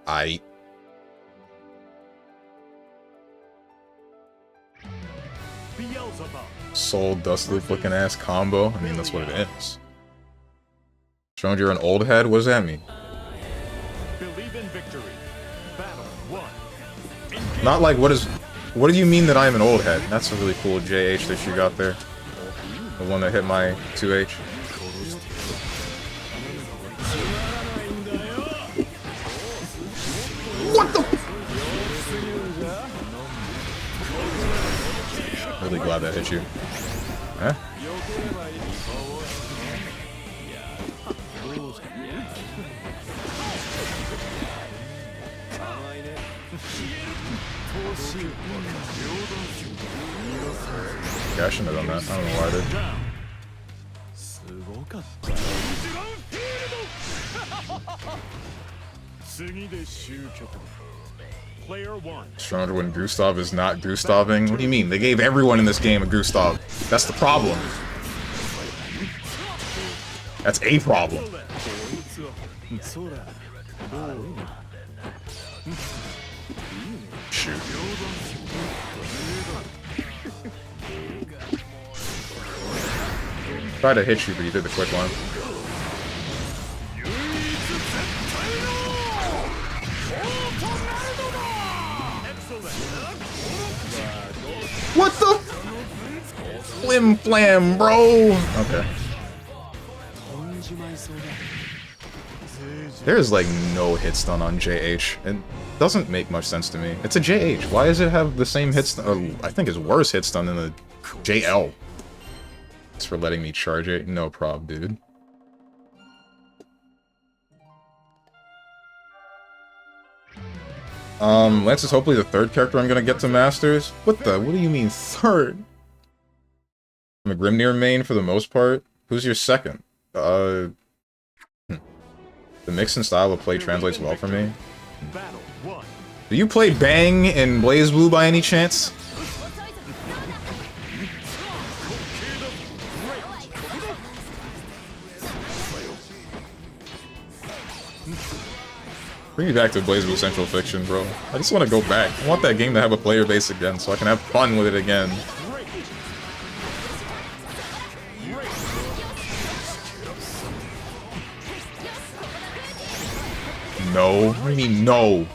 S1: Soul dust loop looking ass combo. I mean, that's what it is. Showing you're an old head? What does that mean?
S2: Believe in victory. Battle 1.
S1: Not like, what do you mean that I am an old head? That's a really cool JH that you got there. The one that hit my 2H. What the? Really glad that hit you. Huh? Yeah, I shouldn't have done that. I don't know why I did.
S2: Player 1.
S1: Stronger when Gustav is not Gustaving? What do you mean? They gave everyone in this game a Gustav. That's the problem. That's a problem. Shoot. Tried to hit you, but you did the quick one. What the? Flim flam, bro. Okay. There's like no hit stun on JH. It doesn't make much sense to me. It's a JH. Why does it have the same hit stun? I think it's worse hit stun than the JL. Thanks for letting me charge it. No prob, dude. Lance is hopefully the third character I'm gonna get to Masters. What do you mean third? I'm a Grimnir main for the most part. Who's your second? The mix and style of play translates well for me. Do you play Bang in BlazBlue by any chance? Bring me back to BlazBlue Central Fiction, bro. I just want to go back. I want that game to have a player base again, so I can have fun with it again. No. What do you mean, no?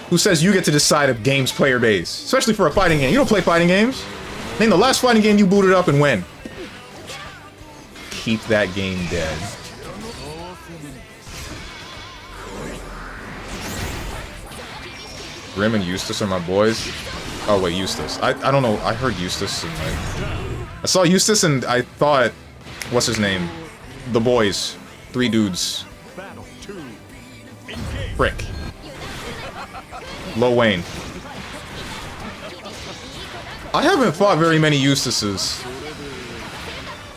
S1: Who says you get to decide a game's player base? Especially for a fighting game. You don't play fighting games. Name the last fighting game you booted up and when. Keep that game dead. Grim and Eustace are my boys. Oh wait, Eustace. I don't know. I heard Eustace and I saw Eustace and I thought, what's his name? The boys. 3 dudes. Frick. Lil Wayne. I haven't fought very many Eustaces.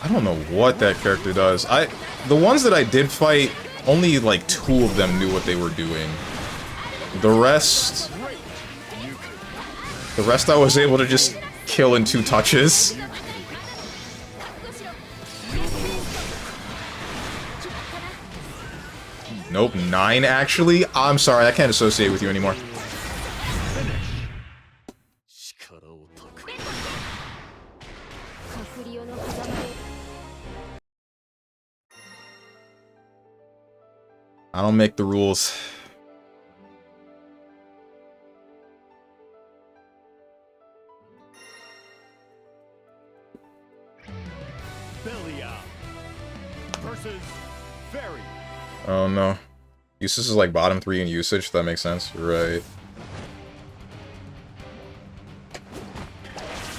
S1: I don't know what that character does. The ones that I did fight, only like 2 of them knew what they were doing. The rest I was able to just kill in 2 touches. Nope, 9 actually? I'm sorry, I can't associate with you anymore. I don't make the rules.
S2: Belly out. Versus Fairy.
S1: Oh no. Usage is like bottom 3 in usage, if that makes sense. Right.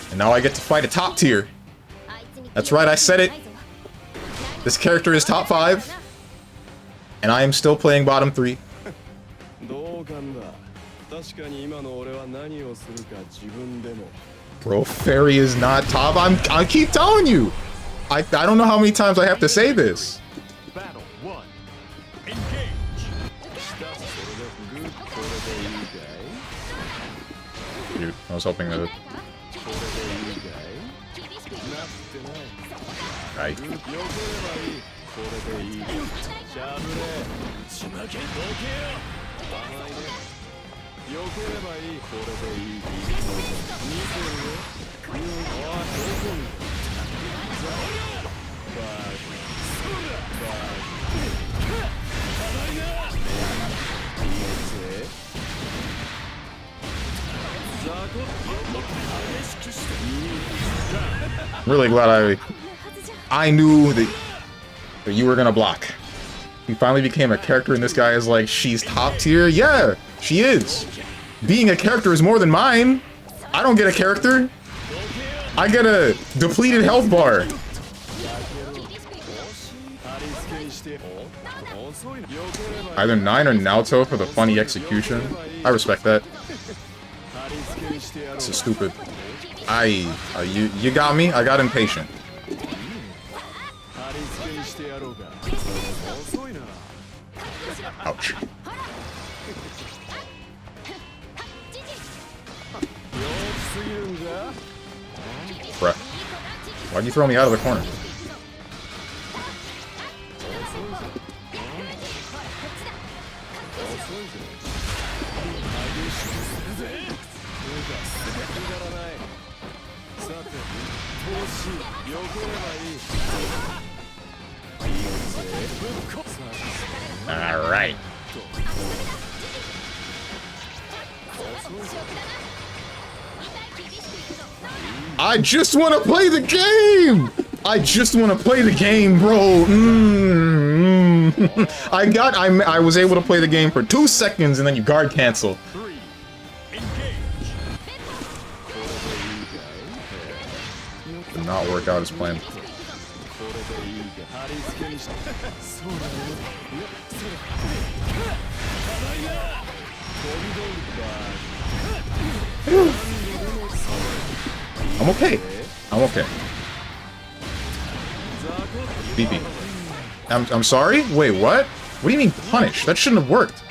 S1: And now I get to fight a top tier. That's right, I said it. This character is top 5. And I am still playing bottom 3. Bro, Fairy is not top. I keep telling you. I don't know how many times I have to say this.
S2: Battle 1. Engage.
S1: Dude, I was hoping that. Right. I'm really glad I knew that you were gonna block. You finally became a character and this guy is like, she's top tier? Yeah, she is. Being a character is more than mine. I don't get a character. I get a depleted health bar. Either 9 or Naoto for the funny execution. I respect that. This is stupid. You got me? I got impatient. Ouch. Bruh. Why'd you throw me out of the corner? Alright. I just want to play the game! I just want to play the game, bro. I was able to play the game for 2 seconds and then you guard cancel. Did not work out as planned. I'm okay. I'm okay. BB. I'm sorry? Wait, what? What do you mean punish? That shouldn't have worked.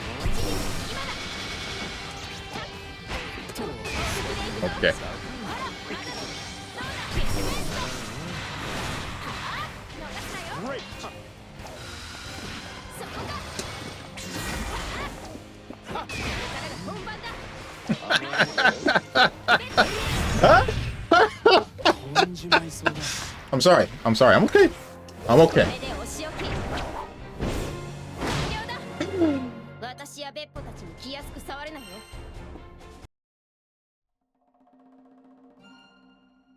S1: Okay. I'm sorry. I'm sorry. I'm okay. I'm okay.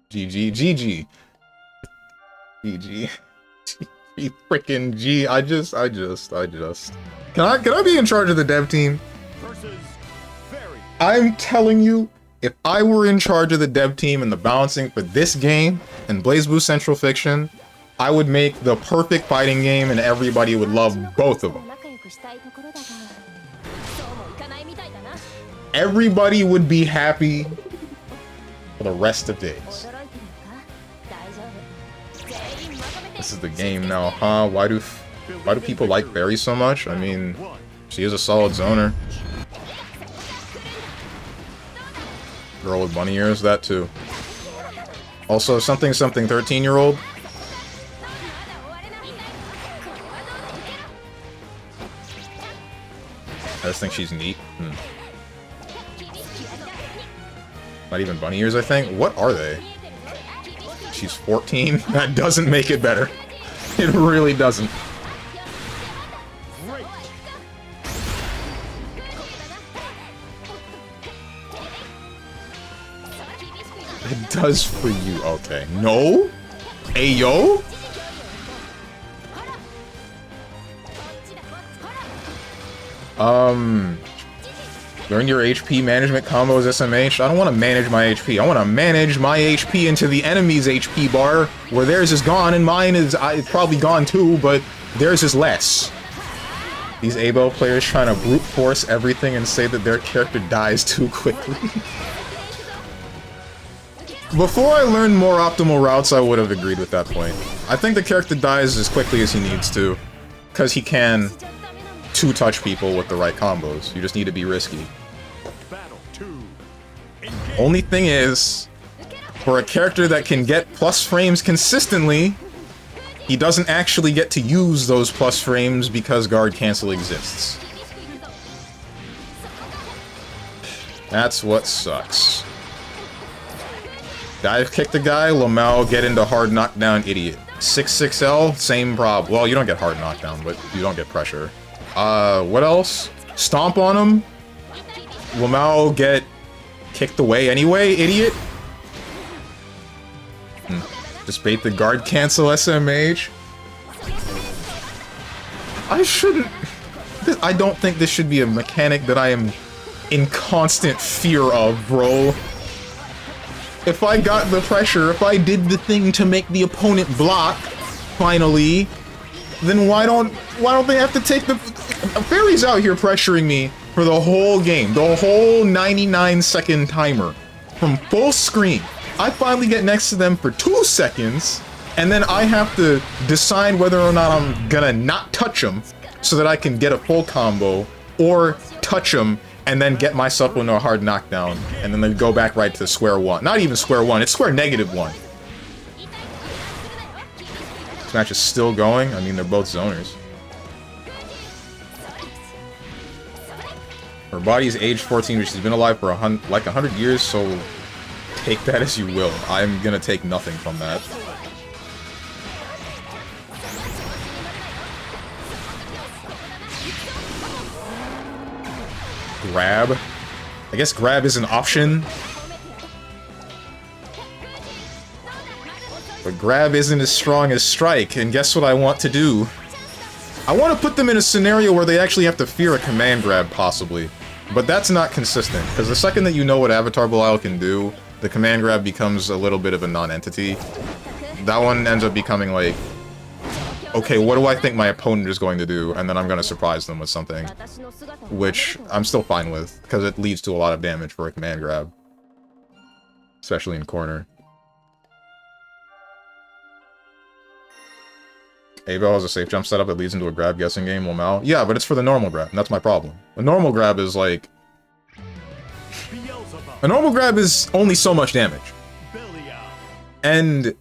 S1: GG. GG. GG. Freaking G. I just. Can I be in charge of the dev team? I'm telling you, if I were in charge of the dev team and the balancing for this game and BlazBlue Central Fiction, I would make the perfect fighting game and everybody would love both of them. Everybody would be happy for the rest of days. This is the game now, huh? Why do people like Fairy so much? I mean, she is a solid zoner. Girl with bunny ears, that too. Also, something 13-year-old. I just think she's neat. Not even bunny ears, I think. What are they? she's 14. That doesn't make it better. It really doesn't. It does for you. Okay. No? Ayo? Learn your HP management combos SMH. I don't want to manage my HP. I want to manage my HP into the enemy's HP bar, where theirs is gone and mine is probably gone too, but theirs is less. These ABO players trying to brute force everything and say that their character dies too quickly. Before I learned more optimal routes, I would have agreed with that point. I think the character dies as quickly as he needs to, because he can two-touch people with the right combos. You just need to be risky. Only thing is, for a character that can get plus frames consistently, he doesn't actually get to use those plus frames because guard cancel exists. That's what sucks. Dive kick the guy, Lamau get into hard knockdown, idiot. 6-6L, same problem. Well, you don't get hard knockdown, but you don't get pressure. What else? Stomp on him. Lamau get kicked away anyway, idiot. Just bait the guard cancel SMH. I shouldn't... I don't think this should be a mechanic that I am in constant fear of, bro. If I got the pressure, if I did the thing to make the opponent block, finally, then why don't they have to take the... Fairy's out here pressuring me for the whole game, the whole 99-second timer, from full screen. I finally get next to them for 2 seconds, and then I have to decide whether or not I'm gonna not touch them so that I can get a full combo, or touch them and then get myself into a hard knockdown, and then they go back right to square one. Not even square one, it's square -1. This match is still going. I mean, they're both zoners. Her body's aged 14, but she's been alive for like 100 years, so take that as you will. I'm gonna take nothing from that. Grab. I guess grab is an option. But grab isn't as strong as strike, and guess what I want to do? I want to put them in a scenario where they actually have to fear a command grab, possibly. But that's not consistent, because the second that you know what Avatar Belial can do, the command grab becomes a little bit of a non-entity. That one ends up becoming like, okay, what do I think my opponent is going to do? And then I'm going to surprise them with something. Which I'm still fine with, because it leads to a lot of damage for a command grab. Especially in corner. Avo has a safe jump setup that leads into a grab guessing game, Lamau. Yeah, but it's for the normal grab, and that's my problem. The normal grab is like... A normal grab is only so much damage. And...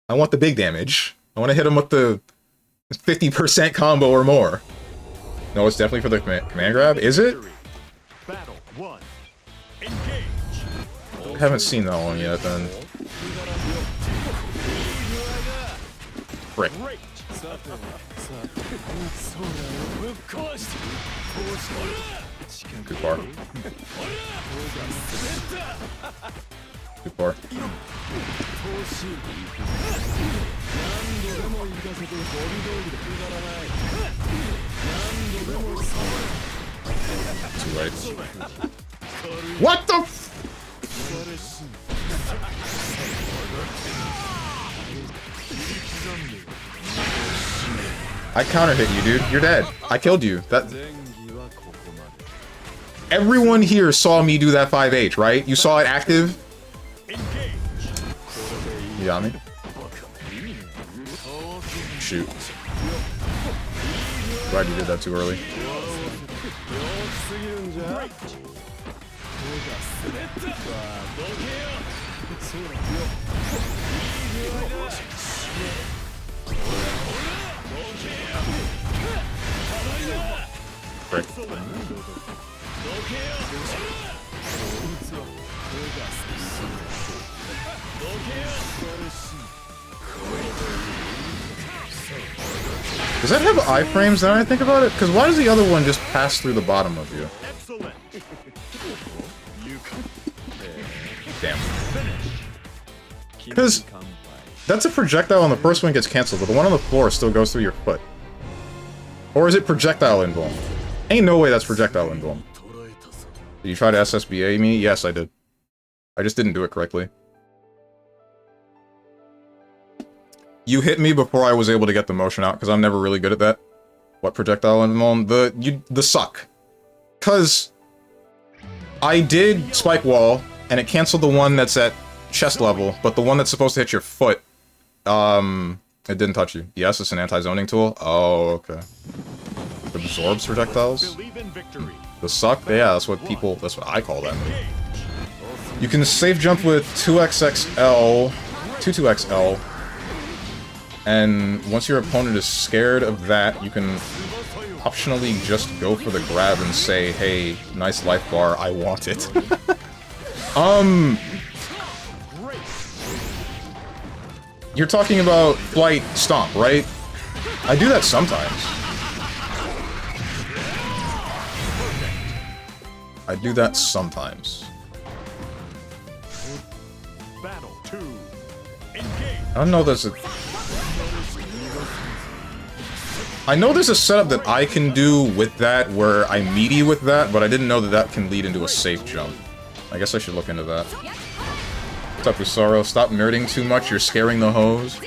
S1: I want the big damage. I want to hit him with the 50% combo or more. No, it's definitely for the command grab. Is it? I haven't seen that one yet, then. Frick. Too far. Too far. Too late. What the f- I counter hit you, dude. You're dead. I killed you. That. Everyone here saw me do that 5H, right? You saw it active? You got me? Shoot. Glad you did that too early. Frick. Does that have iframes now I think about it? Because why does the other one just pass through the bottom of you?
S2: Excellent.
S1: Damn. Because that's a projectile and the first one gets cancelled, but the one on the floor still goes through your foot. Or is it projectile invuln? Ain't no way that's projectile invuln. Did you try to SSBA me? Yes, I did. I just didn't do it correctly. You hit me before I was able to get the motion out, because I'm never really good at that. What projectile invuln? The suck. Because I did Spike Wall, and it canceled the one that's at chest level, but the one that's supposed to hit your foot, it didn't touch you. Yes, it's an anti-zoning tool. Oh, okay. It absorbs projectiles? The suck? Yeah, that's what I call that. You can safe jump with 2xxl, 22xl, and once your opponent is scared of that, you can optionally just go for the grab and say, hey, nice life bar, I want it. You're talking about Flight Stomp, right? I do that sometimes. I do that sometimes.
S2: Battle 2.
S1: I don't know there's a... I know there's a setup that I can do with that where I meaty with that, but I didn't know that that can lead into a safe jump. I guess I should look into that. What's up, Usaro? Stop nerding too much, you're scaring the hoes.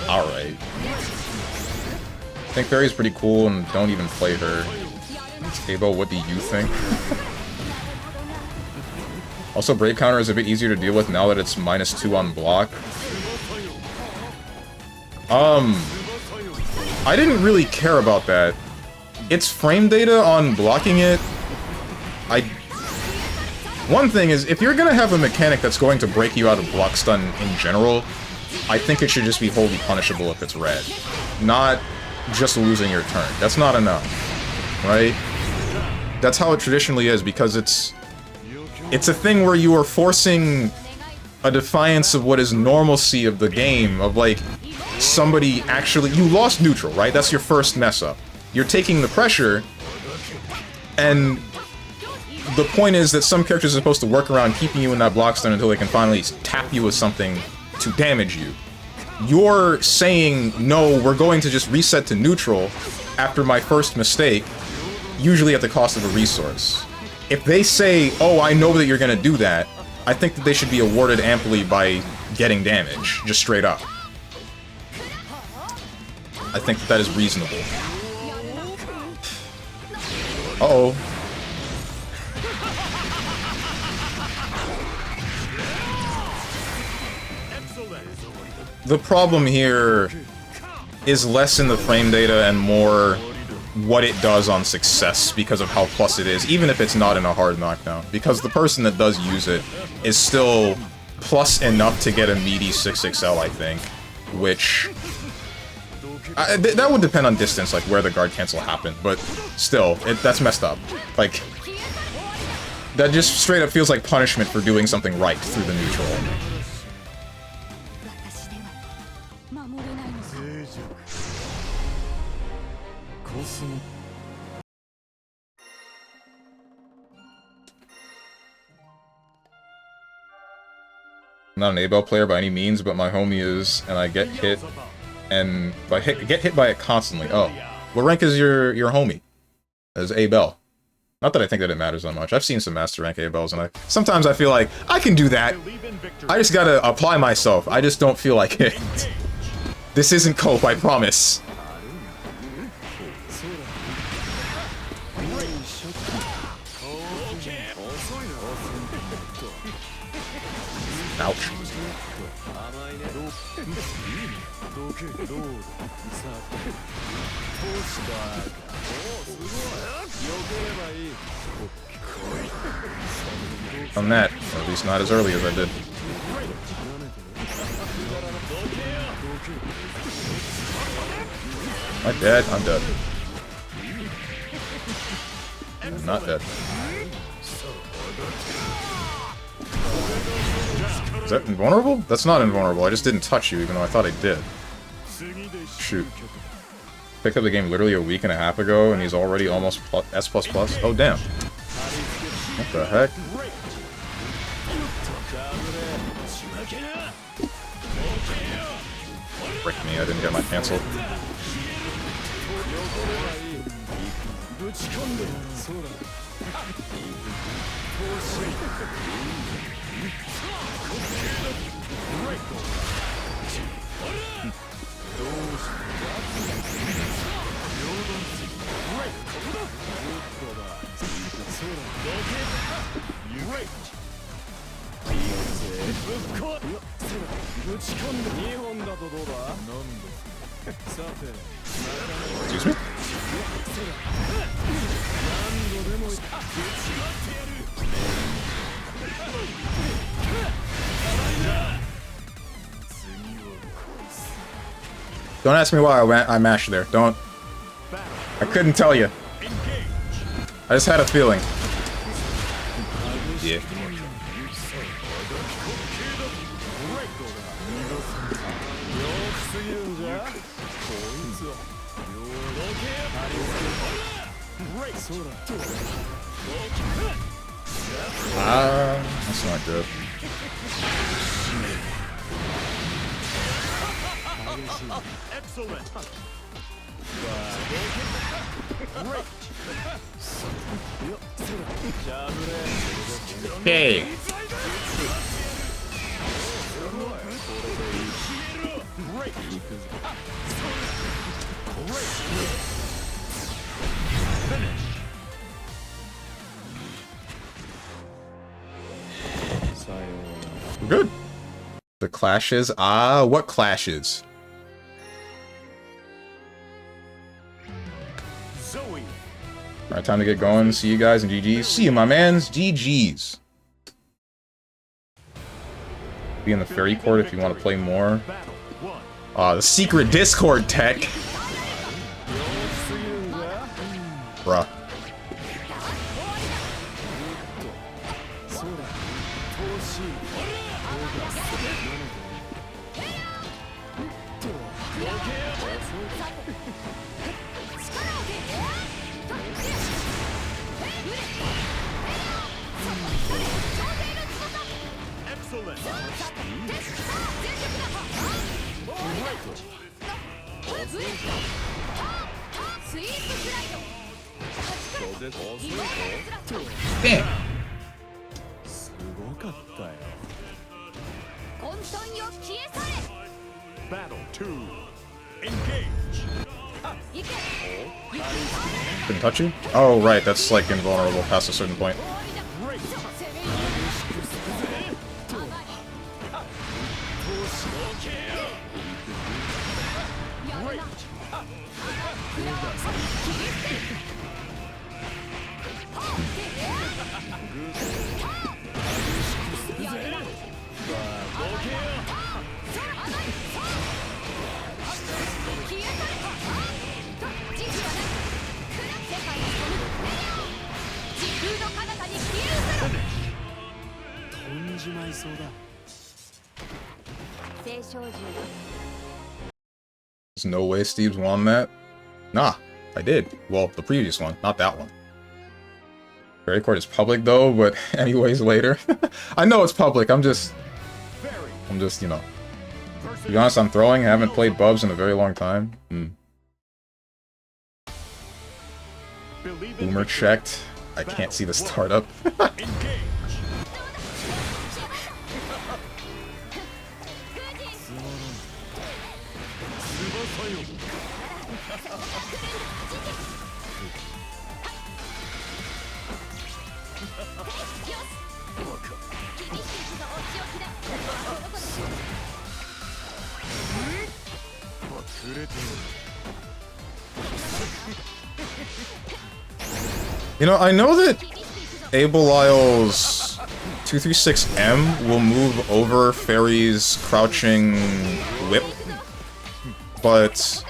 S1: Alright. I think Fairy's pretty cool and don't even play her. Abo, what do you think? Also, Brave Counter is a bit easier to deal with now that it's -2 on block. I didn't really care about that. It's frame data on blocking it. One thing is, if you're gonna have a mechanic that's going to break you out of block stun in general, I think it should just be wholly punishable if it's red. Not just losing your turn. That's not enough, right? That's how it traditionally is, because it's a thing where you are forcing a defiance of what is normalcy of the game, of like, somebody actually... You lost neutral, right? That's your first mess up. You're taking the pressure, and the point is that some characters are supposed to work around keeping you in that block stun until they can finally tap you with something to damage you. You're saying, no, we're going to just reset to neutral after my first mistake, usually at the cost of a resource. If they say, oh, I know that you're gonna do that, I think that they should be awarded amply by getting damage, just straight up. I think that that is reasonable. Uh-oh. The problem here is less in the frame data and more what it does on success because of how plus it is, even if it's not in a hard knockdown. Because the person that does use it is still plus enough to get a meaty 6XL, I think, which... that would depend on distance, like where the guard cancel happened, but still, that's messed up. Like, that just straight up feels like punishment for doing something right through the neutral. I'm not an A-Bell player by any means, but my homie is, and I get hit, and get hit by it constantly. Oh, what rank is your homie? As A-Bell. Not that I think that it matters that much. I've seen some master rank A-Bells, and sometimes I feel like, I can do that. I just gotta apply myself. I just don't feel like it. This isn't cope, I promise. Ouch. On that, or at least not as early as I did. Am I dead? I'm dead. I'm not dead. Is that invulnerable? That's not invulnerable, I just didn't touch you even though I thought I did. Shoot. Picked up the game literally a week and a half ago, and he's already almost S++. Oh, damn. What the heck? Frick me, I didn't get my cancel. Excuse me? Don't ask me why I mashed there. Don't. I couldn't tell you. I just had a feeling. Yeah. That's not good.
S2: Excellent.
S1: Hey. Good. The clashes. Ah, what clashes? Alright, time to get going. See you guys in GG's. See you, my mans. GG's. Be in the fairy court if you want to play more. The secret Discord tech. Bruh. Damn.
S2: Battle 2. Engage.
S1: Couldn't touch you? Oh, right, that's like invulnerable past a certain point. There's no way Steve's won that. Nah, I did. Well, the previous one, not that one. Fairy court is public though, but anyways later. I know it's public, I'm just, you know. To be honest, I'm throwing, I haven't played Bubs in a very long time. Boomer checked. I can't see the startup. You know, I know that Abelile's 236M will move over Fairy's crouching whip, but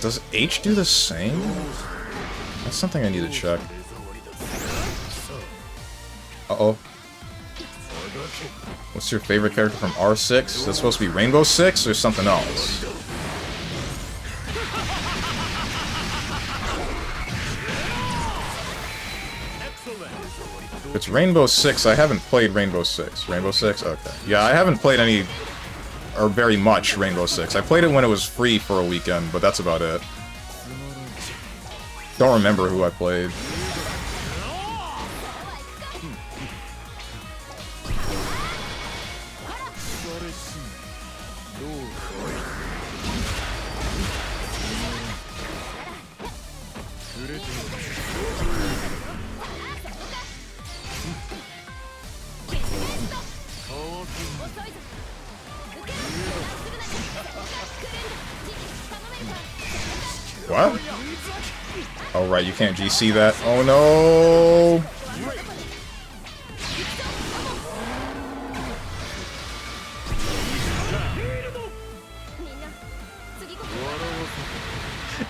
S1: does H do the same? That's something I need to check. Uh-oh. What's your favorite character from R6? Is that supposed to be Rainbow Six or something else? it's Rainbow Six. I haven't played Rainbow Six. Rainbow Six? Okay. Yeah, I haven't played any, or very much Rainbow Six. I played it when it was free for a weekend, but that's about it. Don't remember who I played. What? Oh, right, you can't GC that. Oh, no!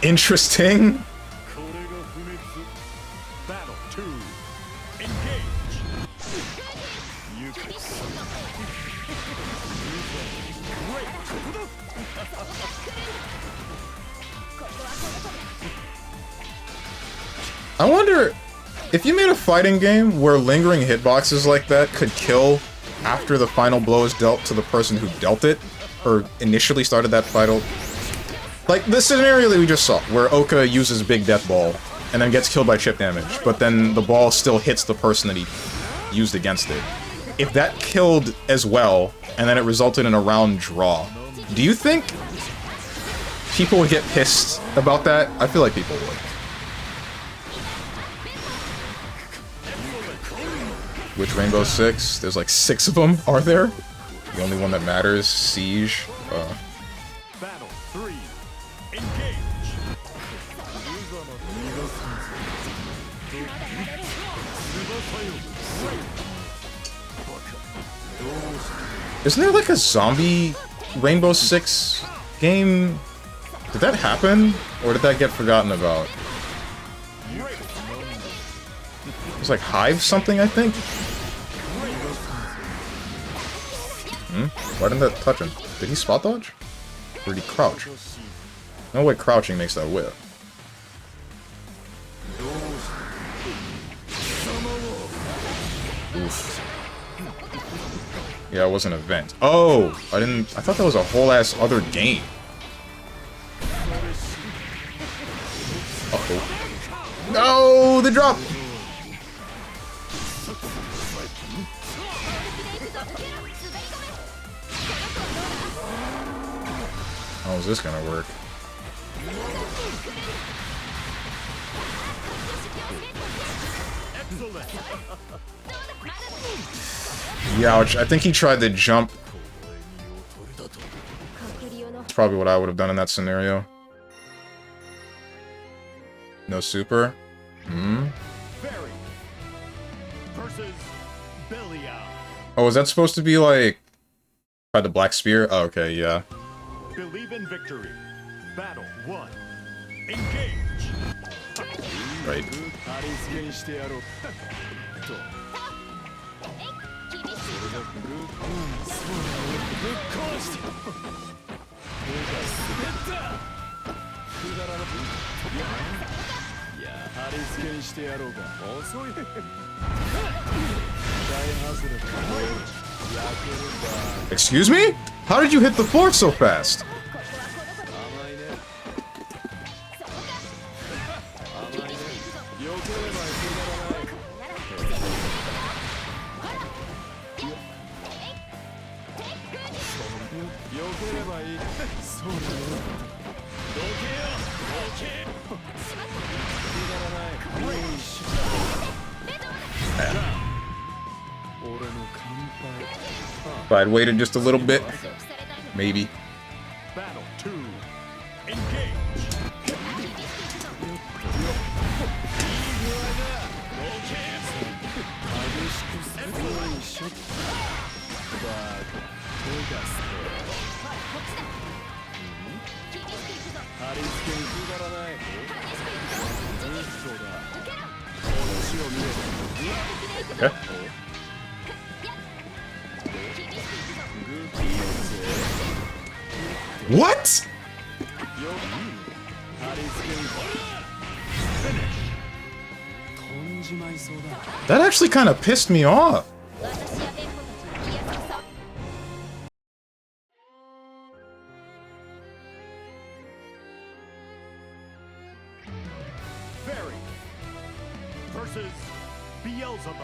S1: Interesting.
S2: Battle 2. Engage.
S1: I wonder if you made a fighting game where lingering hitboxes like that could kill after the final blow is dealt to the person who dealt it, or initially started that fight. Like the scenario that we just saw, where Oka uses Big Death Ball and then gets killed by chip damage, but then the ball still hits the person that he used against it. If that killed as well, and then it resulted in a round draw, do you think people would get pissed about that? I feel like people would. Which Rainbow Six? There's like 6 of them, are there? The only one that matters, Siege.
S2: Battle 3. Engage.
S1: Isn't there like a zombie Rainbow Six game? Did that happen? Or did that get forgotten about? It was like Hive something, I think? Why didn't that touch him? Did he spot dodge? Or did he crouch? No way crouching makes that whip. Oof. Yeah, it was an event. Oh! I thought that was a whole ass other game. Uh-oh. No! The drop! How is this gonna work? Youch, I think he tried to jump. That's probably what I would have done in that scenario. No super?
S2: Barry versus Belial.
S1: Oh, is that supposed to be like... by the Black Spear? Oh, okay, yeah.
S2: Believe in victory. Battle 1. Engage.
S1: Right. Excuse me? How did you hit the floor so fast? If I'd waited just a little bit, maybe.
S2: Battle 2. Engage.
S1: Okay. What? That actually kind of pissed me off.
S2: Barry versus Beelzebub.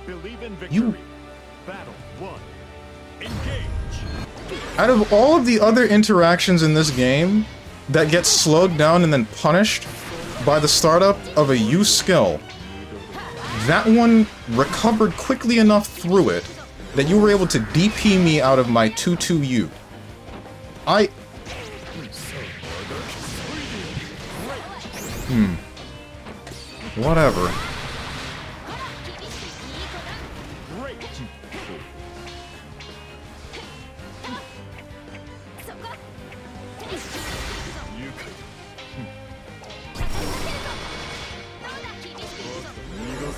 S2: Believe in victory. Battle 1. Engage.
S1: Out of all of the other interactions in this game that get slowed down and then punished by the startup of a U skill, that one recovered quickly enough through it that you were able to DP me out of my 2-2U. Whatever.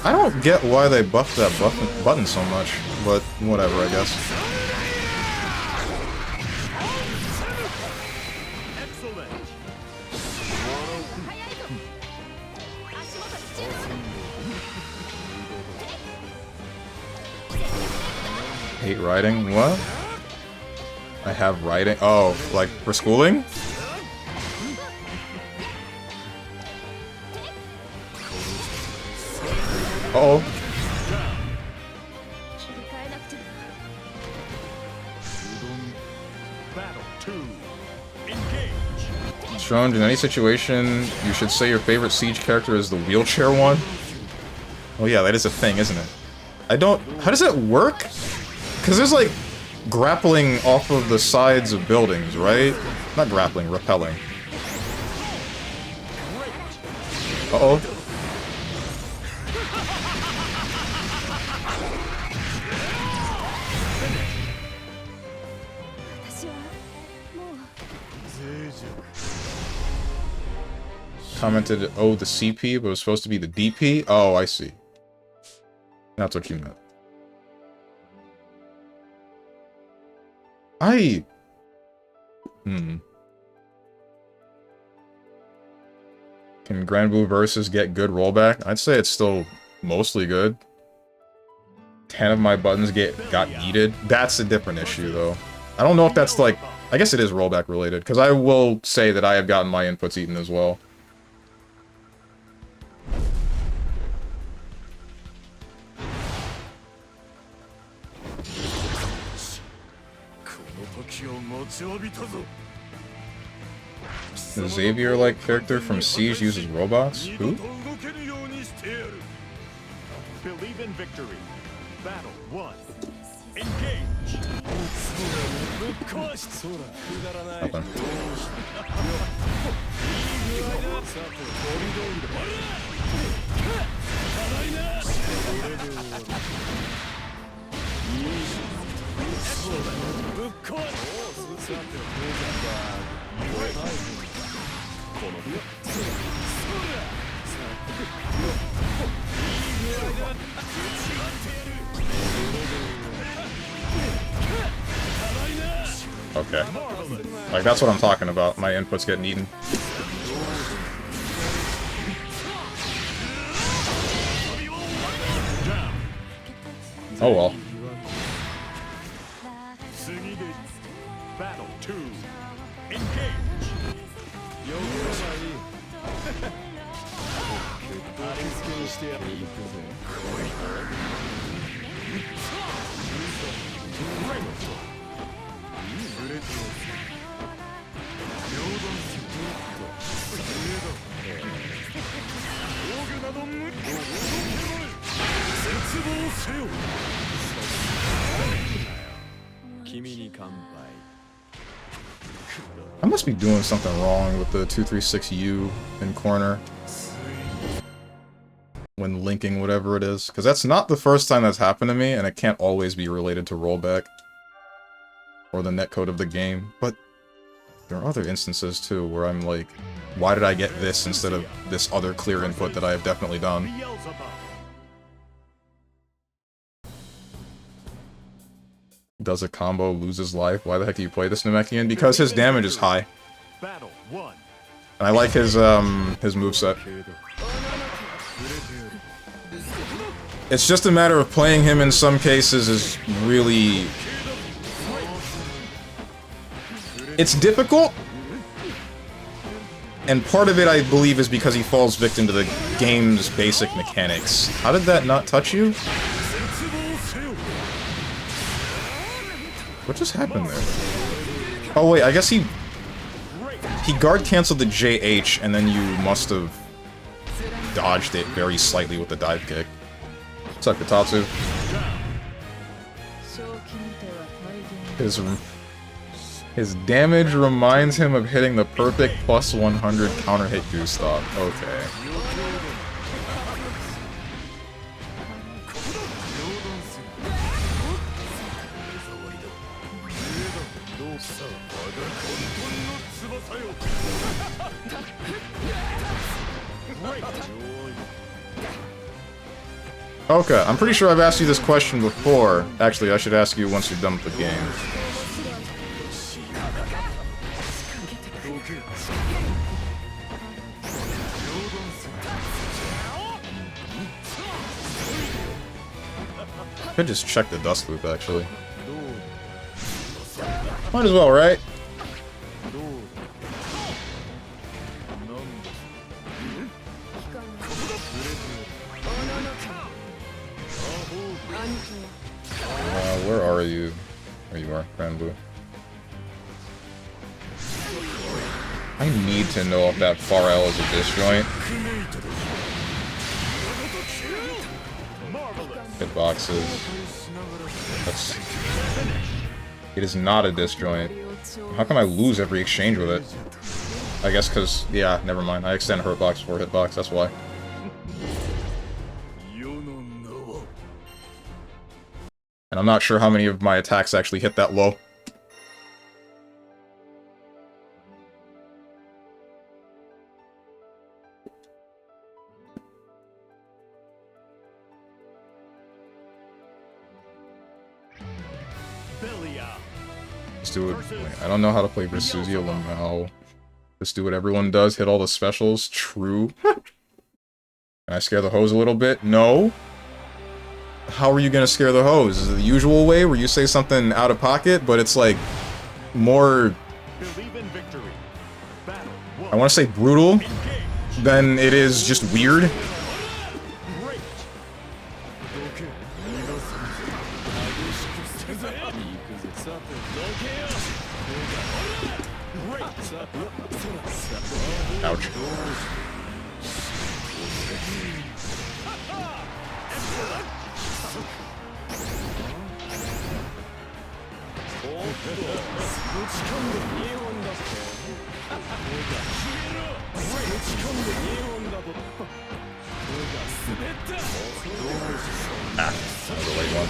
S1: I don't get why they buffed that button so much, but whatever, I guess. Hate riding? What? I have riding? Oh, like for schooling? Uh-oh.
S2: Battle 2. Engage.
S1: Shown in any situation, you should say your favorite Siege character is the wheelchair one. Oh yeah, that is a thing, isn't it? I don't... How does that work? Because there's like grappling off of the sides of buildings, right? Not grappling, rappelling. Uh-oh. Commented, oh, the CP, but it was supposed to be the DP? Oh, I see. That's what you meant. Can Granblue versus get good rollback? I'd say it's still mostly good. 10 of my buttons got yeeted. That's a different issue, though. I don't know if that's like... I guess it is rollback related, because I will say that I have gotten my inputs eaten as well. The Xavier-like character from Siege uses robots? Who?
S2: Believe in victory. Battle 1. Engage.
S1: Nothing. Okay. Like, that's what I'm talking about. My input's getting eaten. Oh well.
S2: Battle 2. Engage.
S1: I must be doing something wrong with the 236U in corner when linking whatever it is, because that's not the first time that's happened to me, and it can't always be related to rollback or the netcode of the game, but there are other instances too where I'm like, why did I get this instead of this other clear input that I have definitely done? Does a combo lose his life? Why the heck do you play this Namekian? Because his damage is high.
S2: Battle 1.
S1: And I like his moveset. It's just a matter of playing him in some cases is really... It's difficult, and part of it, I believe, is because he falls victim to the game's basic mechanics. How did that not touch you? What just happened there? Oh wait, I guess he guard canceled the JH, and then you must have dodged it very slightly with the dive kick. What's up, Kotatsu? His damage reminds him of hitting the perfect plus 100 counter hit goose stop. Okay. Okay, I'm pretty sure I've asked you this question before. Actually, I should ask you once you're done with the game. Could just check the dust loop, actually. Might as well, right? Where are you? There you are, Granblue. I need to know if that far L is a disjoint. Hitboxes. That's... It is not a disjoint. How come I lose every exchange with it? I guess because, yeah, never mind. I extend hurtbox before hitbox, that's why. And I'm not sure how many of my attacks actually hit that low. Let's do it. Wait, I don't know how to play Vesusia Lamau. Just do what everyone does, hit all the specials. True. Can I scare the hose a little bit? No. How are you gonna scare the hose? Is it the usual way where you say something out of pocket, but it's like more... I want to say brutal than it is just weird. Ouch. Ah, that was a late one.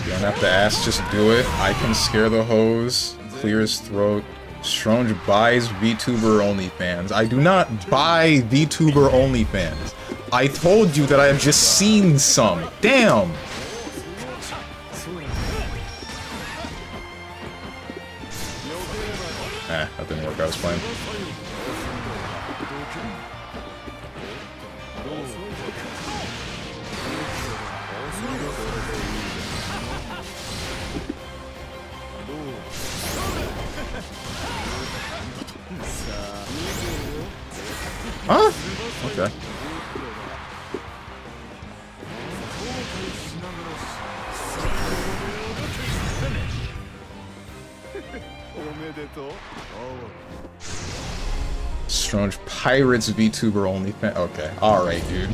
S1: You don't have to ask, just do it. I can scare the hose, clear his throat. Strange buys VTuber OnlyFans. I do not buy VTuber OnlyFans. I told you that I have just seen some. Damn! That didn't work. I was playing. Huh? Okay. Strange Pirates VTuber OnlyFans. Okay, alright, dude.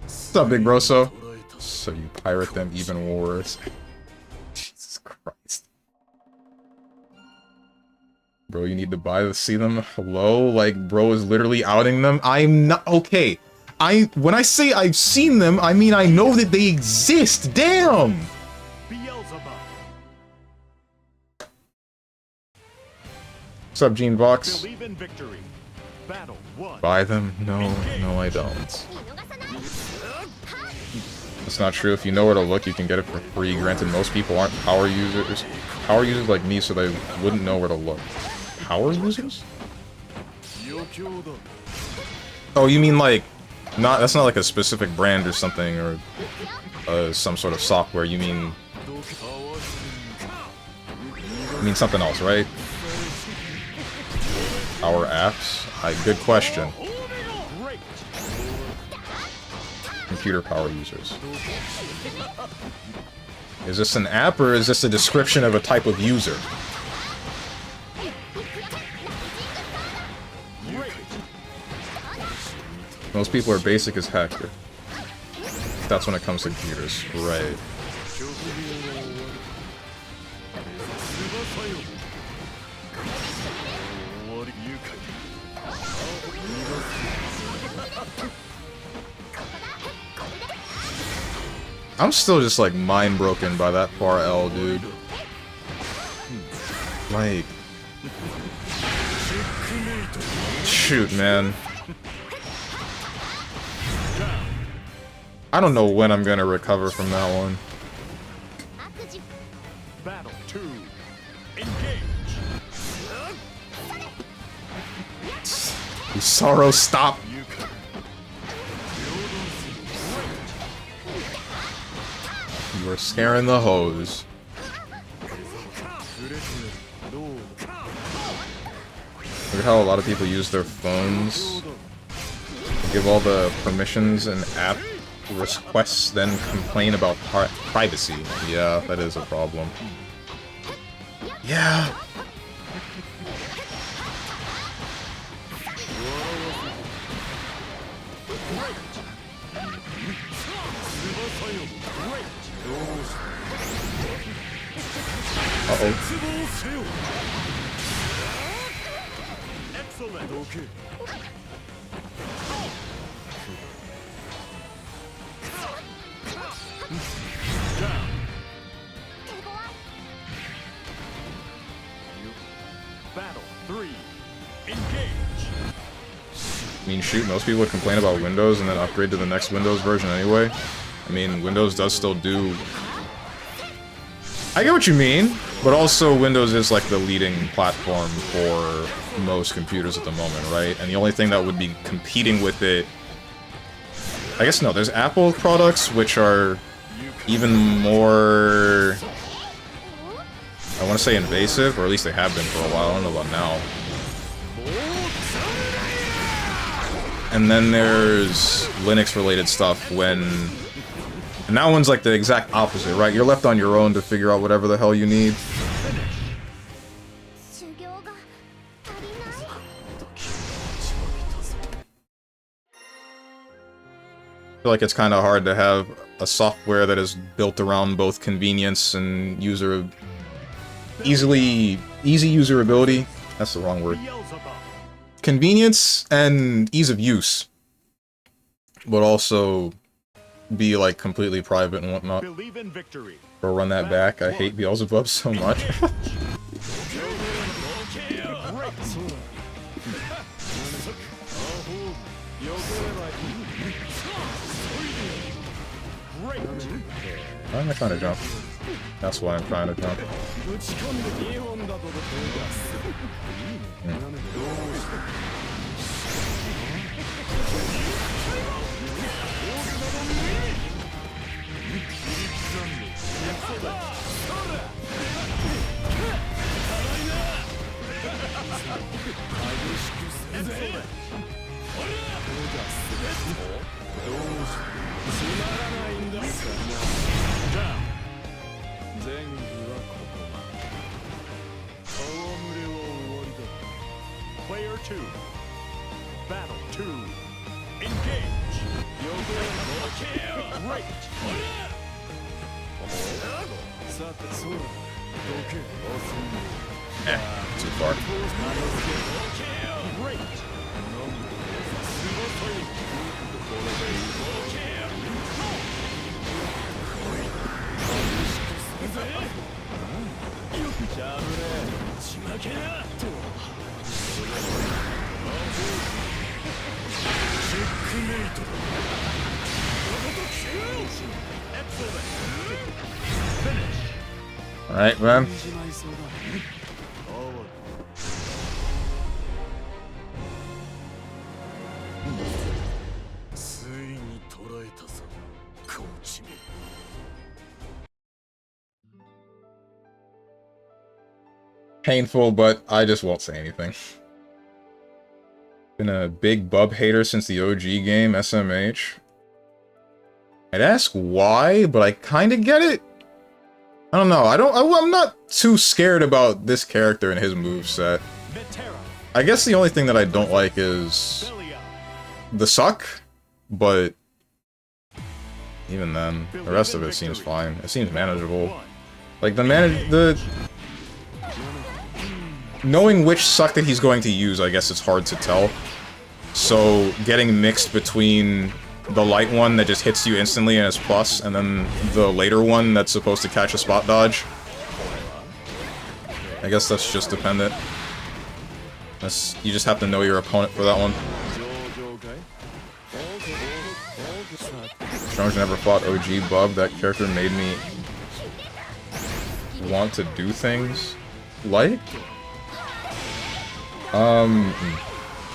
S1: What's up, big broso? So you pirate them even worse. Jesus Christ. Bro, you need to buy to see them. Hello? Like, bro is literally outing them. I'm not... Okay. When I say I've seen them, I mean I know that they exist. Damn! What's up, Gene Vox? Buy them? No, no I don't. It's not true. If you know where to look, you can get it for free. Granted, most people aren't power users. Power users like me, so they wouldn't know where to look. Power users? Oh, you mean like... Not, that's not like a specific brand or something, or some sort of software. You mean something else, right? Our apps? Good question. Computer power users. Is this an app, or is this a description of a type of user? Most people are basic as heck. That's when it comes to computers. Right. I'm still just like mind broken by that far L, dude. Like, shoot, man. I don't know when I'm gonna recover from that one.
S2: Battle 2. Engage.
S1: Sorrow, stop. You are scaring the hose. Look at how a lot of people use their phones. Give all the permissions and app requests, then complain about privacy. Yeah, that is a problem. Yeah. Uh-oh.
S2: Excellent. Battle 3. Engage.
S1: I mean, shoot, most people would complain about Windows and then upgrade to the next Windows version anyway. I mean, Windows does still do... I get what you mean, but also Windows is like the leading platform for most computers at the moment, right? And the only thing that would be competing with it... I guess no, there's Apple products which are even more... I want to say invasive, or at least they have been for a while, I don't know about now. And then there's Linux-related stuff when... And that one's like the exact opposite, right? You're left on your own to figure out whatever the hell you need. I feel like it's kind of hard to have a software that is built around both convenience and easy userability. That's the wrong word. Convenience and ease of use, but also be like completely private and whatnot.
S2: Believe in victory.
S1: Or run that back. I hate Beelzebub so much. Why am I trying to jump? That's why I'm trying to jump.
S2: Player 2. Battle 2. Engage. Great.
S1: Too far.
S2: Great.
S1: Alright, man. Painful, but I just won't say anything. Been a big bub hater since the OG game, SMH. I'd ask why, but I kinda get it. I don't know, I'm not too scared about this character and his moveset. I guess the only thing that I don't like is the suck, but even then, the rest of it seems fine. It seems manageable. Like, knowing which suck that he's going to use, I guess it's hard to tell. So, getting mixed between the light one that just hits you instantly and is plus, and then the later one that's supposed to catch a spot dodge. I guess that's just dependent. You just have to know your opponent for that one. Strong's never fought OG Bub. That character made me want to do things. Like?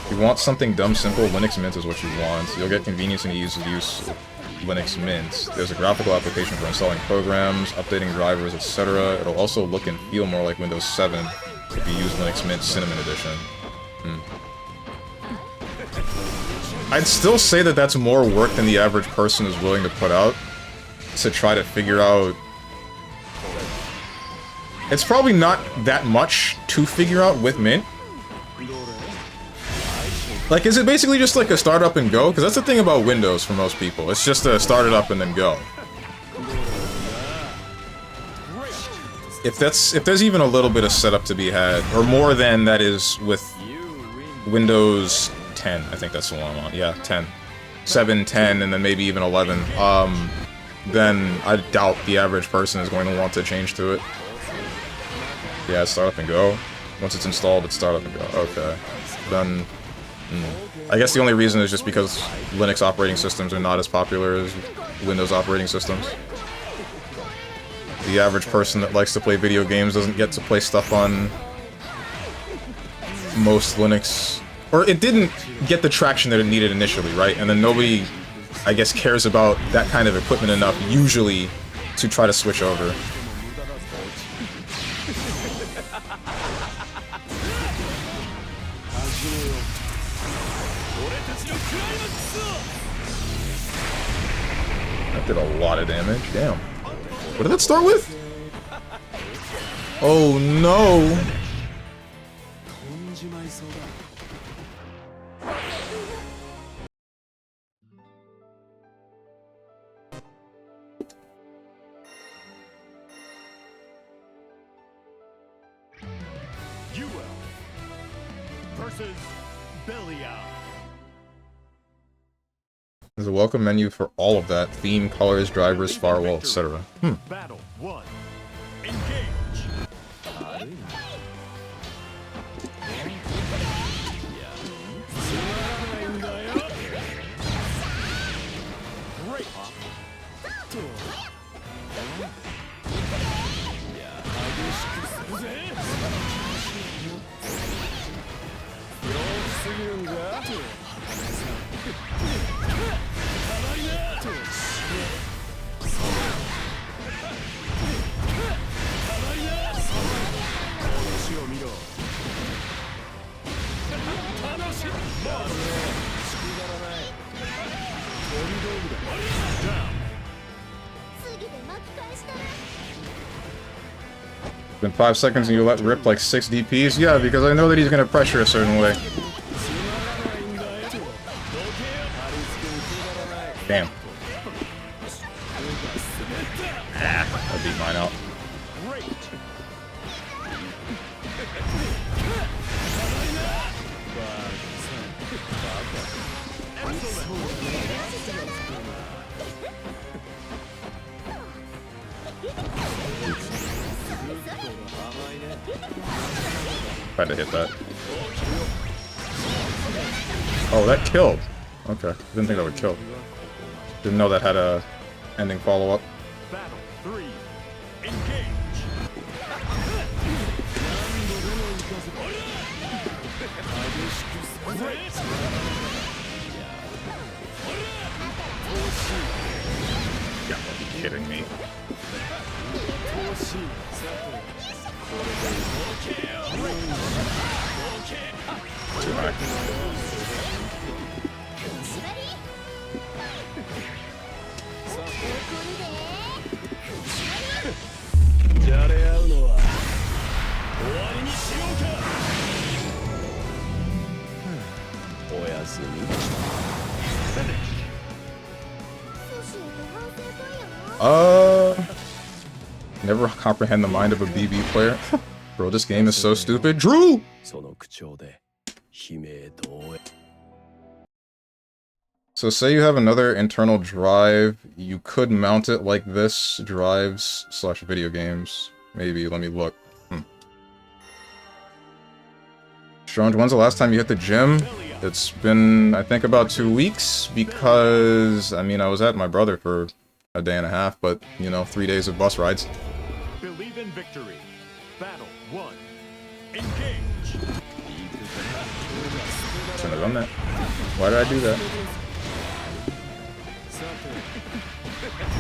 S1: If you want something dumb simple, Linux Mint is what you want. You'll get convenience and ease of use of Linux Mint. There's a graphical application for installing programs, updating drivers, etc. It'll also look and feel more like Windows 7 if you use Linux Mint Cinnamon Edition. I'd still say that that's more work than the average person is willing to put out to try to figure out. It's probably not that much to figure out with Mint. Like, is it basically just like a start up and go? Because that's the thing about Windows for most people. It's just a start it up and then go. If there's even a little bit of setup to be had, or more than that is with Windows 10, I think that's the one I'm on. Yeah, 10. 7, 10, and then maybe even 11. Then I doubt the average person is going to want to change to it. Yeah, start up and go. Once it's installed, it's start up and go. Okay. Then... I guess the only reason is just because Linux operating systems are not as popular as Windows operating systems. The average person that likes to play video games doesn't get to play stuff on most Linux... Or it didn't get the traction that it needed initially, right? And then nobody, I guess, cares about that kind of equipment enough, usually, to try to switch over. That did a lot of damage. Damn. What did that start with? Oh no!
S2: Versus Belial.
S1: There's a welcome menu for all of that. Theme, colors, drivers, firewall, etc.
S2: Battle 1. Engage. Great.
S1: Been 5 seconds and you let rip like 6 DPs? Yeah, because I know that he's gonna pressure a certain way. Damn. Ah, I beat mine out. Tried to hit that. Oh, that killed. Okay, didn't think that would kill. Didn't know that had a ending follow-up.
S2: Battle 3. Engage.
S1: You gotta be kidding me. Too high. Never comprehend the mind of a BB player. Bro, this game is so stupid. Drew! So say you have another internal drive, you could mount it like this, drives/video games. Maybe, let me look. Strange, when's the last time you hit the gym? It's been, I think, about 2 weeks, because, I mean, I was at my brother for a day and a half, but, you know, 3 days of bus rides.
S2: Believe in victory. Battle 1. Engage.
S1: Shouldn't have done that. Why did I do that?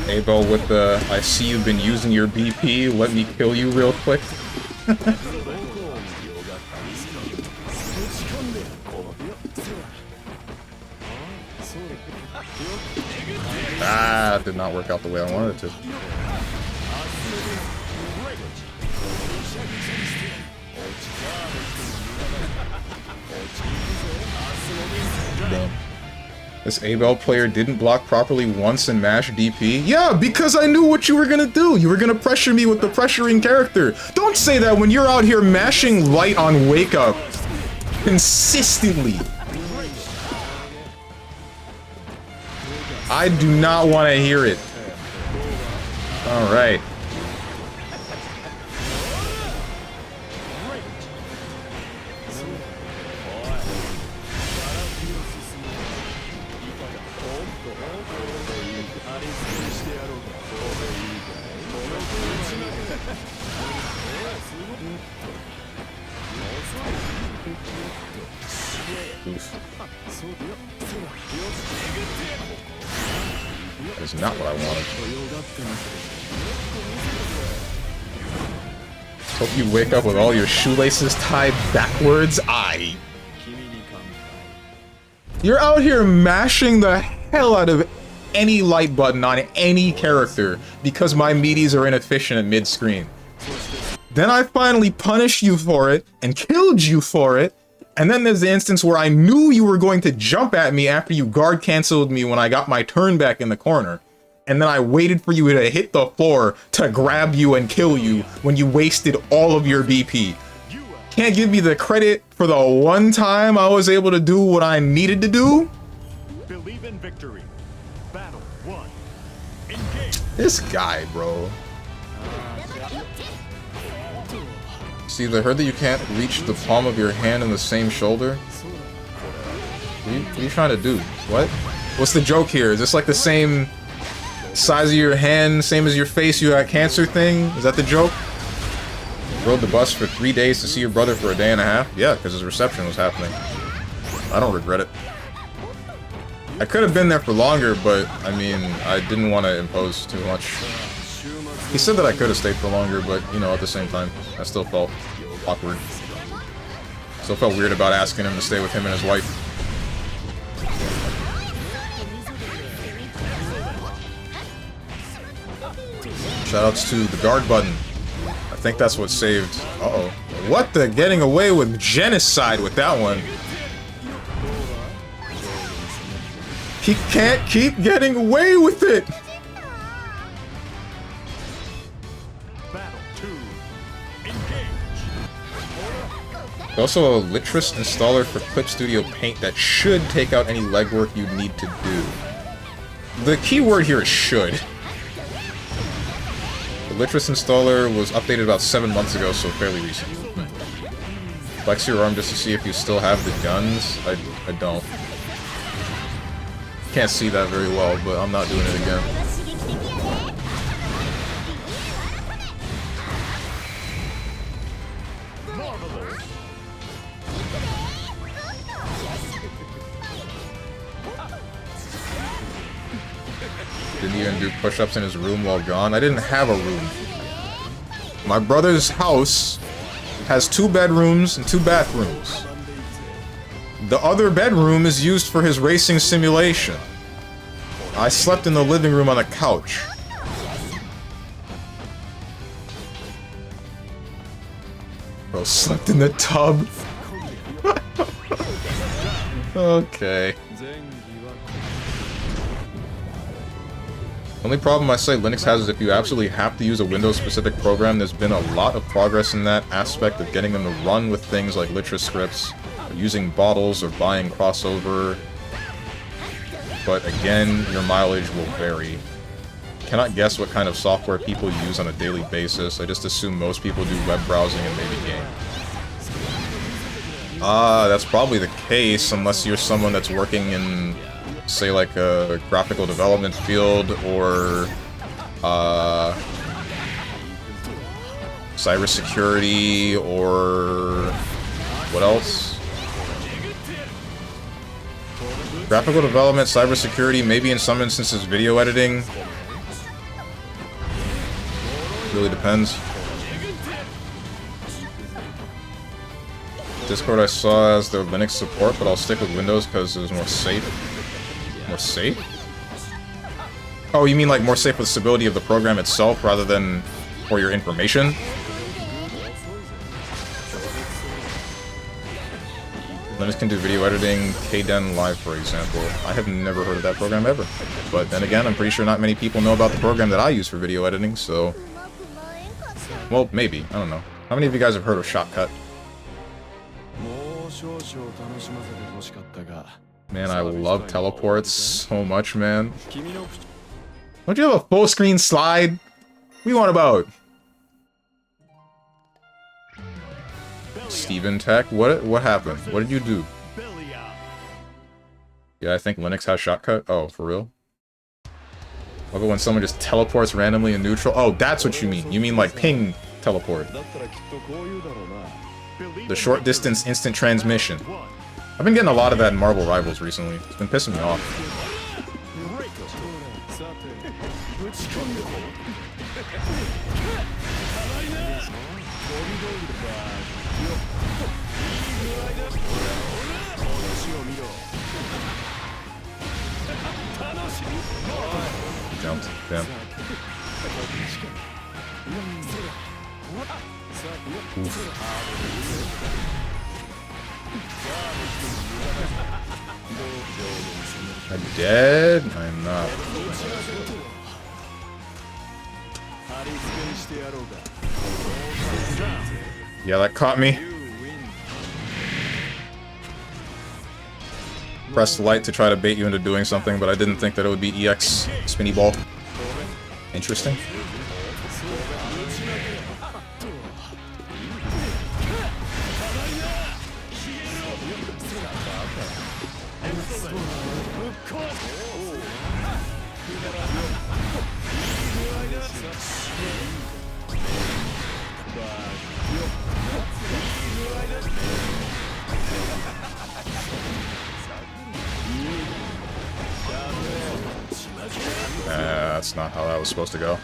S1: Abel with the, I see you've been using your BP, let me kill you real quick. Ah, did not work out the way I wanted it to. Damn. This Abel player didn't block properly once and mash DP? Yeah, because I knew what you were gonna do! You were gonna pressure me with the pressuring character! Don't say that when you're out here mashing light on Wake Up! Consistently! I do not want to hear it. Alright. Oof. That is not what I wanted. Hope you wake up with all your shoelaces tied backwards. You're out here mashing the hell out of any light button on any character because my meaties are inefficient at mid-screen. Then I finally punished you for it and killed you for it. And then there's the instance where I knew you were going to jump at me after you guard canceled me when I got my turn back in the corner. And then I waited for you to hit the floor to grab you and kill you when you wasted all of your BP. Can't give me the credit for the one time I was able to do what I needed to do?
S2: Believe in victory. Battle 1. Engage.
S1: This guy, bro. See, I heard that you can't reach the palm of your hand in the same shoulder. What are you trying to do? What? What's the joke here? Is this like the same size of your hand, same as your face, you got cancer thing? Is that the joke? Rode the bus for 3 days to see your brother for a day and a half? Yeah, because his reception was happening. I don't regret it. I could have been there for longer, but, I mean, I didn't want to impose too much. He said that I could have stayed for longer, but, you know, at the same time, I still felt awkward. Still felt weird about asking him to stay with him and his wife. Shoutouts to the guard button. I think that's what saved... Uh-oh. What the? Getting away with genocide with that one. He can't keep getting away with it!
S2: Battle 2. Engage.
S1: Also a Litrus installer for Clip Studio Paint that should take out any legwork you need to do. The key word here is should. The Litrus installer was updated about 7 months ago, so fairly recent. Flex your arm just to see if you still have the guns. I don't. Can't see that very well, but I'm not doing it again. Didn't even do push-ups in his room while gone. I didn't have a room. My brother's house has 2 bedrooms and 2 bathrooms. The other bedroom is used for his racing simulation. I slept in the living room on a couch. Bro, slept in the tub. Okay. Only problem I say Linux has is if you absolutely have to use a Windows-specific program, there's been a lot of progress in that aspect of getting them to run with things like litra scripts, or using bottles, or buying crossover. But again, your mileage will vary. Cannot guess what kind of software people use on a daily basis. I just assume most people do web browsing and maybe game. That's probably the case, unless you're someone that's working in, say, like a graphical development field, or cybersecurity, or what else? Graphical development, cybersecurity, maybe in some instances video editing. Really depends. Discord I saw as the Linux support, but I'll stick with Windows because it was more safe. More safe? Oh, you mean like more safe with stability of the program itself rather than for your information? Linux can do video editing, Kden Live, for example. I have never heard of that program ever. But then again, I'm pretty sure not many people know about the program that I use for video editing, so... Well, maybe. I don't know. How many of you guys have heard of Shotcut? Man, I love teleports so much, man. Don't you have a full screen slide? What do you want about? Steven Tech? What happened? What did you do? Yeah, I think Linux has Shotcut. Oh, for real? Love it when someone just teleports randomly in neutral. Oh, that's what you mean. You mean like ping teleport. The short distance instant transmission. I've been getting a lot of that in Marvel Rivals recently. It's been pissing me off. Jumped. Damn. I'm dead? I'm not. Yeah, that caught me. Pressed light to try to bait you into doing something, but I didn't think that it would be EX spinny ball. Interesting. That's not how that was supposed to go.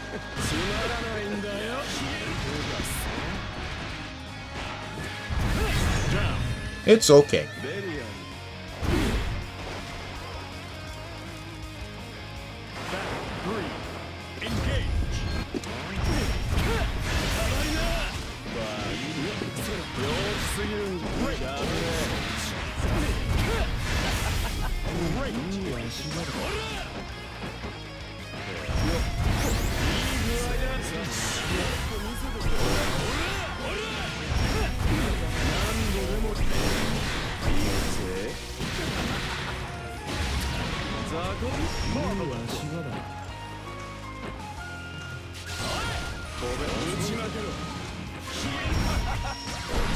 S1: It's okay.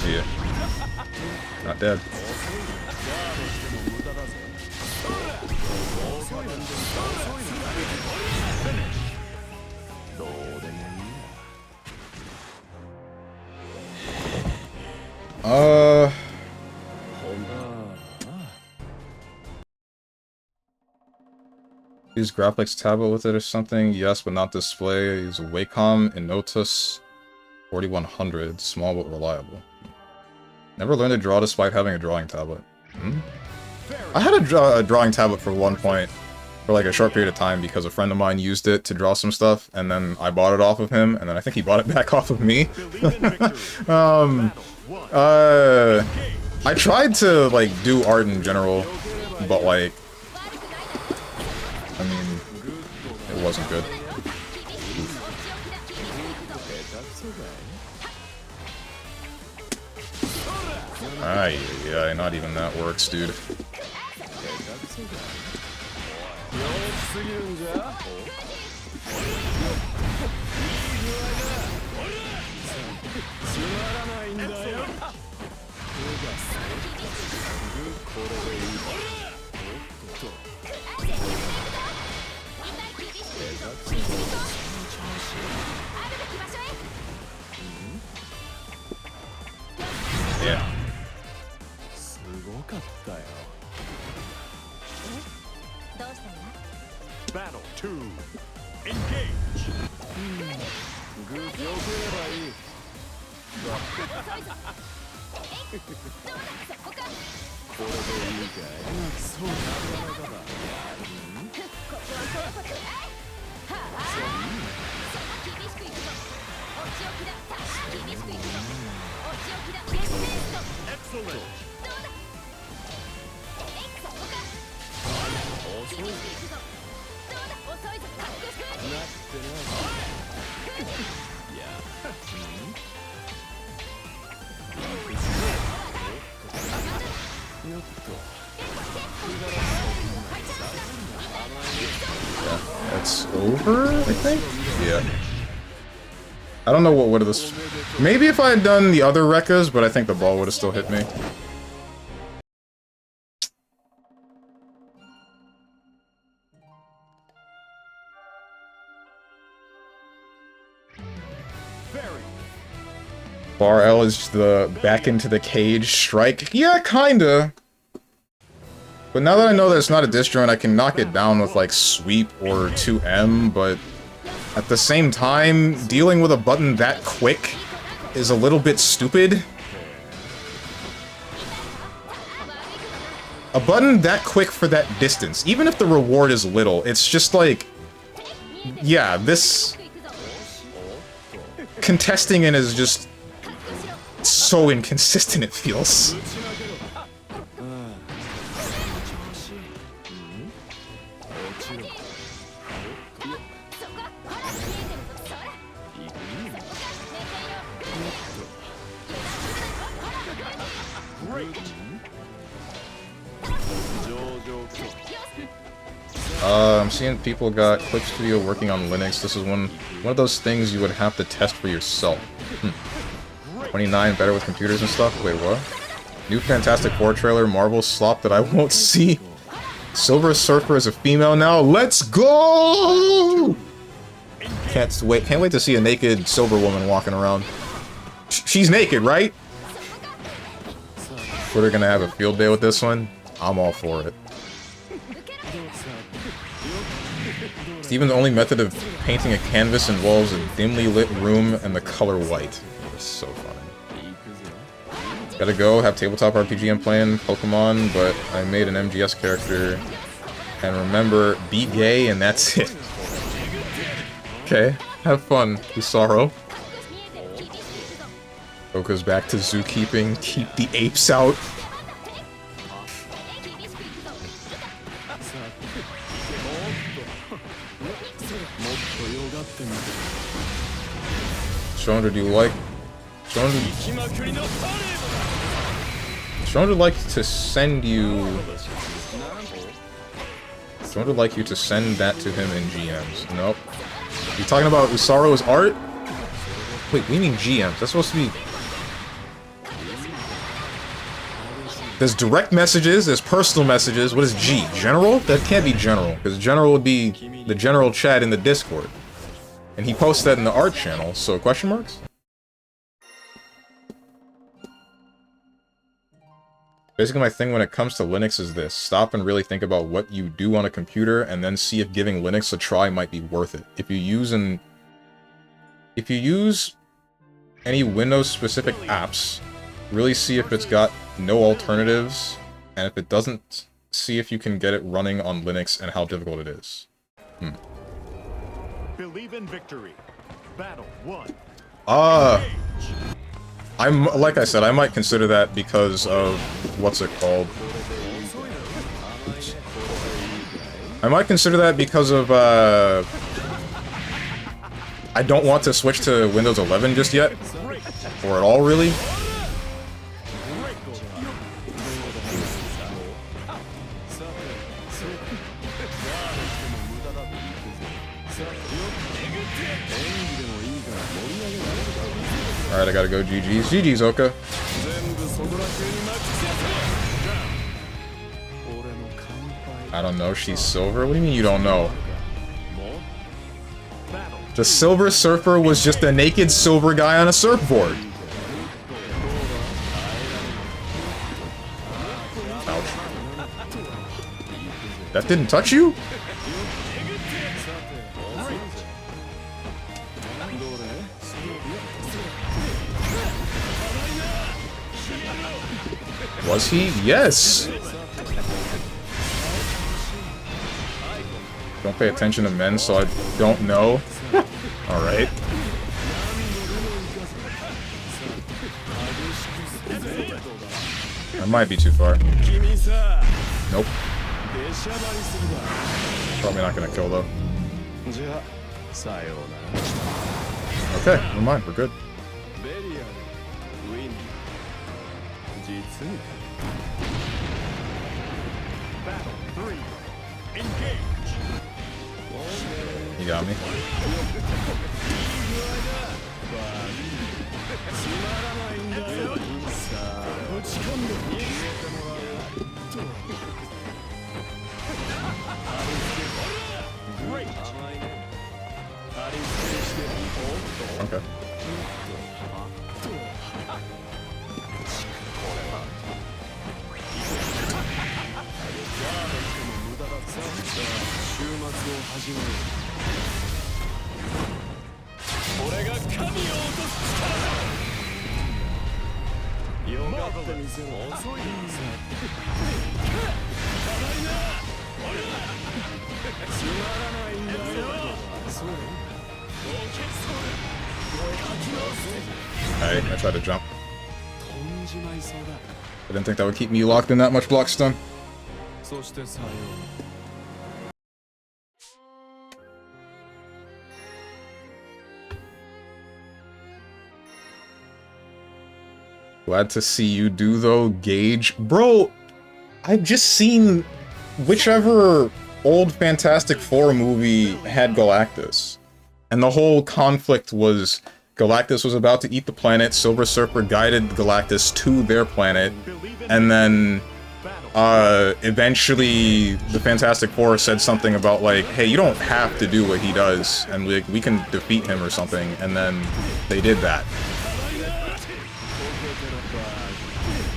S1: Yeah. Not dead.
S4: Use graphics tablet with it or something? Yes, but not display. Use a Wacom Innotus 4100. Small but reliable. Never learned to draw despite having a drawing tablet. Hmm? I had a drawing tablet for one point, for like a short period of time, because a friend of mine used it to draw some stuff, and then I bought it off of him, and then I think he bought it back off of me. I tried to, like, do art in general, but, like, I mean, it wasn't good. Yeah, not even that works, dude. Yeah.
S2: Battle 2. Engage. Excellent.
S4: That's over, I think? Yeah. I don't know what would have this... Maybe if I had done the other Rekkas, but I think the ball would have still hit me. Bar L is the back into the cage strike. Yeah, kinda. But now that I know that it's not a disjoint, I can knock it down with, like, sweep or 2M, but at the same time, dealing with a button that quick is a little bit stupid. A button that quick for that distance, even if the reward is little, it's just like... Yeah, this... Contesting it is just... so inconsistent, it feels. I'm seeing people got Clip Studio working on Linux. This is one of those things you would have to test for yourself. 29 better with computers and stuff? Wait, what? New Fantastic Four trailer, Marvel slop that I won't see. Silver Surfer is a female now. Let's go! Can't wait to see a naked Silver Woman walking around. She's naked, right? We're gonna have a field day with this one. I'm all for it. Steven's only method of painting a canvas involves a dimly lit room and the color white. It's so funny. Gotta go, have tabletop RPG I'm playing, Pokemon, but I made an MGS character. And remember, be gay and that's it. Okay, have fun, Usaro. Goku's back to zookeeping, keep the apes out. Chandra, do you like... Chandra like to send you... Chandra like you to send that to him in GMs. Nope. You talking about Usaro's art? Wait, we mean GMs. That's supposed to be... There's direct messages, there's personal messages. What is G? General? That can't be general, because general would be the general chat in the Discord. And he posts that in the art channel, so question marks? Basically, my thing when it comes to Linux is this. Stop and really think about what you do on a computer, and then see if giving Linux a try might be worth it. If you use any Windows-specific apps, really see if it's got no alternatives, and if it doesn't, see if you can get it running on Linux and how difficult it is.
S2: Believe in victory. Battle 1.
S4: I'm, like I said, I might consider that because of, what's it called? Oops. I might consider that because of, I don't want to switch to Windows 11 just yet. Or at all, really. Alright, I gotta go GG's. GG's, Oka. I don't know, she's silver? What do you mean you don't know? The Silver Surfer was just a naked silver guy on a surfboard. Ouch. That didn't touch you? Was he? Yes! Don't pay attention to men, so I don't know. Alright. I might be too far. Nope. Probably not gonna kill, though. Okay, never mind, we're good.
S2: Battle 3. Engage.
S4: You got me. Okay. Hey, I tried to jump. I didn't think that would keep me locked in that much block stun. Glad to see you do, though, Gage. Bro, I've just seen whichever old Fantastic Four movie had Galactus. And the whole conflict was Galactus was about to eat the planet, Silver Surfer guided Galactus to their planet, and then eventually the Fantastic Four said something about like, hey, you don't have to do what he does, and we can defeat him or something, and then they did that.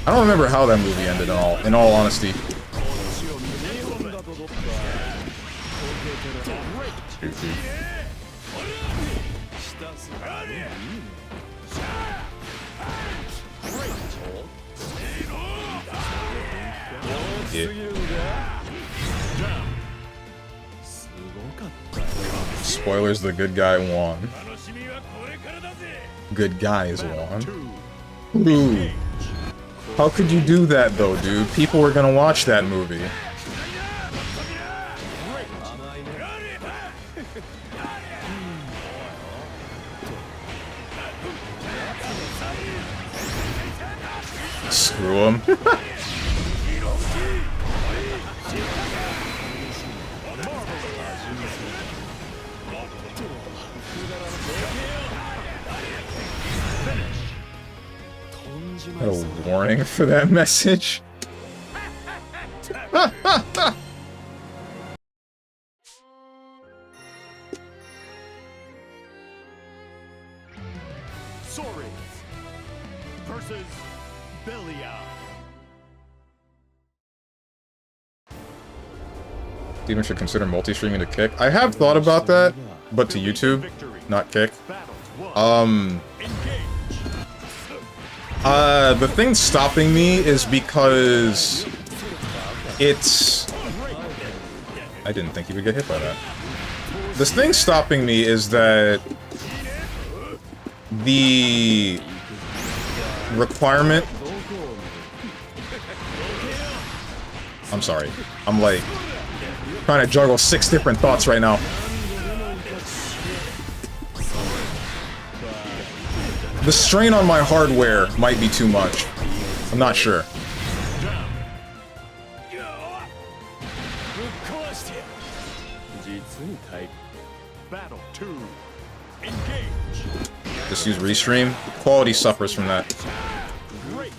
S4: I don't remember how that movie ended in all honesty. Yeah. Spoilers, the good guy won. Good guys won. Ooh. How could you do that, though, dude? People were gonna watch that movie. Screw him. A warning for that message?
S2: Sorry. Versus Belial.
S4: Steven should consider multi-streaming to Kick. I have thought about that, but to YouTube, not Kick. The thing stopping me is because it's... I didn't think he would get hit by that. The thing stopping me is that the requirement... I'm sorry. I'm like trying to juggle 6 different thoughts right now. The strain on my hardware might be too much. I'm not sure.
S2: Battle 2. Engage.
S4: Just use Restream. Quality suffers from that.
S2: Great.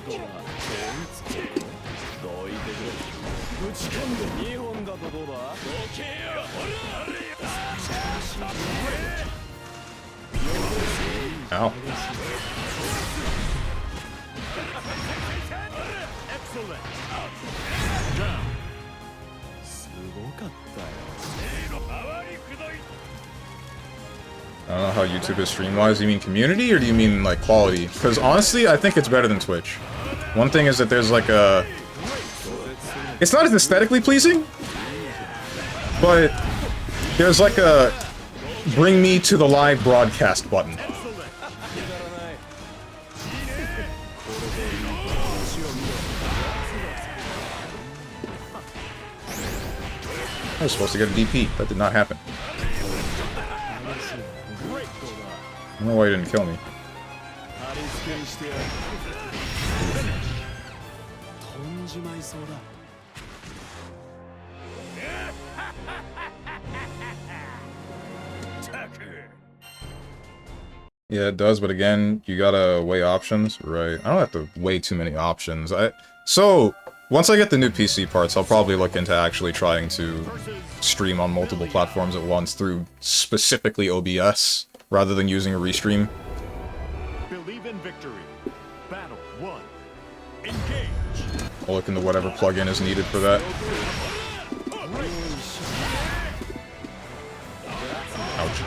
S4: Ow.
S2: Excellent.
S4: I don't know how YouTube is stream-wise. You mean community, or do you mean, like, quality? Because, honestly, I think it's better than Twitch. One thing is that there's, like, a... It's not as aesthetically pleasing, but there's, like, a bring me to the live broadcast button. I was supposed to get a DP. That did not happen. I don't know why he didn't kill me. Yeah, it does, but again, you gotta weigh options, right? I don't have to weigh too many options. So, once I get the new PC parts, I'll probably look into actually trying to stream on multiple platforms at once through specifically OBS, rather than using a Restream.
S2: Believe in victory. Battle 1. Engage.
S4: I'll look into whatever plugin is needed for that. Ouch.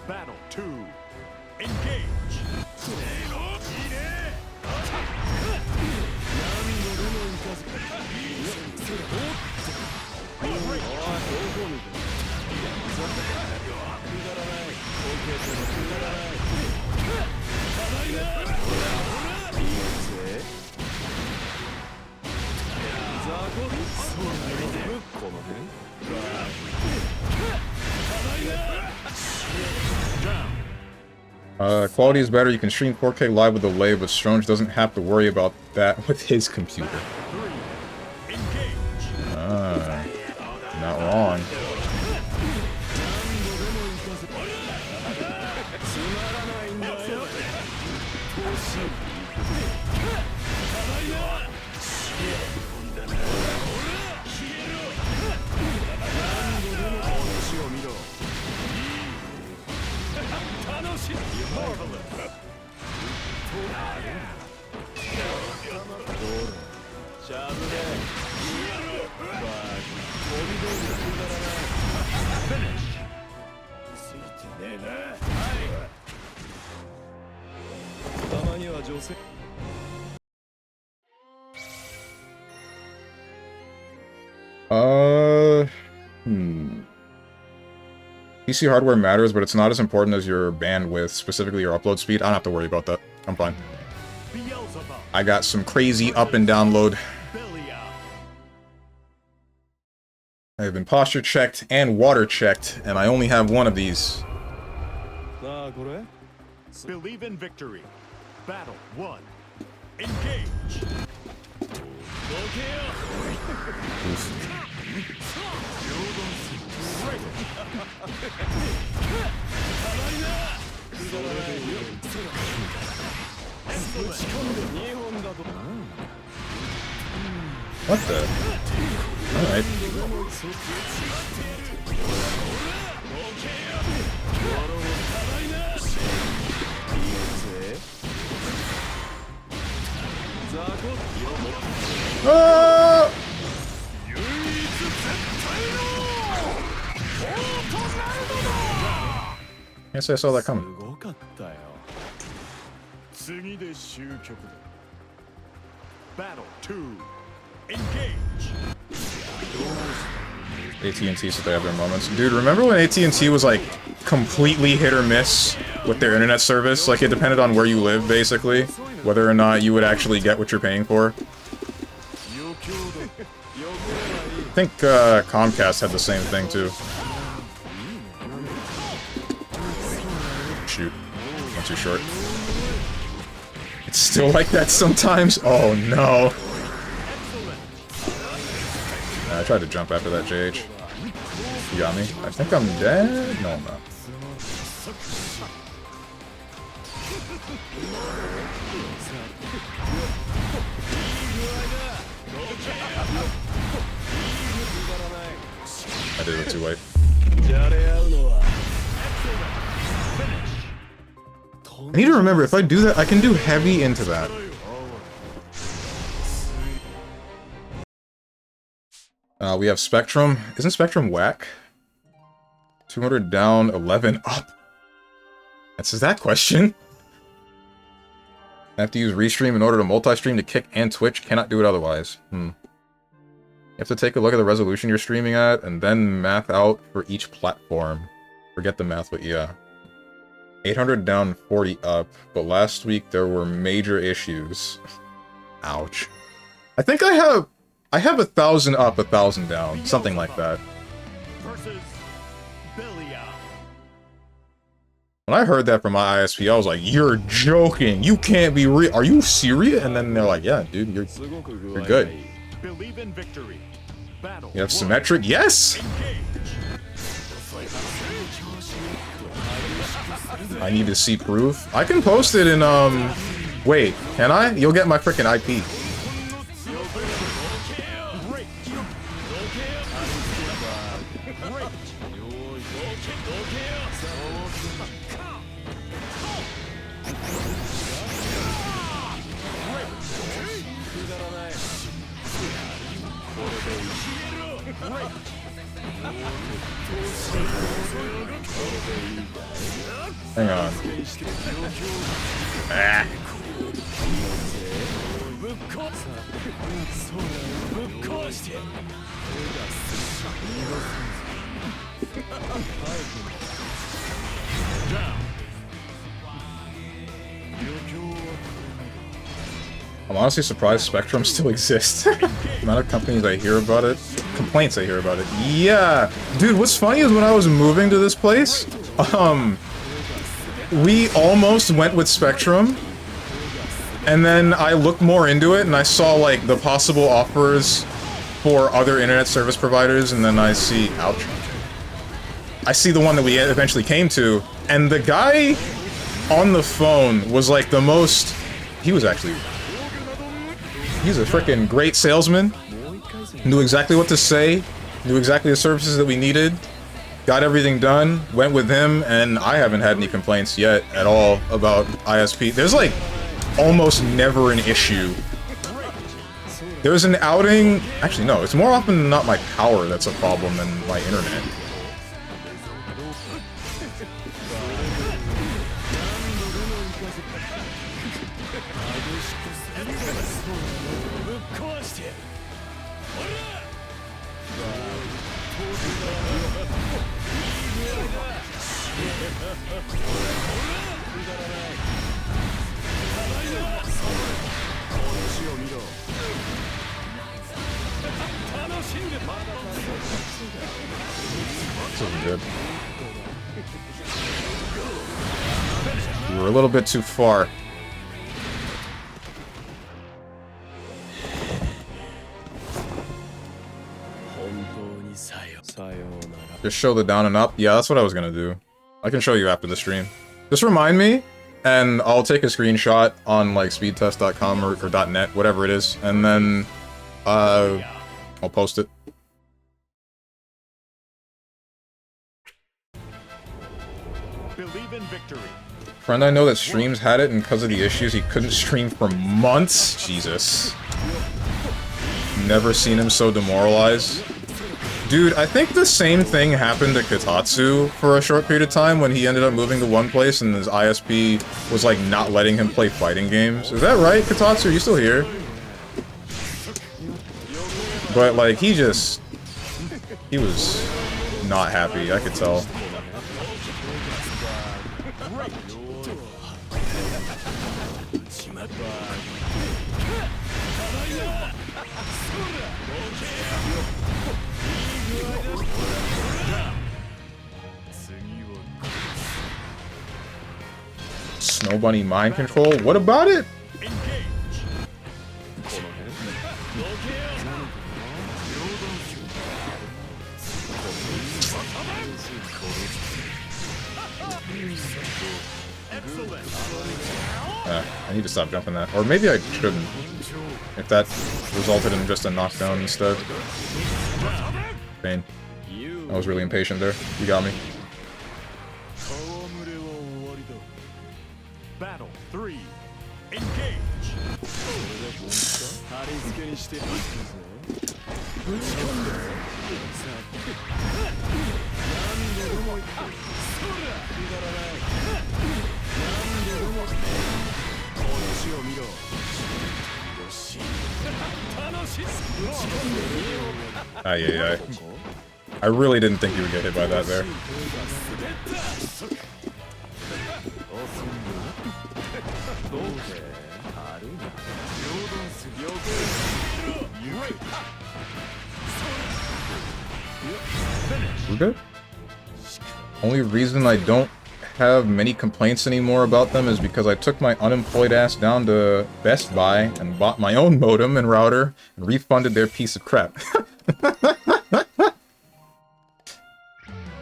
S2: Battle 2. Engage.
S4: Quality is better. You can stream 4K live with delay, but Stronge doesn't have to worry about that with his computer. Not wrong. PC hardware matters, but it's not as important as your bandwidth, specifically your upload speed. I don't have to worry about that. I'm fine. I got some crazy up and download. I have been posture checked and water checked, and I only have one of these.
S2: Believe in victory. Battle 1. Engage.
S4: What the? Alright. Ah! Guess I saw that coming.
S3: すごかったよ。次で終局だ。
S2: Battle 2. Engage.
S4: AT&T, so they have their moments. Dude, remember when AT&T was like completely hit or miss with their internet service? Like it depended on where you live, basically, whether or not you would actually get what you're paying for. I think Comcast had the same thing too. Shoot, not too short. It's still like that sometimes. Oh no. I tried to jump after that, JH. You got me? I think I'm dead? No, I'm not. I did it too late. I need to remember, if I do that, I can do heavy into that. We have Spectrum. Isn't Spectrum whack? 200 down, 11 up. That's that question. I have to use Restream in order to multi-stream to Kick and Twitch. Cannot do it otherwise. You have to take a look at the resolution you're streaming at, and then math out for each platform. Forget the math, but yeah. 800 down, 40 up. But last week there were major issues. Ouch. I think I have 1,000 up, 1,000 down. Something like that.
S2: Versus Belia.
S4: When I heard that from my ISP, I was like, "You're joking! You can't be real! Are you serious?" And then they're like, "Yeah, dude, you're good."
S2: Believe in victory. Battle.
S4: You have symmetric? Yes! I need to see proof. I can post it in, wait, can I? You'll get my frickin' IP. Hang on. Ah. I'm honestly surprised Spectrum still exists. The amount of companies I hear about it, complaints I hear about it. Yeah, dude, what's funny is when I was moving to this place, we almost went with Spectrum, and then I looked more into it, and I saw, like, the possible offers for other internet service providers, and then I see, ouch. I see the one that we eventually came to, and the guy on the phone was, like, the most... He's a freaking great salesman, knew exactly what to say, knew exactly the services that we needed, got everything done, went with him, and I haven't had any complaints yet at all about ISP. There's like almost never an issue. There's an outing, actually no, it's more often than not my power that's a problem than my internet. This isn't good. We were a little bit too far. Just show the down and up. Yeah, that's what I was gonna do. I can show you after the stream. Just remind me, and I'll take a screenshot on like speedtest.com or .net, whatever it is, and then I'll post it.
S2: Believe in victory.
S4: Friend I know that streams had it, and because of the issues, he couldn't stream for months. Jesus. Never seen him so demoralized. Dude, I think the same thing happened to Kotatsu for a short period of time when he ended up moving to one place and his ISP was like not letting him play fighting games. Is that right, Kotatsu? Are you still here? But like, he was not happy, I could tell. Snow Bunny mind control? What about it? I need to stop jumping that. Or maybe I shouldn't. If that resulted in just a knockdown instead. Pain. I was really impatient there. You got me.
S2: Battle 3. Engage.
S4: Ay. I really didn't think you would get hit by that there. We're good. Only reason I don't have many complaints anymore about them is because I took my unemployed ass down to Best Buy and bought my own modem and router and refunded their piece of crap.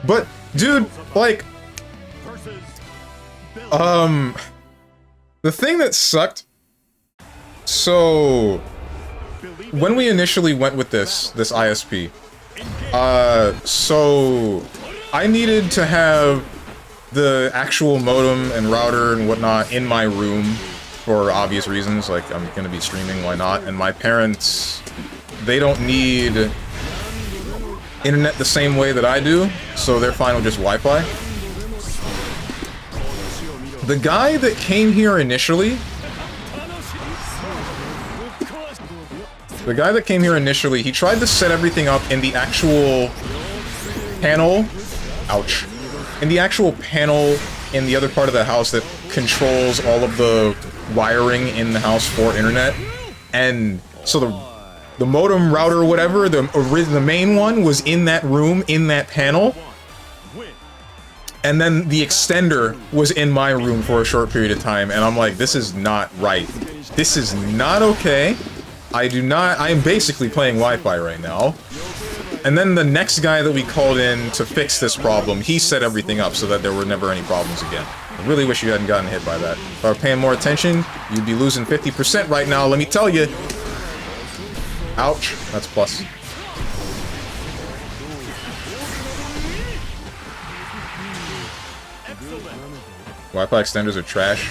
S4: But, dude, like, the thing that sucked, so, when we initially went with this ISP, so, I needed to have the actual modem and router and whatnot in my room for obvious reasons, like, I'm gonna be streaming, why not, and my parents, they don't need internet the same way that I do, so they're fine with just Wi-Fi. The guy that came here initially... he tried to set everything up in the actual panel... Ouch. In the actual panel in the other part of the house that controls all of the wiring in the house for internet. And so the modem, router, whatever, the main one was in that room, in that panel. And then the extender was in my room for a short period of time, and I'm like, this is not right. This is not okay. I am basically playing Wi-Fi right now. And then the next guy that we called in to fix this problem, he set everything up so that there were never any problems again. I really wish you hadn't gotten hit by that. If I were paying more attention, you'd be losing 50% right now, let me tell you. Ouch. That's plus. Wi-Fi extenders are trash.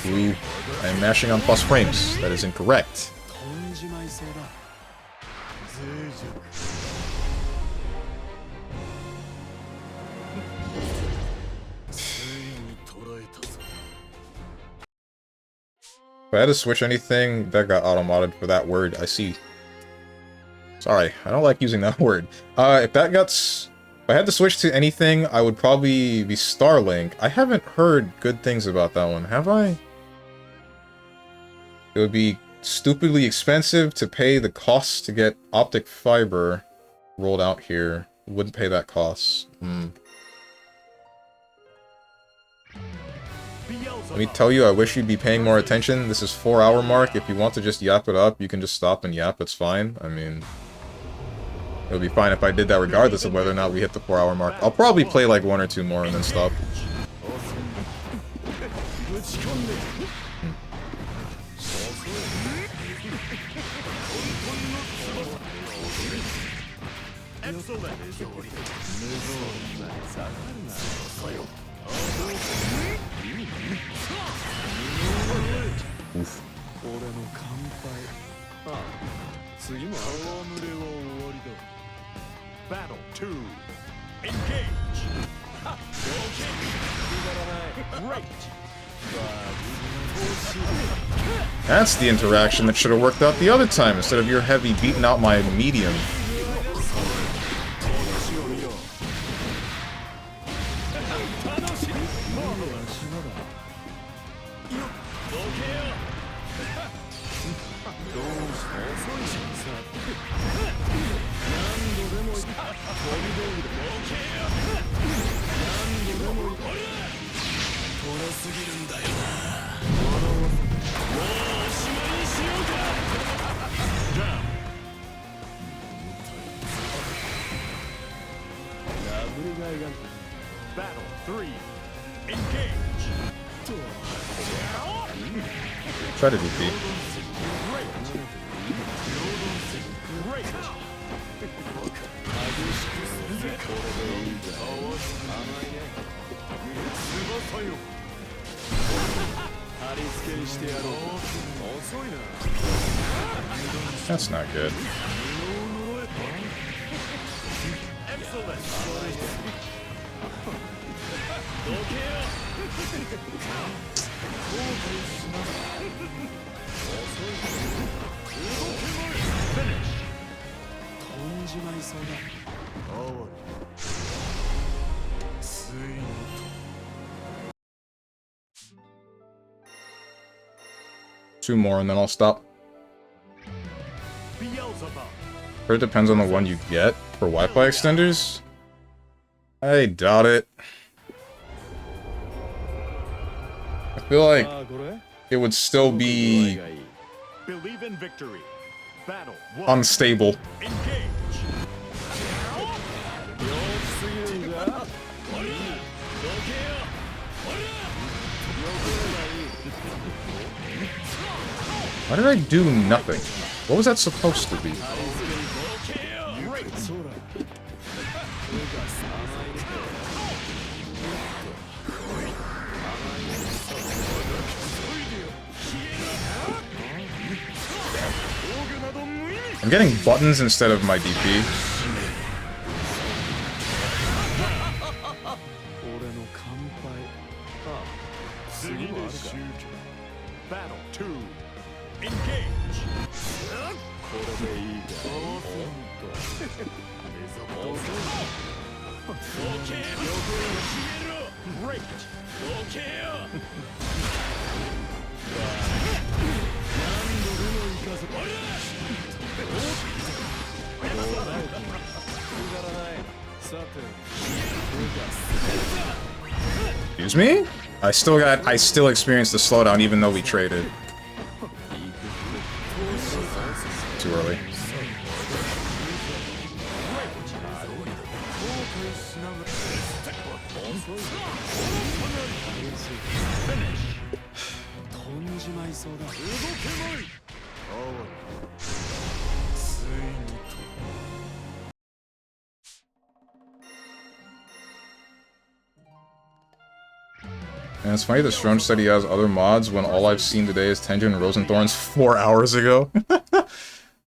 S4: Ooh, I am mashing on plus frames. That is incorrect. If I had to switch anything, that got auto-modded for that word. I see. Sorry, I don't like using that word. If I had to switch to anything, I would probably be Starlink. I haven't heard good things about that one, have I? It would be stupidly expensive to pay the costs to get optic fiber rolled out here. Wouldn't pay that cost. Let me tell you, I wish you'd be paying more attention. This is 4-hour mark. If you want to just yap it up, you can just stop and yap. It's fine. I mean... It'll be fine if I did that regardless of whether or not we hit the 4-hour mark. I'll probably play like 1 or 2 more and then stop. Oof.
S2: Battle 2. Engage. Great.
S4: That's the interaction that should have worked out the other time instead of your heavy beating out my medium.
S2: Battle 3. Engage.
S4: Try to DP. That's not good. Two more and then I'll stop. Or it depends on the one you get for Wi-Fi extenders. I doubt it. I feel like it would still be
S2: Believe in victory. Battle 1.
S4: unstable.
S2: Engage.
S4: Why did I do nothing? What was that supposed to be? I'm getting buttons instead of my DP.
S2: Battle 2. Engage. Great.
S4: Excuse me? I still experienced the slowdown even though we traded. Too early. And it's funny that Strong said he has other mods when all I've seen today is Tenjin Rosenthorn's 4 hours ago.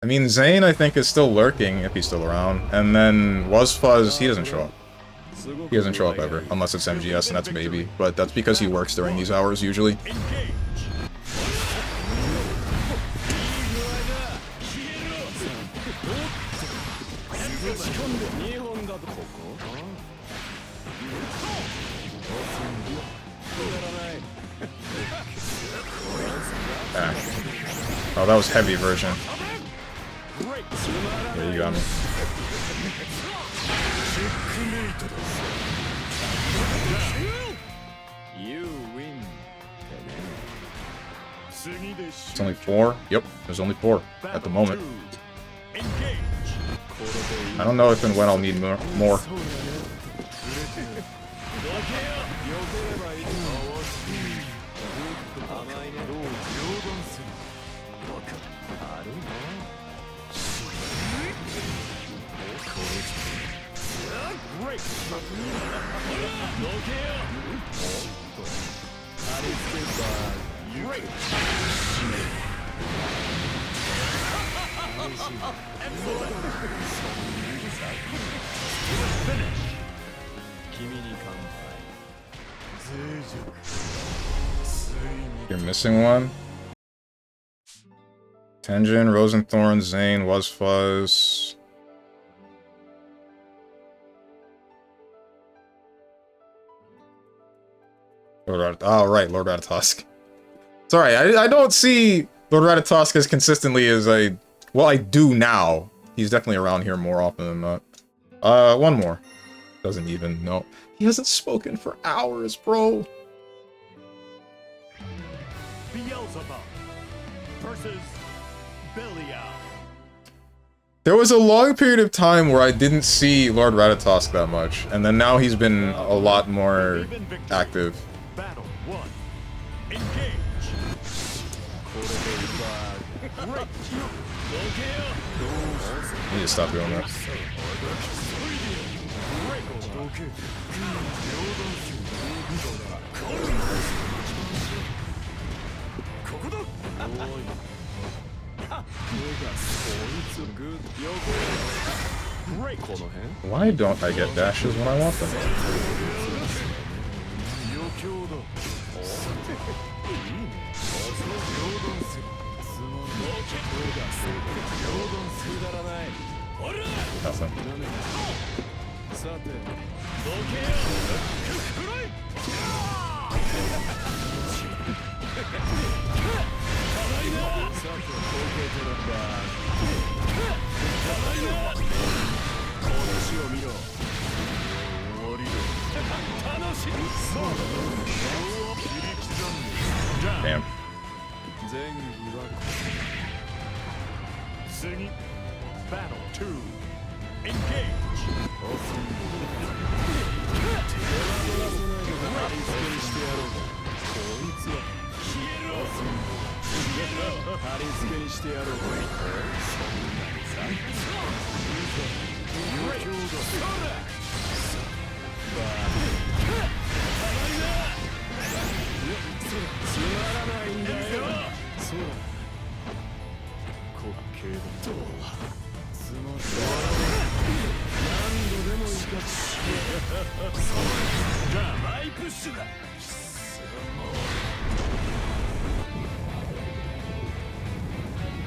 S4: I mean, Zane, I think, is still lurking, if he's still around. And then WasFuzz, he doesn't show up. He doesn't show up ever, unless it's MGS, and that's maybe. But that's because he works during these hours, usually. Ah. Oh, that was heavy version. Yeah, you got me. It's only 4? Yep, there's only 4 at the moment. I don't know if and when I'll need more. You're missing one? Tenjin, Rosenthorn, Zane, Wasfuzz. Oh, right, Lord Ratatosk. Sorry, I don't see Lord Ratatosk as consistently as well, I do now. He's definitely around here more often than not. One more. Doesn't even know. He hasn't spoken for hours, bro.
S2: Beelzebub versus Belial.
S4: There was a long period of time where I didn't see Lord Ratatosk that much, and then now he's been a lot more active.
S2: Battle 1. Engage.
S4: I need to stop doing that. Why don't I get dashes when I want them? Nothing. Damn.
S2: Battle 2. Engage.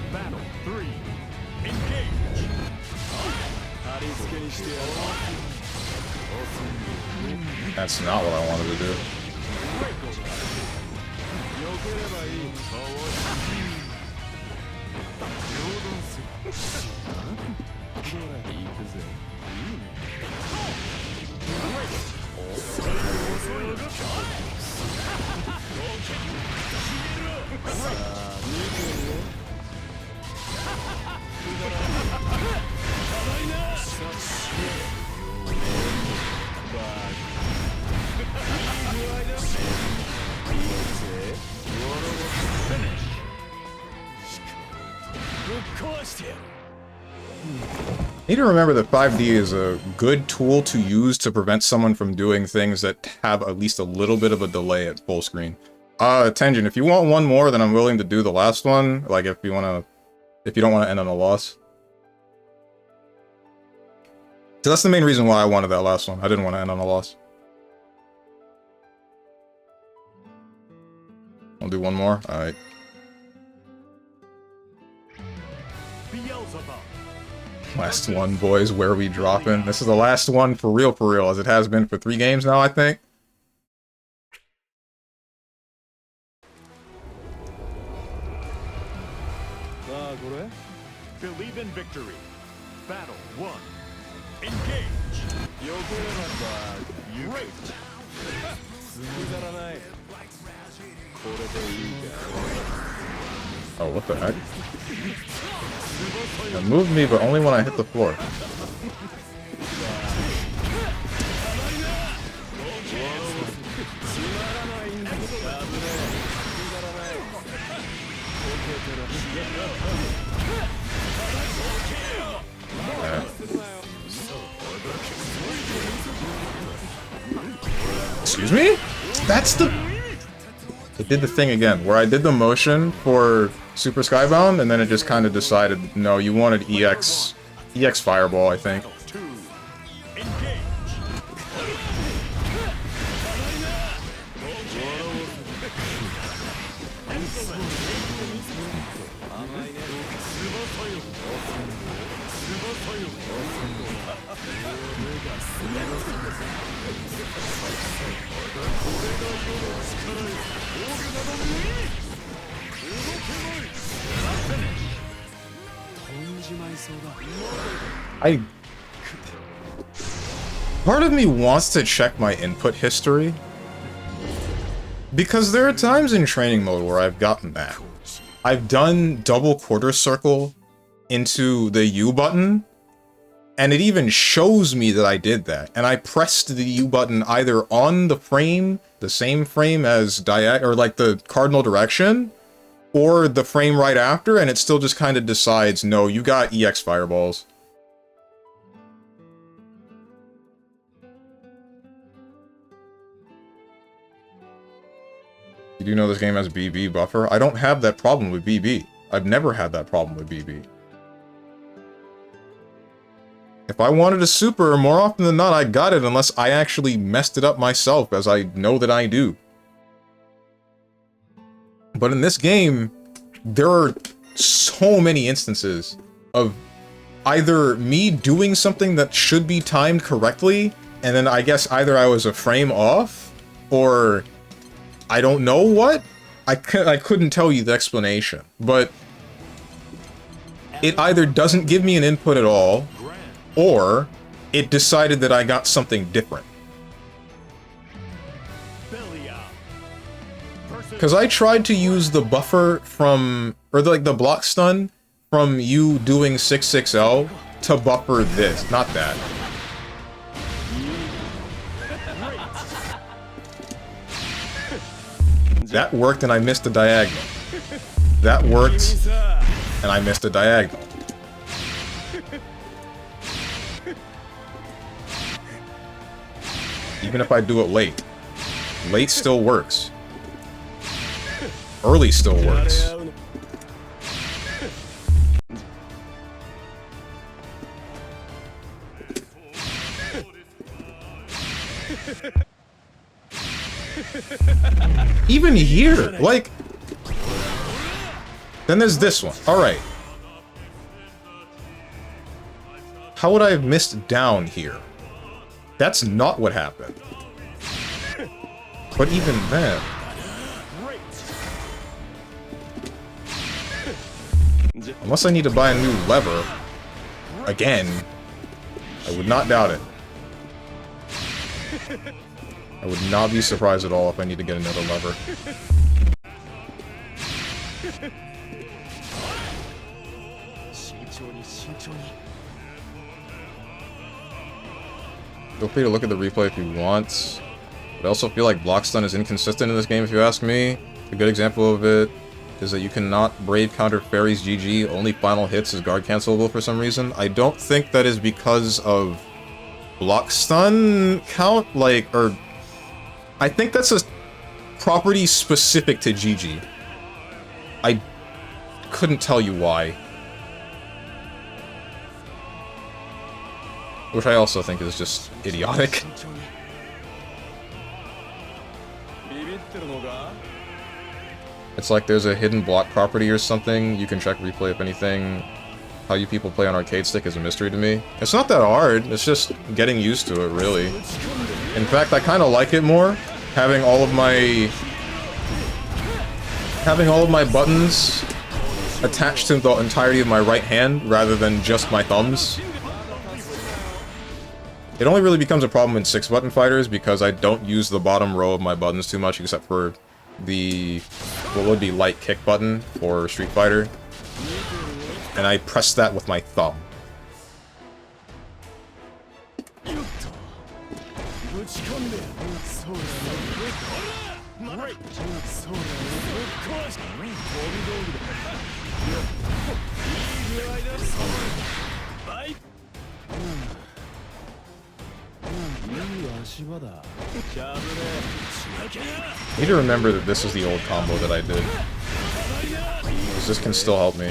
S2: Battle 3. Engage.
S4: That's not what I wanted to do. Need to remember that 5D is a good tool to use to prevent someone from doing things that have at least a little bit of a delay at full screen. Tenjin, if you want one more, then I'm willing to do the last one. Like, if you don't want to end on a loss. So that's the main reason why I wanted that last one. I didn't want to end on a loss. I'll do one more. Alright.
S2: Beelzebub.
S4: Last one, boys. Where are we dropping? This is the last one for real, as it has been for 3 games now, I think.
S2: Believe in victory. Battle 1. Engage. Great.
S4: Oh, what the heck? It moved me, but only when I hit the floor. Excuse me? That's the... It did the thing again, where I did the motion for Super Skybound, and then it just kind of decided, no, you wanted EX Fireball, I think. Part of me wants to check my input history, because there are times in training mode where I've gotten that. I've done double quarter circle into the U button, and it even shows me that I did that. And I pressed the U button either on the frame, the same frame as or like the cardinal direction, or the frame right after, and it still just kind of decides, no, you got EX Fireballs. You do know this game has BB buffer? I don't have that problem with BB. I've never had that problem with BB. If I wanted a super, more often than not, I got it unless I actually messed it up myself, as I know that I do. But in this game, there are so many instances of either me doing something that should be timed correctly, and then I guess either I was a frame off, or I don't know what? I couldn't tell you the explanation, but it either doesn't give me an input at all, or it decided that I got something different. Because I tried to use the buffer from, or like the block stun from you doing 6-6-L to buffer this, not that. That worked and I missed a diagonal. That worked and I missed a diagonal. Even if I do it late. Late still works. Early still works. Even here, like... Then there's this one. Alright. How would I have missed down here? That's not what happened. But even then... Unless I need to buy a new lever, again, I would not doubt it. I would not be surprised at all if I need to get another lever. Feel free to look at the replay if you want. But I also feel like block stun is inconsistent in this game if you ask me. A good example of it is that you cannot braid counter fairies GG, only final hits is guard cancelable for some reason. I don't think that is because of block stun count, like, or... I think that's a property specific to GG. I couldn't tell you why. Which I also think is just idiotic. It's like there's a hidden block property or something. You can check replay if anything. How you people play on arcade stick is a mystery to me. It's not that hard, it's just getting used to it, really. In fact, I kind of like it more, having all of my buttons attached to the entirety of my right hand, rather than just my thumbs. It only really becomes a problem in 6-button fighters, because I don't use the bottom row of my buttons too much, except for the what would be light kick button for Street Fighter, and I pressed that with my thumb. I need to remember that this is the old combo that I did, because this can still help me.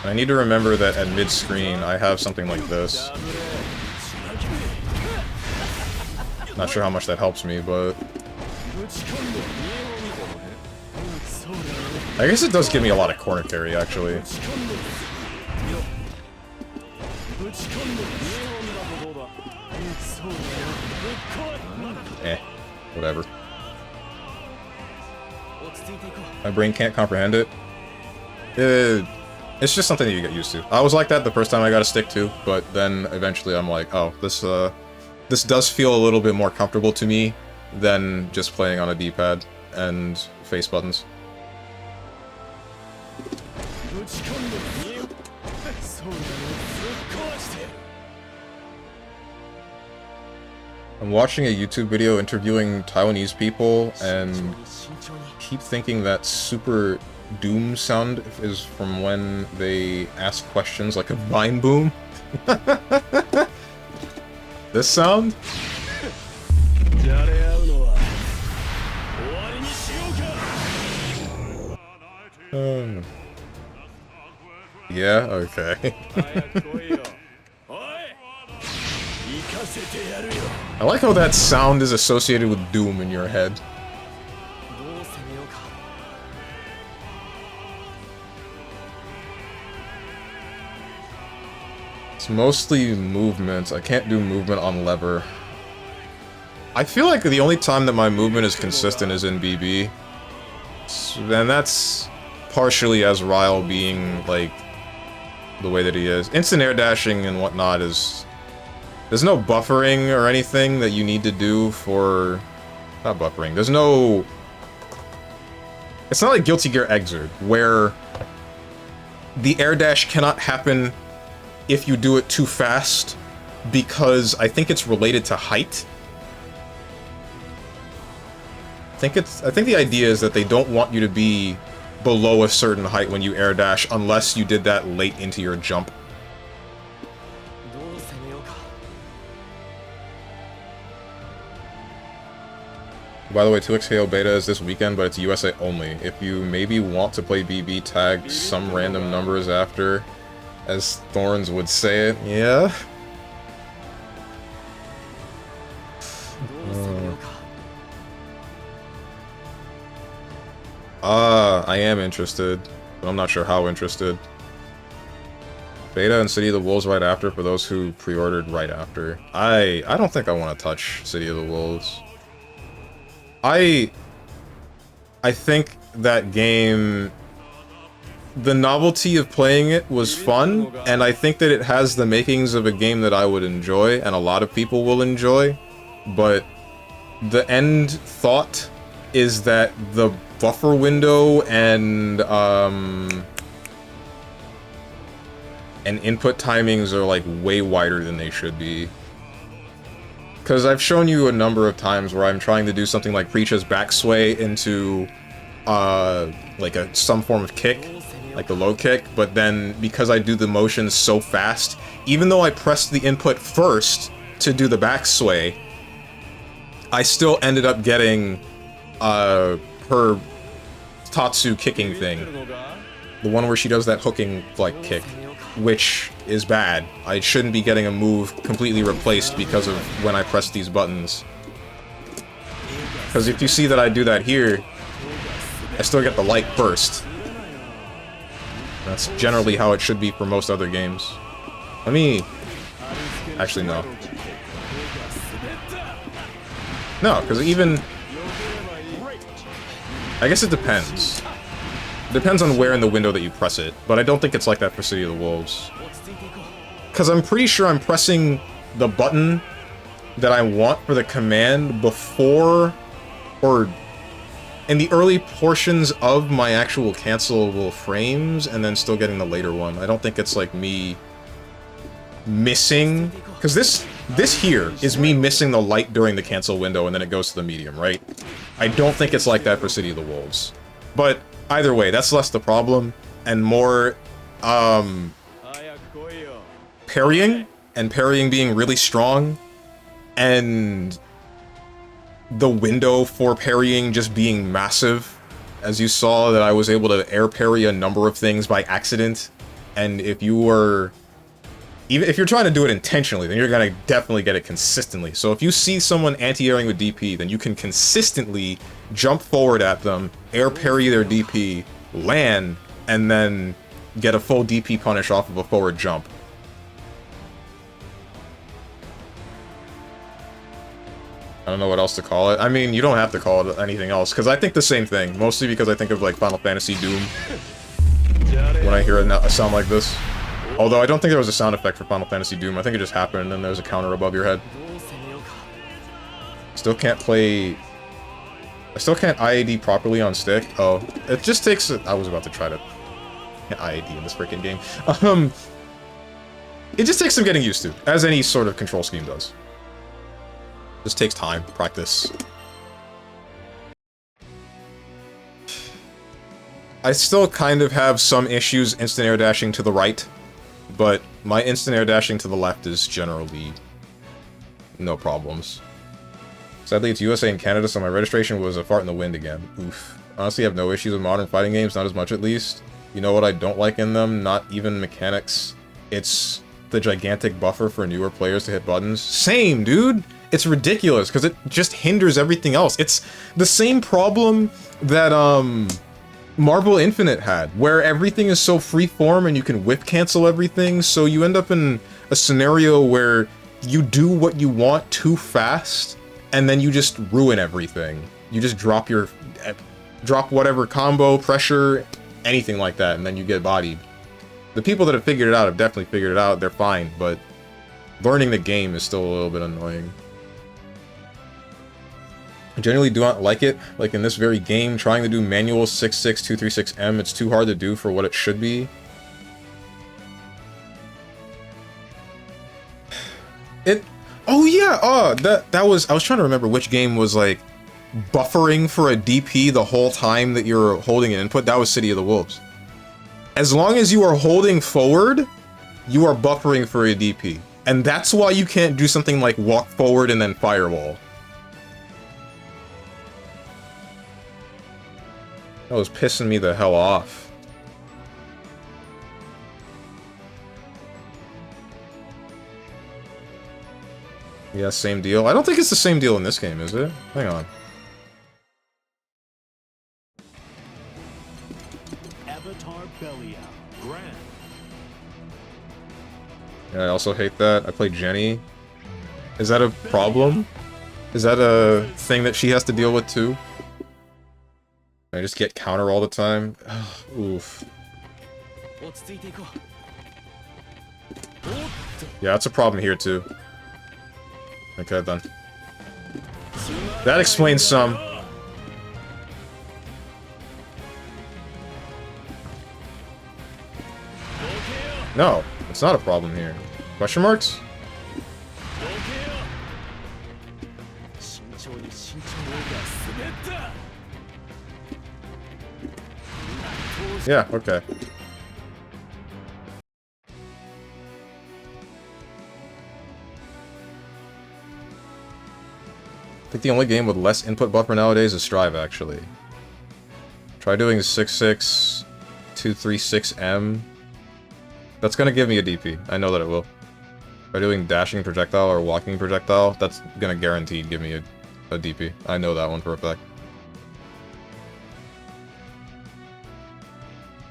S4: And I need to remember that at mid-screen I have something like this. Not sure how much that helps me, but I guess it does give me a lot of corner carry, actually. Whatever. My brain can't comprehend it. It's just something that you get used to. I was like that the first time I got a stick too, but then eventually I'm like, oh, this does feel a little bit more comfortable to me than just playing on a D-pad and face buttons. I'm watching a YouTube video interviewing Taiwanese people and keep thinking that Super Doom sound is from when they ask questions like a vine boom. This sound? Yeah, okay. I like how that sound is associated with Doom in your head. It's mostly movement. I can't do movement on lever. I feel like the only time that my movement is consistent is in BB. And that's partially as Ryle being, like, the way that he is. Instant air dashing and whatnot is... There's no buffering or anything that you need to do for... Not buffering. There's no... It's not like Guilty Gear Xrd, where the air dash cannot happen if you do it too fast, because I think it's related to height. I think the idea is that they don't want you to be below a certain height when you air dash unless you did that late into your jump. By the way, 2xKO beta is this weekend, but it's USA only. If you maybe want to play BB, tag some random numbers after, as Thorns would say it. Yeah? I am interested, but I'm not sure how interested. Beta and City of the Wolves right after for those who pre-ordered right after. I don't think I want to touch City of the Wolves. I think that game, the novelty of playing it was fun, and I think that it has the makings of a game that I would enjoy, and a lot of people will enjoy, but the end thought is that the buffer window and input timings are like way wider than they should be. Because I've shown you a number of times where I'm trying to do something like Preacha's back sway into, like some form of kick, like the low kick, but then because I do the motions so fast, even though I pressed the input first to do the back sway, I still ended up getting, her Tatsu kicking thing. The one where she does that hooking, like, kick, which is bad. I shouldn't be getting a move completely replaced because of when I press these buttons. Because if you see that I do that here, I still get the light first. That's generally how it should be for most other games. Let me... Actually, no. No, because even... I guess it depends. It depends on where in the window that you press it, but I don't think it's like that for City of the Wolves. Because I'm pretty sure I'm pressing the button that I want for the command before, or in the early portions of my actual cancelable frames, and then still getting the later one. I don't think it's like me missing, because this here is me missing the light during the cancel window, and then it goes to the medium, right? I don't think it's like that for City of the Wolves. But either way, that's less the problem, and more, parrying, and parrying being really strong, and the window for parrying just being massive. As you saw, that I was able to air parry a number of things by accident, and if you were... even if you're trying to do it intentionally, then you're gonna definitely get it consistently. So if you see someone anti-airing with DP, then you can consistently jump forward at them, air parry their DP, land, and then get a full DP punish off of a forward jump. I don't know what else to call it. I mean, you don't have to call it anything else, because I think the same thing. Mostly because I think of, like, Final Fantasy Doom when I hear a sound like this. Although I don't think there was a sound effect for Final Fantasy Doom. I think it just happened and then there's a counter above your head. Still can't play... I still can't IAD properly on stick. Oh, it just takes... I was about to try to IAD in this freaking game. It just takes some getting used to, as any sort of control scheme does. Just takes time, practice. I still kind of have some issues instant air dashing to the right, but my instant air dashing to the left is generally no problems. Sadly, it's USA and Canada, so my registration was a fart in the wind again. Oof. Honestly, I have no issues with modern fighting games, not as much at least. You know what I don't like in them? Not even mechanics. It's the gigantic buffer for newer players to hit buttons. Same, dude! It's ridiculous, because it just hinders everything else. It's the same problem that, Marvel Infinite had, where everything is so freeform and you can whip cancel everything, so you end up in a scenario where you do what you want too fast, and then you just ruin everything. You just drop whatever combo, pressure, anything like that, and then you get bodied. The people that have figured it out have definitely figured it out, they're fine, but learning the game is still a little bit annoying. I generally do not like it. Like in this very game, trying to do manual 66236M, it's too hard to do for what it should be. Oh yeah, that was, I was trying to remember which game was like buffering for a DP the whole time that you're holding an input. That was City of the Wolves. As long as you are holding forward, you are buffering for a DP. And that's why you can't do something like walk forward and then firewall. That was pissing me the hell off. Yeah, same deal. I don't think it's the same deal in this game, is it? Hang on.
S2: Avatar Belia. Grand.
S4: Yeah, I also hate that. I play Jenny. Is that a problem? Is that a thing that she has to deal with too? I just get counter all the time. Ugh, oof. Yeah, that's a problem here too. Okay, then. That explains some. No, it's not a problem here. Question marks? Yeah, okay. I think the only game with less input buffer nowadays is Strive, actually. Try doing 66236M. That's gonna give me a DP. I know that it will. By doing dashing projectile or walking projectile, that's gonna guaranteed give me a DP. I know that one for a fact.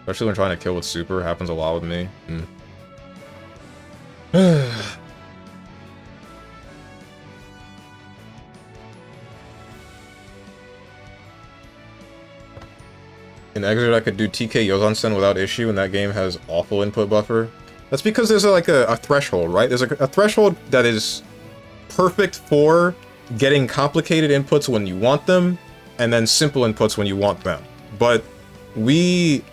S4: Especially when trying to kill with super, happens a lot with me. In Exert, I could do TK Yozansen without issue, and that game has awful input buffer. That's because there's like a threshold, right? There's a threshold that is perfect for getting complicated inputs when you want them,
S1: and then simple inputs when you want them. But we,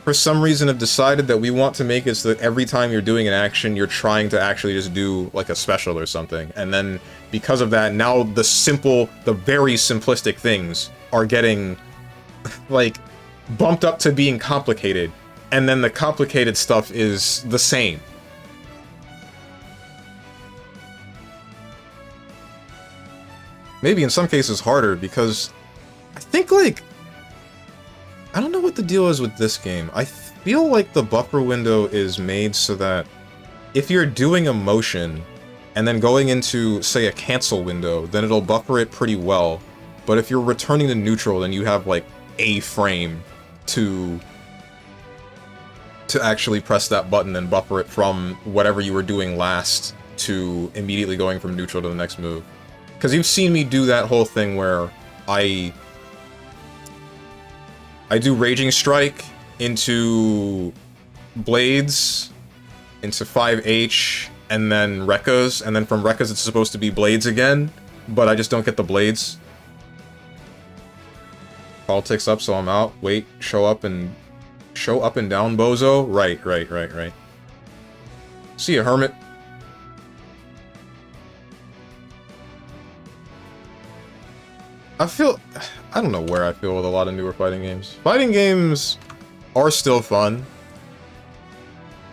S1: for some reason, have decided that we want to make it so that every time you're doing an action, you're trying to actually just do, like, a special or something. And then, because of that, now the very simplistic things are getting, like, bumped up to being complicated. And then the complicated stuff is the same. Maybe in some cases harder, because I think, like, I don't know what the deal is with this game. I feel like the buffer window is made so that if you're doing a motion and then going into, say, a cancel window, then it'll buffer it pretty well. But if you're returning to neutral, then you have, like, a frame to actually press that button and buffer it from whatever you were doing last to immediately going from neutral to the next move. Because you've seen me do that whole thing where I do Raging Strike into Blades, into 5H, and then Rekkas, and then from Rekkas it's supposed to be Blades again, but I just don't get the Blades. Politics up, so I'm out. Wait, show up and down, bozo. Right. See ya, hermit. I don't know where I feel with a lot of newer fighting games. Fighting games are still fun.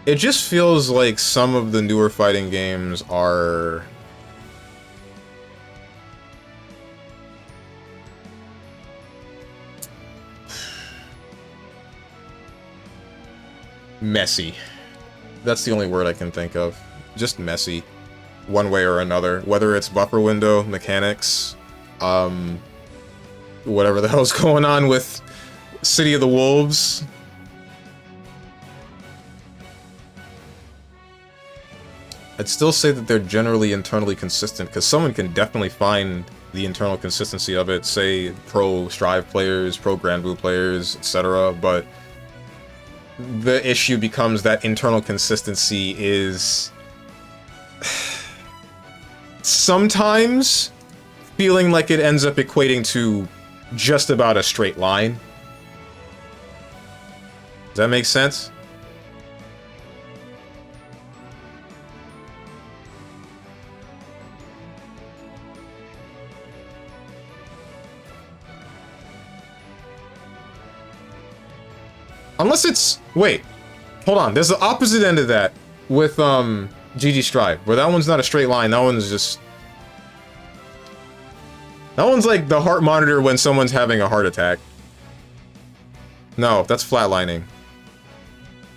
S1: It just feels like some of the newer fighting games are messy. That's the only word I can think of. Just messy. One way or another. Whether it's buffer window, mechanics, whatever the hell's going on with City of the Wolves. I'd still say that they're generally internally consistent, because someone can definitely find the internal consistency of it, say pro Strive players, pro Granblue players, etc., but the issue becomes that internal consistency is sometimes feeling like it ends up equating to just about a straight line. Does that make sense? Unless it's... Wait. Hold on. There's the opposite end of that with, GG Strive, where that one's not a straight line. That one's just... That one's like the heart monitor when someone's having a heart attack. No, that's flatlining.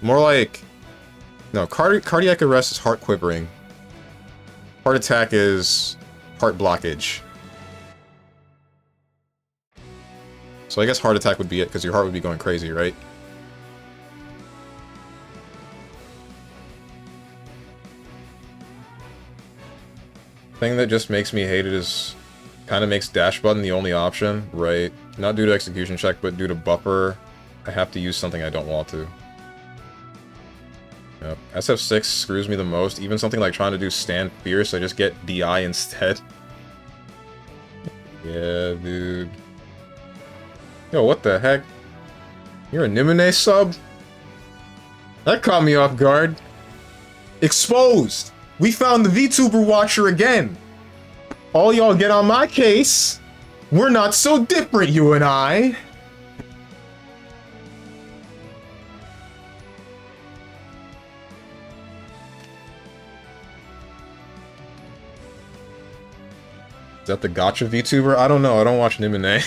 S1: More like... No, cardiac arrest is heart quivering. Heart attack is heart blockage. So I guess heart attack would be it, because your heart would be going crazy, right? Thing that just makes me hate it is... kind of makes dash button the only option, right? Not due to execution check, but due to buffer, I have to use something I don't want to. Yep. SF6 screws me the most. Even something like trying to do stand fierce, I just get DI instead. Yeah, dude. Yo, what the heck? You're a Nimine sub? That caught me off guard. Exposed! We found the VTuber watcher again! All y'all get on my case. We're not so different, you and I. Is that the gotcha VTuber? I don't know. I don't watch Nimine.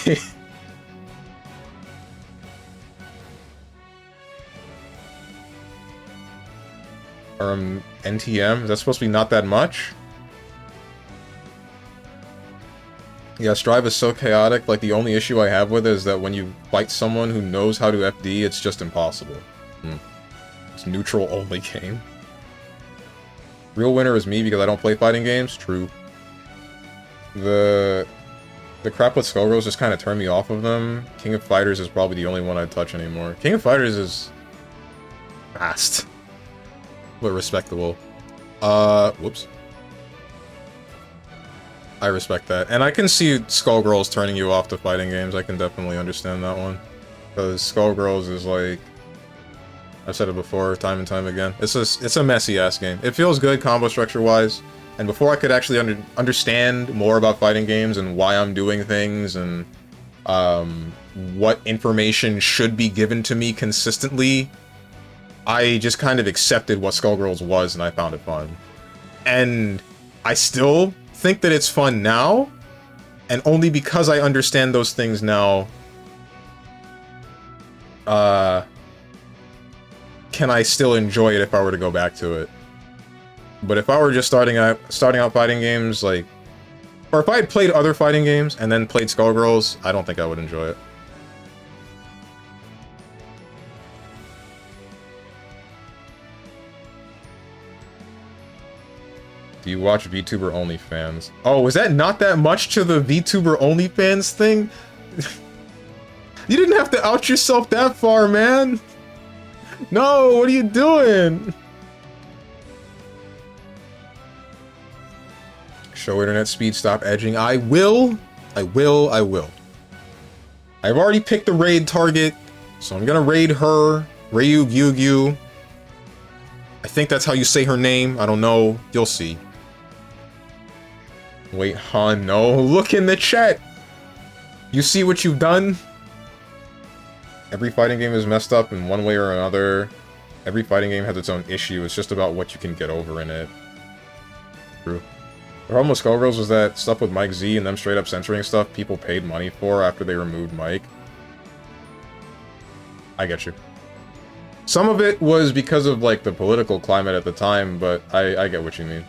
S1: NTM? Is that supposed to be not that much? Yeah, Strive is so chaotic, like the only issue I have with it is that when you fight someone who knows how to FD, it's just impossible. It's neutral only game. Real winner is me because I don't play fighting games? True. The crap with Skullgirls just kind of turned me off of them. King of Fighters is probably the only one I'd touch anymore. King of Fighters is... fast. But respectable. Whoops.
S4: I respect that. And I can see Skullgirls turning you off to fighting games. I can definitely understand that one. Because Skullgirls is like... I've said it before, time and time again. It's a messy-ass game. It feels good combo structure-wise. And before I could actually understand more about fighting games and why I'm doing things and what information should be given to me consistently, I just kind of accepted what Skullgirls was and I found it fun. And I still think that it's fun now, and only because I understand those things now, can I still enjoy it if I were to go back to it. But if I were just starting out fighting games, like, or if I had played other fighting games and then played Skullgirls, I don't think I would enjoy it. Do you watch VTuber OnlyFans? Oh, was that not that much to the VTuber OnlyFans thing? You didn't have to out yourself that far, man! No, what are you doing? Show internet speed, stop edging. I will. I've already picked the raid target, so I'm gonna raid her. Ryu Gyugyu. I think that's how you say her name. I don't know. You'll see. Wait, huh? No. Look in the chat! You see what you've done? Every fighting game is messed up in one way or another. Every fighting game has its own issue. It's just about what you can get over in it. True. The problem with Skullgirls was that stuff with Mike Z and them straight up censoring stuff people paid money for after they removed Mike. I get you. Some of it was because of, like, the political climate at the time, but I get what you mean.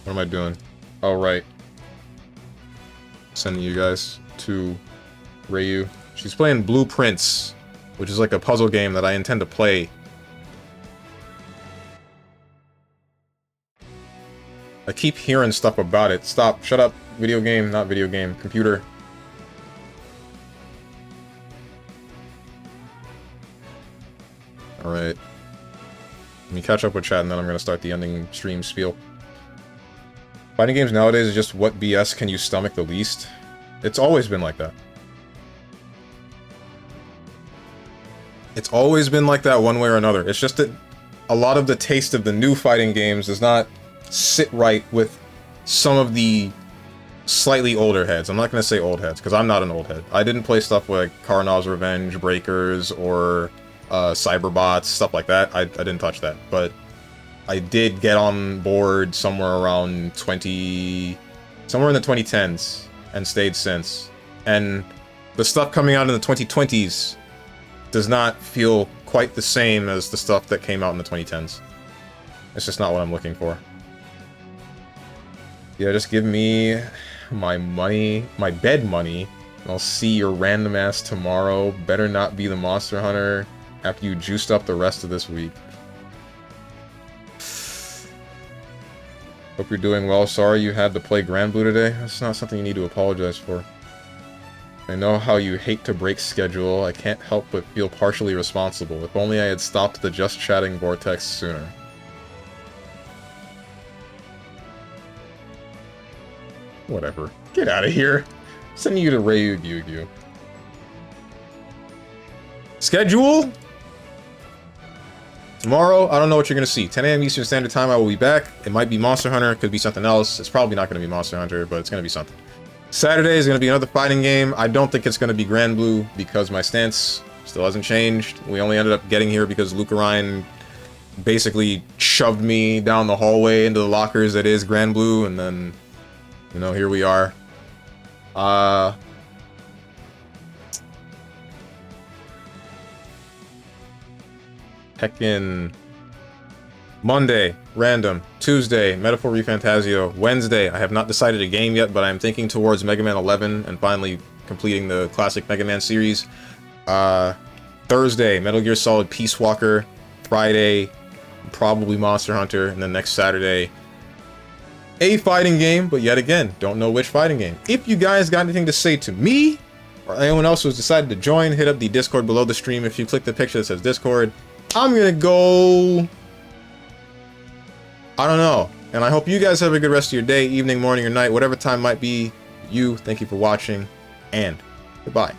S4: What am I doing? Oh, right. Sending you guys to Ryu. She's playing Blueprints, which is like a puzzle game that I intend to play. I keep hearing stuff about it. Stop. Shut up. Video game, not video game. Computer. Alright. Let me catch up with chat and then I'm gonna start the ending stream spiel. Fighting games nowadays is just what BS can you stomach the least. It's always been like that. It's always been like that one way or another. It's just that a lot of the taste of the new fighting games does not sit right with some of the slightly older heads. I'm not going to say old heads, because I'm not an old head. I didn't play stuff like Karnav's Revenge, Breakers, or Cyberbots, stuff like that. I didn't touch that, but I did get on board somewhere around somewhere in the 2010s, and stayed since. And the stuff coming out in the 2020s does not feel quite the same as the stuff that came out in the 2010s. It's just not what I'm looking for. Yeah, just give me my money, my bed money, and I'll see your random ass tomorrow. Better not be the Monster Hunter after you juiced up the rest of this week. Hope you're doing well. Sorry you had to play Granblue today. That's not something you need to apologize for. I know how you hate to break schedule. I can't help but feel partially responsible. If only I had stopped the Just Chatting vortex sooner. Whatever. Get out of here. Sending you to Ryu Gyugyu. Schedule? Tomorrow, I don't know what you're going to see. 10 a.m. Eastern Standard Time, I will be back. It might be Monster Hunter, it could be something else. It's probably not going to be Monster Hunter, but it's going to be something. Saturday is going to be another fighting game. I don't think it's going to be Granblue, because my stance still hasn't changed. We only ended up getting here because Luca Ryan basically shoved me down the hallway into the lockers that is Granblue, and then, you know, here we are. Heckin' Monday, random. Tuesday, Metaphor Refantasio. Wednesday, I have not decided a game yet, but I'm thinking towards Mega Man 11 and finally completing the classic Mega Man series. Thursday, Metal Gear Solid Peace Walker. Friday, probably Monster Hunter. And then next Saturday,
S1: a fighting game, but yet again, don't know which fighting game. If you guys got anything to say to me, or anyone else who's decided to join, hit up the Discord below the stream. If you click the picture that says Discord, I'm gonna go... I don't know. And I hope you guys have a good rest of your day, evening, morning, or night, whatever time might be you. Thank you for watching, and goodbye.